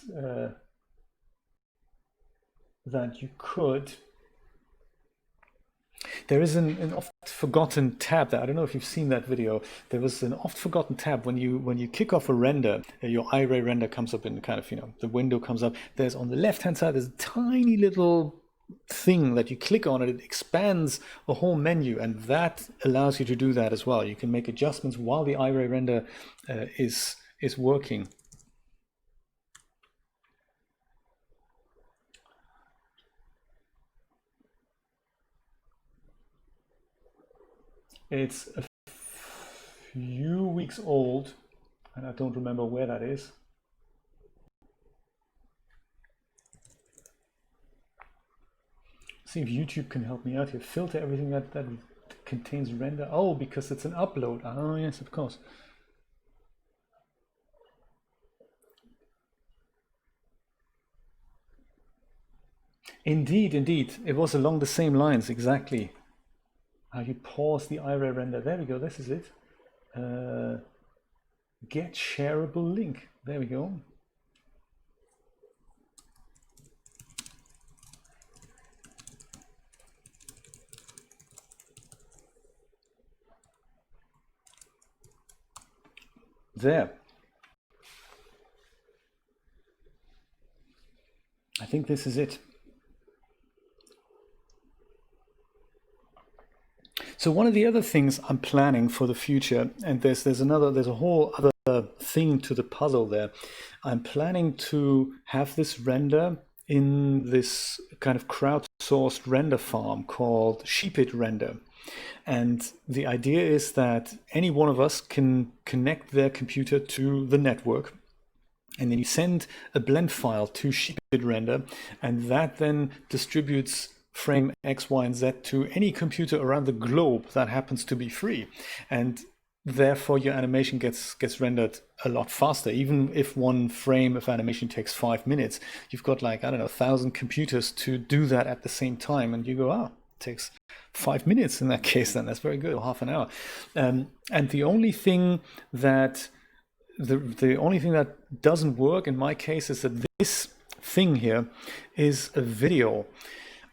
that you could. There is an oft forgotten tab there. I don't know if you've seen that video. There was an oft forgotten tab when you kick off a render, your iRay render comes up in kind of, the window comes up. There's on the left hand side, there's a tiny little thing that you click on and it expands a whole menu, and that allows you to do that as well. You can make adjustments while the iRay render is is working. It's a few weeks old, and I don't remember where that is. See if YouTube can help me out here. Filter everything that contains render. Oh, because it's an upload. Oh, yes, of course. Indeed, indeed. It was along the same lines, exactly. You pause the iRay render. There we go. This is it. Get shareable link. There we go. There. I think this is it. So one of the other things I'm planning for the future, and there's a whole other thing to the puzzle there. I'm planning to have this render in this kind of crowdsourced render farm called Sheepit Render. And the idea is that any one of us can connect their computer to the network, and then you send a blend file to Sheepit Render, and that then distributes frame X, Y, and Z to any computer around the globe that happens to be free. And therefore your animation gets rendered a lot faster. Even if one frame of animation takes 5 minutes, you've got like, I don't know, 1,000 computers to do that at the same time, and you go, it takes 5 minutes in that case, then that's very good, or half an hour. And the only thing that doesn't work in my case is that this thing here is a video.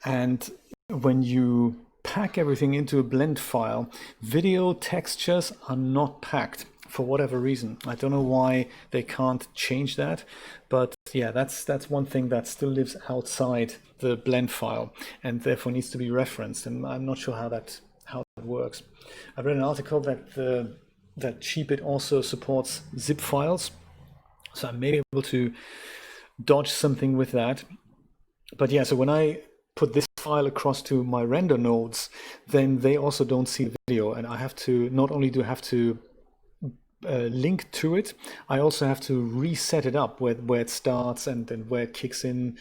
And when you pack everything into a blend file, video textures are not packed for whatever reason. I don't know why they can't change that, but yeah, that's one thing that still lives outside the blend file and therefore needs to be referenced. And I'm not sure how that works. I read an article that Sheepit also supports zip files, so I may be able to dodge something with that. But yeah, so when I put this file across to my render nodes, then they also don't see the video, and I have to not only do I have to link to it, I also have to reset it up where it starts and where it kicks in,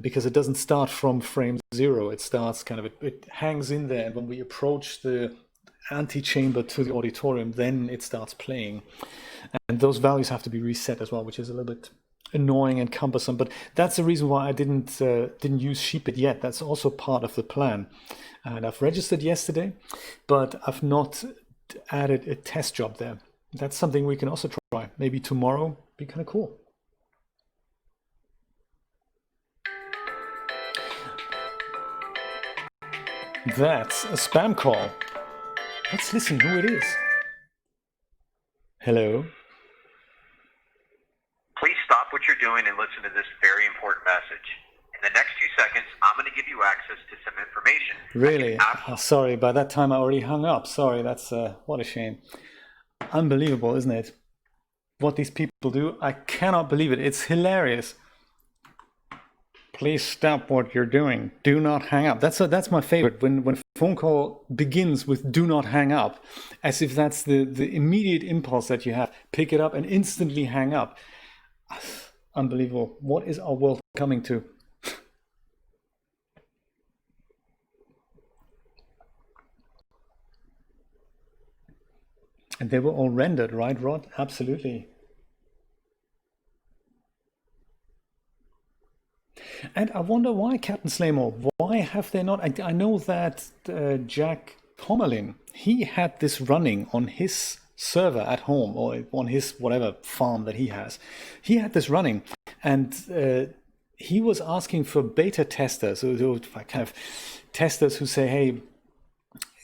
because it doesn't start from frame 0. It starts kind of it hangs in there, and when we approach the antechamber to the auditorium, then it starts playing, and those values have to be reset as well, which is a little bit annoying and cumbersome. But that's the reason why I didn't use Sheepit yet. That's also part of the plan, and I've registered yesterday, but I've not added a test job there. That's something we can also try. Maybe tomorrow. Be kind of cool. That's a spam call. Let's listen who it is. Hello. Please stop what you're doing and listen to this very important message. In the next few seconds, I'm going to give you access to some information. Really? Sorry, by that time I already hung up. Sorry, that's what a shame. Unbelievable, isn't it? What these people do, I cannot believe it. It's hilarious. Please stop what you're doing. Do not hang up. That's my favorite. When a phone call begins with "do not hang up," as if that's the immediate impulse that you have. Pick it up and instantly hang up. Unbelievable. What is our world coming to? And they were all rendered, right, Rod? Absolutely. And I wonder why, Captain Slaymore, why have they not? I know that Jack Tomerlin, he had this running on his server at home, or on his whatever farm that he has. He had this running, and he was asking for beta testers, so kind of testers who say, hey,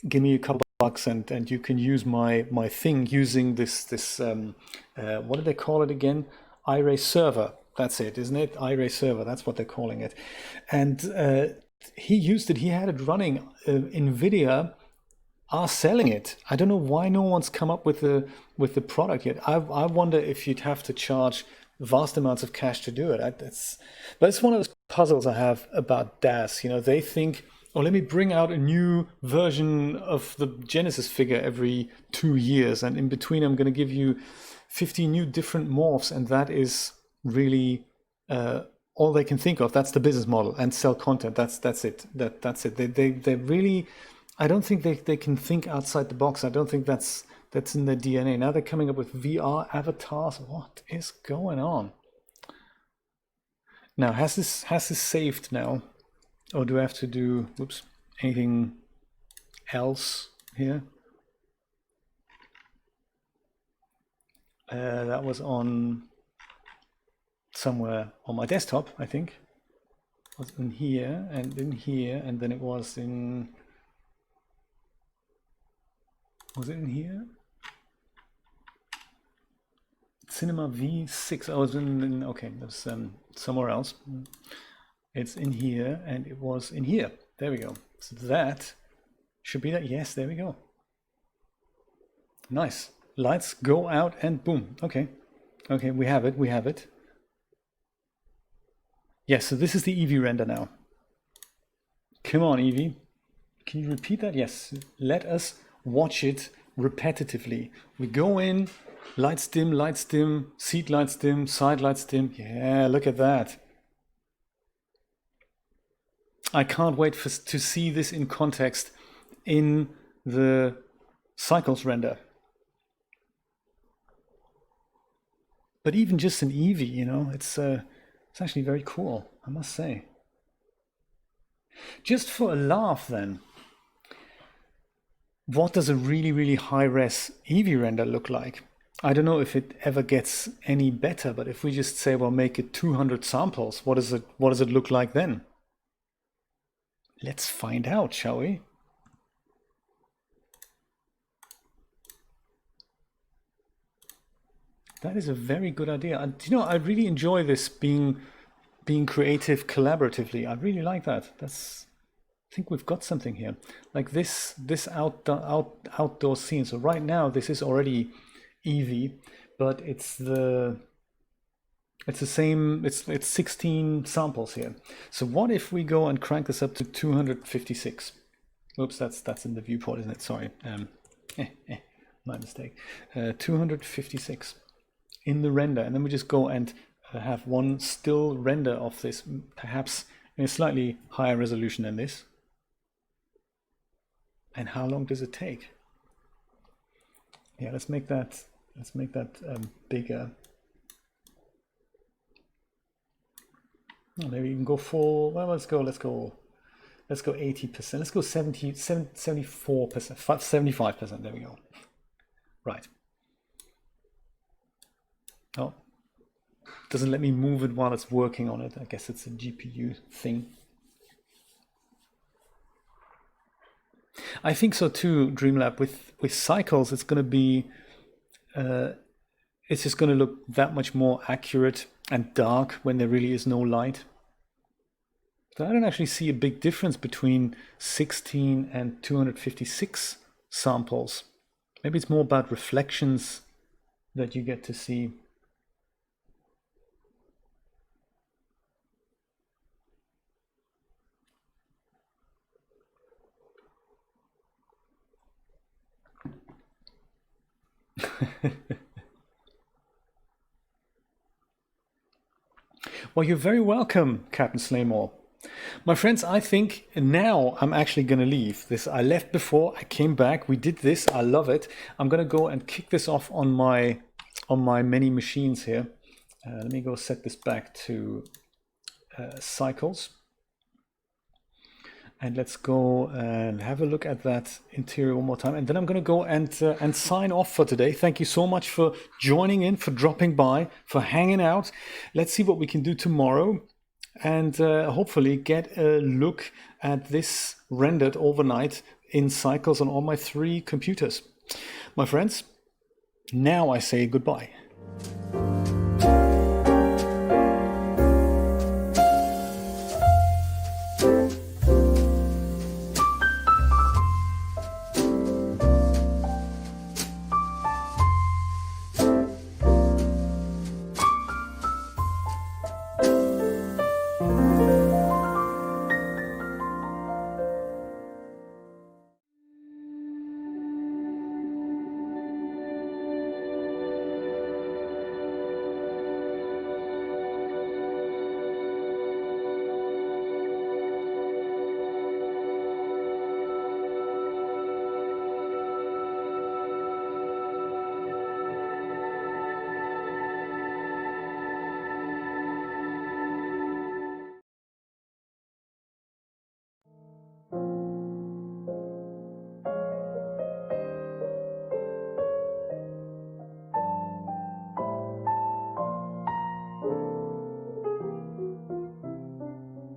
give me a couple bucks and you can use my thing using this what do they call it again? iRay server. That's it, isn't it? iRay server, that's what they're calling it. And he used it, he had it running NVIDIA are selling it. I don't know why no one's come up with the product yet. I wonder if you'd have to charge vast amounts of cash to do it. But it's one of those puzzles I have about DAZ. You know, they think, oh, let me bring out a new version of the Genesis figure every 2 years, and in between I'm going to give you 50 new different morphs, and that is really all they can think of. That's the business model, and sell content. That's it. That's it. They really, I don't think they can think outside the box. I don't think that's in their DNA. Now they're coming up with VR avatars. What is going on? Now, has this saved now? Or do I have to do, whoops, anything else here? That was on somewhere on my desktop, I think. It was in here, and then it was in, was it in here? Cinema V6. I was in okay, that's somewhere else. It's in here, and it was in here. There we go. So that should be that. Yes, there we go. Nice. Lights go out and boom. Okay. Okay, we have it. We have it. Yes, so this is the Eevee render now. Come on, Eevee. Can you repeat that? Yes. Let us watch it repetitively. We go in, lights dim, seat lights dim, side lights dim. Yeah, look at that. I can't wait to see this in context in the cycles render. But even just an Eevee, you know, it's actually very cool, I must say. Just for a laugh then, what does a really, really high-res Eevee render look like? I don't know if it ever gets any better, but if we just say, well, make it 200 samples, what does it look like then? Let's find out, shall we? That is a very good idea. And you know, I really enjoy this being creative collaboratively. I really like that. I think we've got something here. Like this outdoor scene. So right now this is already Eevee, but it's the same, it's 16 samples here. So what if we go and crank this up to 256? Oops, that's in the viewport, isn't it? Sorry, my mistake. 256 in the render, and then we just go and have one still render of this, perhaps in a slightly higher resolution than this. And how long does it take? Yeah, let's make that bigger. Oh, maybe you can go full. Well, let's go 80%. Let's go 74%, 75%. There we go. Right. Oh, doesn't let me move it while it's working on it. I guess it's a GPU thing. I think so too, Dreamlab. With cycles, it's going to be, it's just going to look that much more accurate and dark when there really is no light. So I don't actually see a big difference between 16 and 256 samples. Maybe it's more about reflections that you get to see. Well, you're very welcome, Captain Slaymore. My friends, I think now I'm actually going to leave this. I left before, I came back, we did this, I love it. I'm going to go and kick this off on my many machines here. Let me go set this back to cycles. And let's go and have a look at that interior one more time. And then I'm going to go and sign off for today. Thank you so much for joining in, for dropping by, for hanging out. Let's see what we can do tomorrow. And hopefully get a look at this rendered overnight in cycles on all my 3 computers. My friends, now I say goodbye.